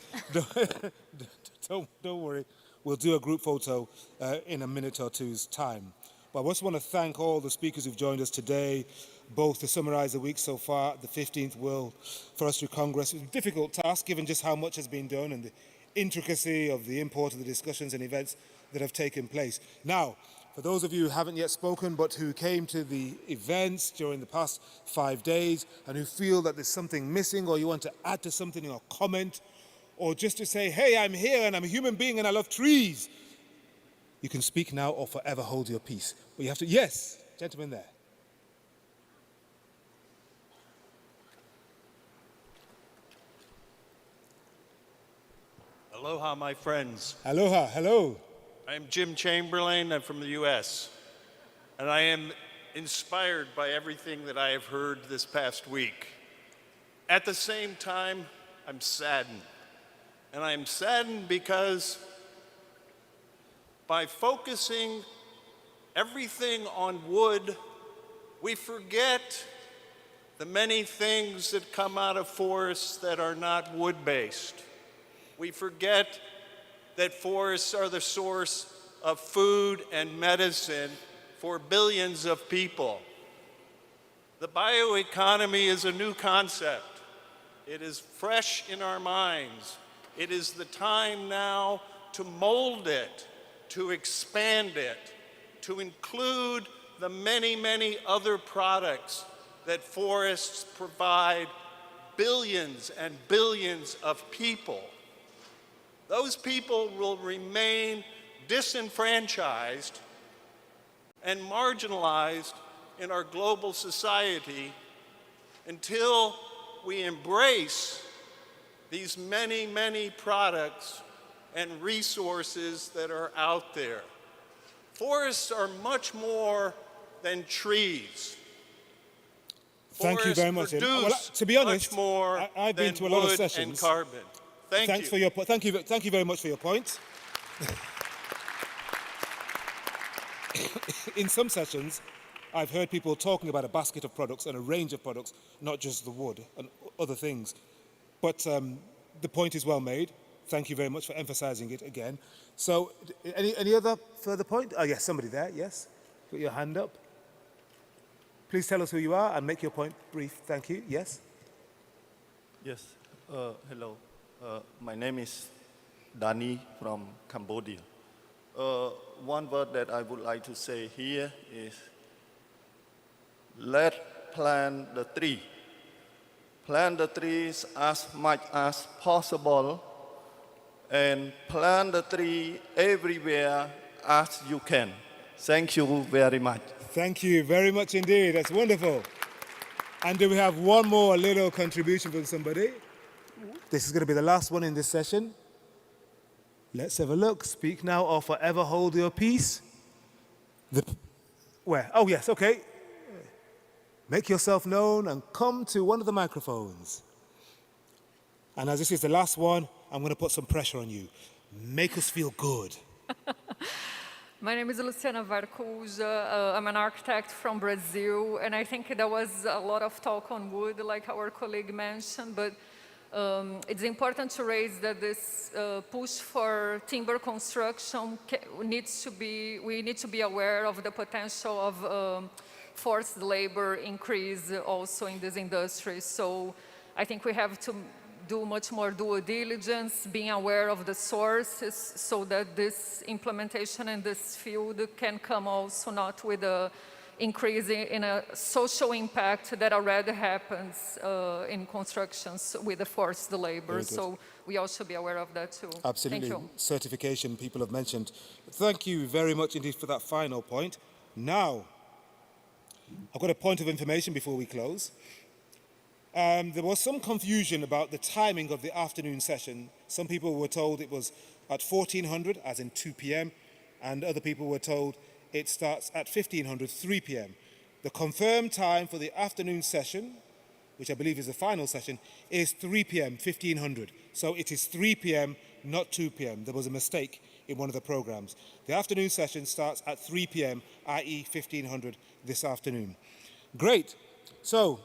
Don't worry, we'll do a group photo in a minute or two's time. But I just want to thank all the speakers who've joined us today, both to summarize the week so far, the 15th World Forestry Congress. It was a difficult task, given just how much has been done and the intricacy of the import of the discussions and events that have taken place. Now, for those of you who haven't yet spoken, but who came to the events during the past 5 days and who feel that there's something missing, or you want to add to something or comment, or just to say, hey, I'm here and I'm a human being and I love trees, you can speak now or forever hold your peace. But you have to, yes, gentleman there. Aloha, my friends. Aloha, hello. I'm Jim Chamberlain. I'm from the U.S. And I am inspired by everything that I have heard this past week. At the same time, I'm saddened. And I'm saddened because by focusing everything on wood, we forget the many things that come out of forests that are not wood-based. We forget that forests are the source of food and medicine for billions of people. The bioeconomy is a new concept. It is fresh in our minds. It is the time now to mold it, to expand it, to include the many, many other products that forests provide billions and billions of people. Those people will remain disenfranchised and marginalized in our global society until we embrace these many, many products and resources that are out there. Forests are much more than trees. Thank you very much. Well, to be honest, I've been to a lot of sessions. And carbon. Thank you very much for your point. In some sessions, I've heard people talking about a basket of products and a range of products, not just the wood and other things. But the point is well made. thank you very much for emphasizing it again. So, any other further point? Oh, yes, somebody there, yes. Put your hand up. Please tell us who you are and make your point brief. Thank you. Yes? Yes. Hello. My name is Dani from Cambodia. One word that I would like to say here is let's plant the tree. Plant the trees as much as possible and plant the tree everywhere as you can. Thank you very much. Thank you very much indeed. That's wonderful. And do we have one more little contribution from somebody? This is going to be the last one in this session. Let's have a look. Speak now or forever hold your peace. Where? Oh, yes, okay. Make yourself known and come to one of the microphones. And as this is the last one, I'm going to put some pressure on you. Make us feel good. My name is Luciana Varcuja. I'm an architect from Brazil, and I think there was a lot of talk on wood, like our colleague mentioned, but it's important to raise that this push for timber construction we need to be aware of the potential of forced labor increase also in this industry. So I think we have to do much more due diligence, being aware of the sources so that this implementation in this field can come also not with a increase in a social impact that already happens in constructions with the forced labor. So we all should be aware of that too. Absolutely. Thank you. Certification people have mentioned. Thank you very much indeed for that final point. Now, I've got a point of information before we close. There was some confusion about the timing of the afternoon session. Some people were told it was at 1400, as in 2 p.m., and other people were told it starts at 1500, 3 p.m. The confirmed time for the afternoon session, which I believe is the final session, is 3 p.m., 1500. So it is 3 p.m., not 2 p.m. There was a mistake in one of the programs. The afternoon session starts at 3 p.m., i.e. 1500 this afternoon. Great. So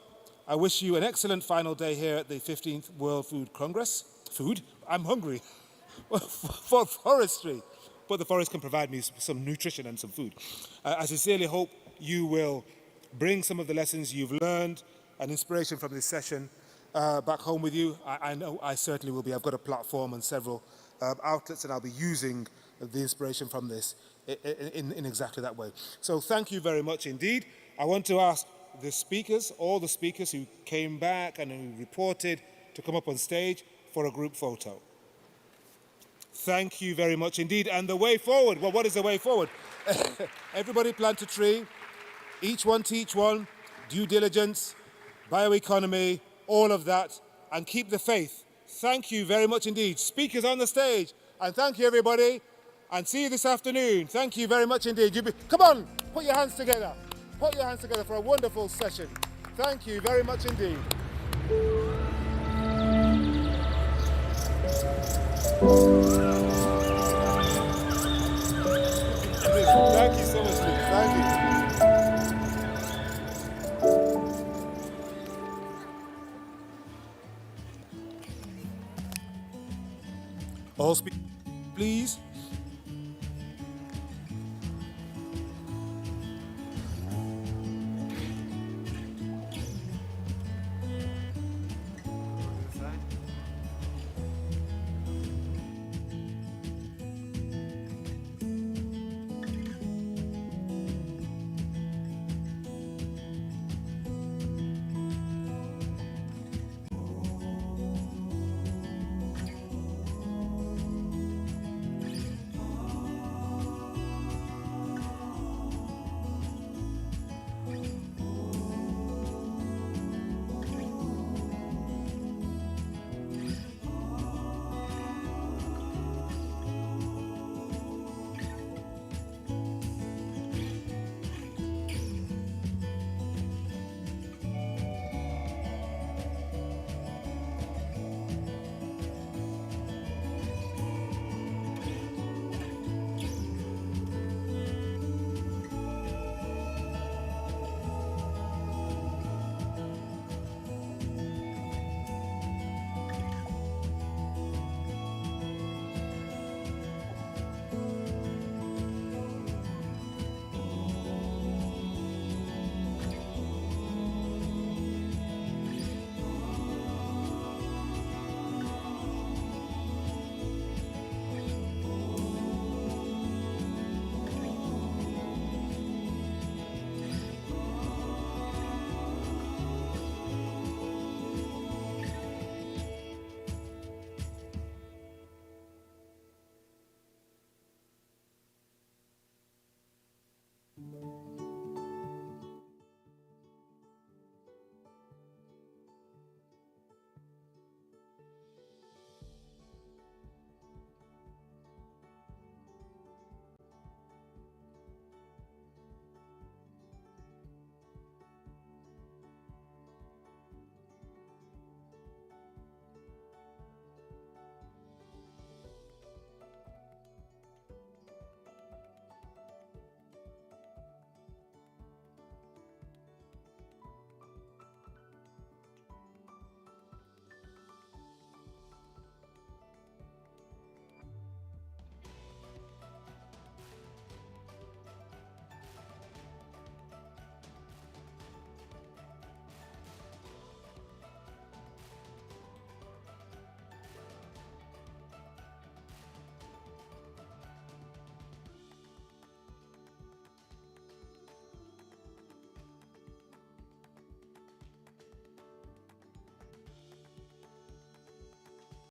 I wish you an excellent final day here at the 15th World Food Congress. Food? I'm hungry. For forestry. But the forest can provide me some nutrition and some food. I sincerely hope you will bring some of the lessons you've learned and inspiration from this session back home with you. I know I certainly will be. I've got a platform and several outlets, and I'll be using the inspiration from this in exactly that way. So thank you very much indeed. I want to ask the speakers, all the speakers who came back and who reported, to come up on stage for a group photo. Thank you very much indeed. And the way forward, well, what is the way forward? Everybody plant a tree, each one teach one, due diligence, bioeconomy, all of that, and keep the faith. Thank you very much indeed. Speakers on the stage, and thank you everybody, and see you this afternoon. Thank you very much indeed. Come on, put your hands together. Put your hands together for a wonderful session. Thank you very much indeed.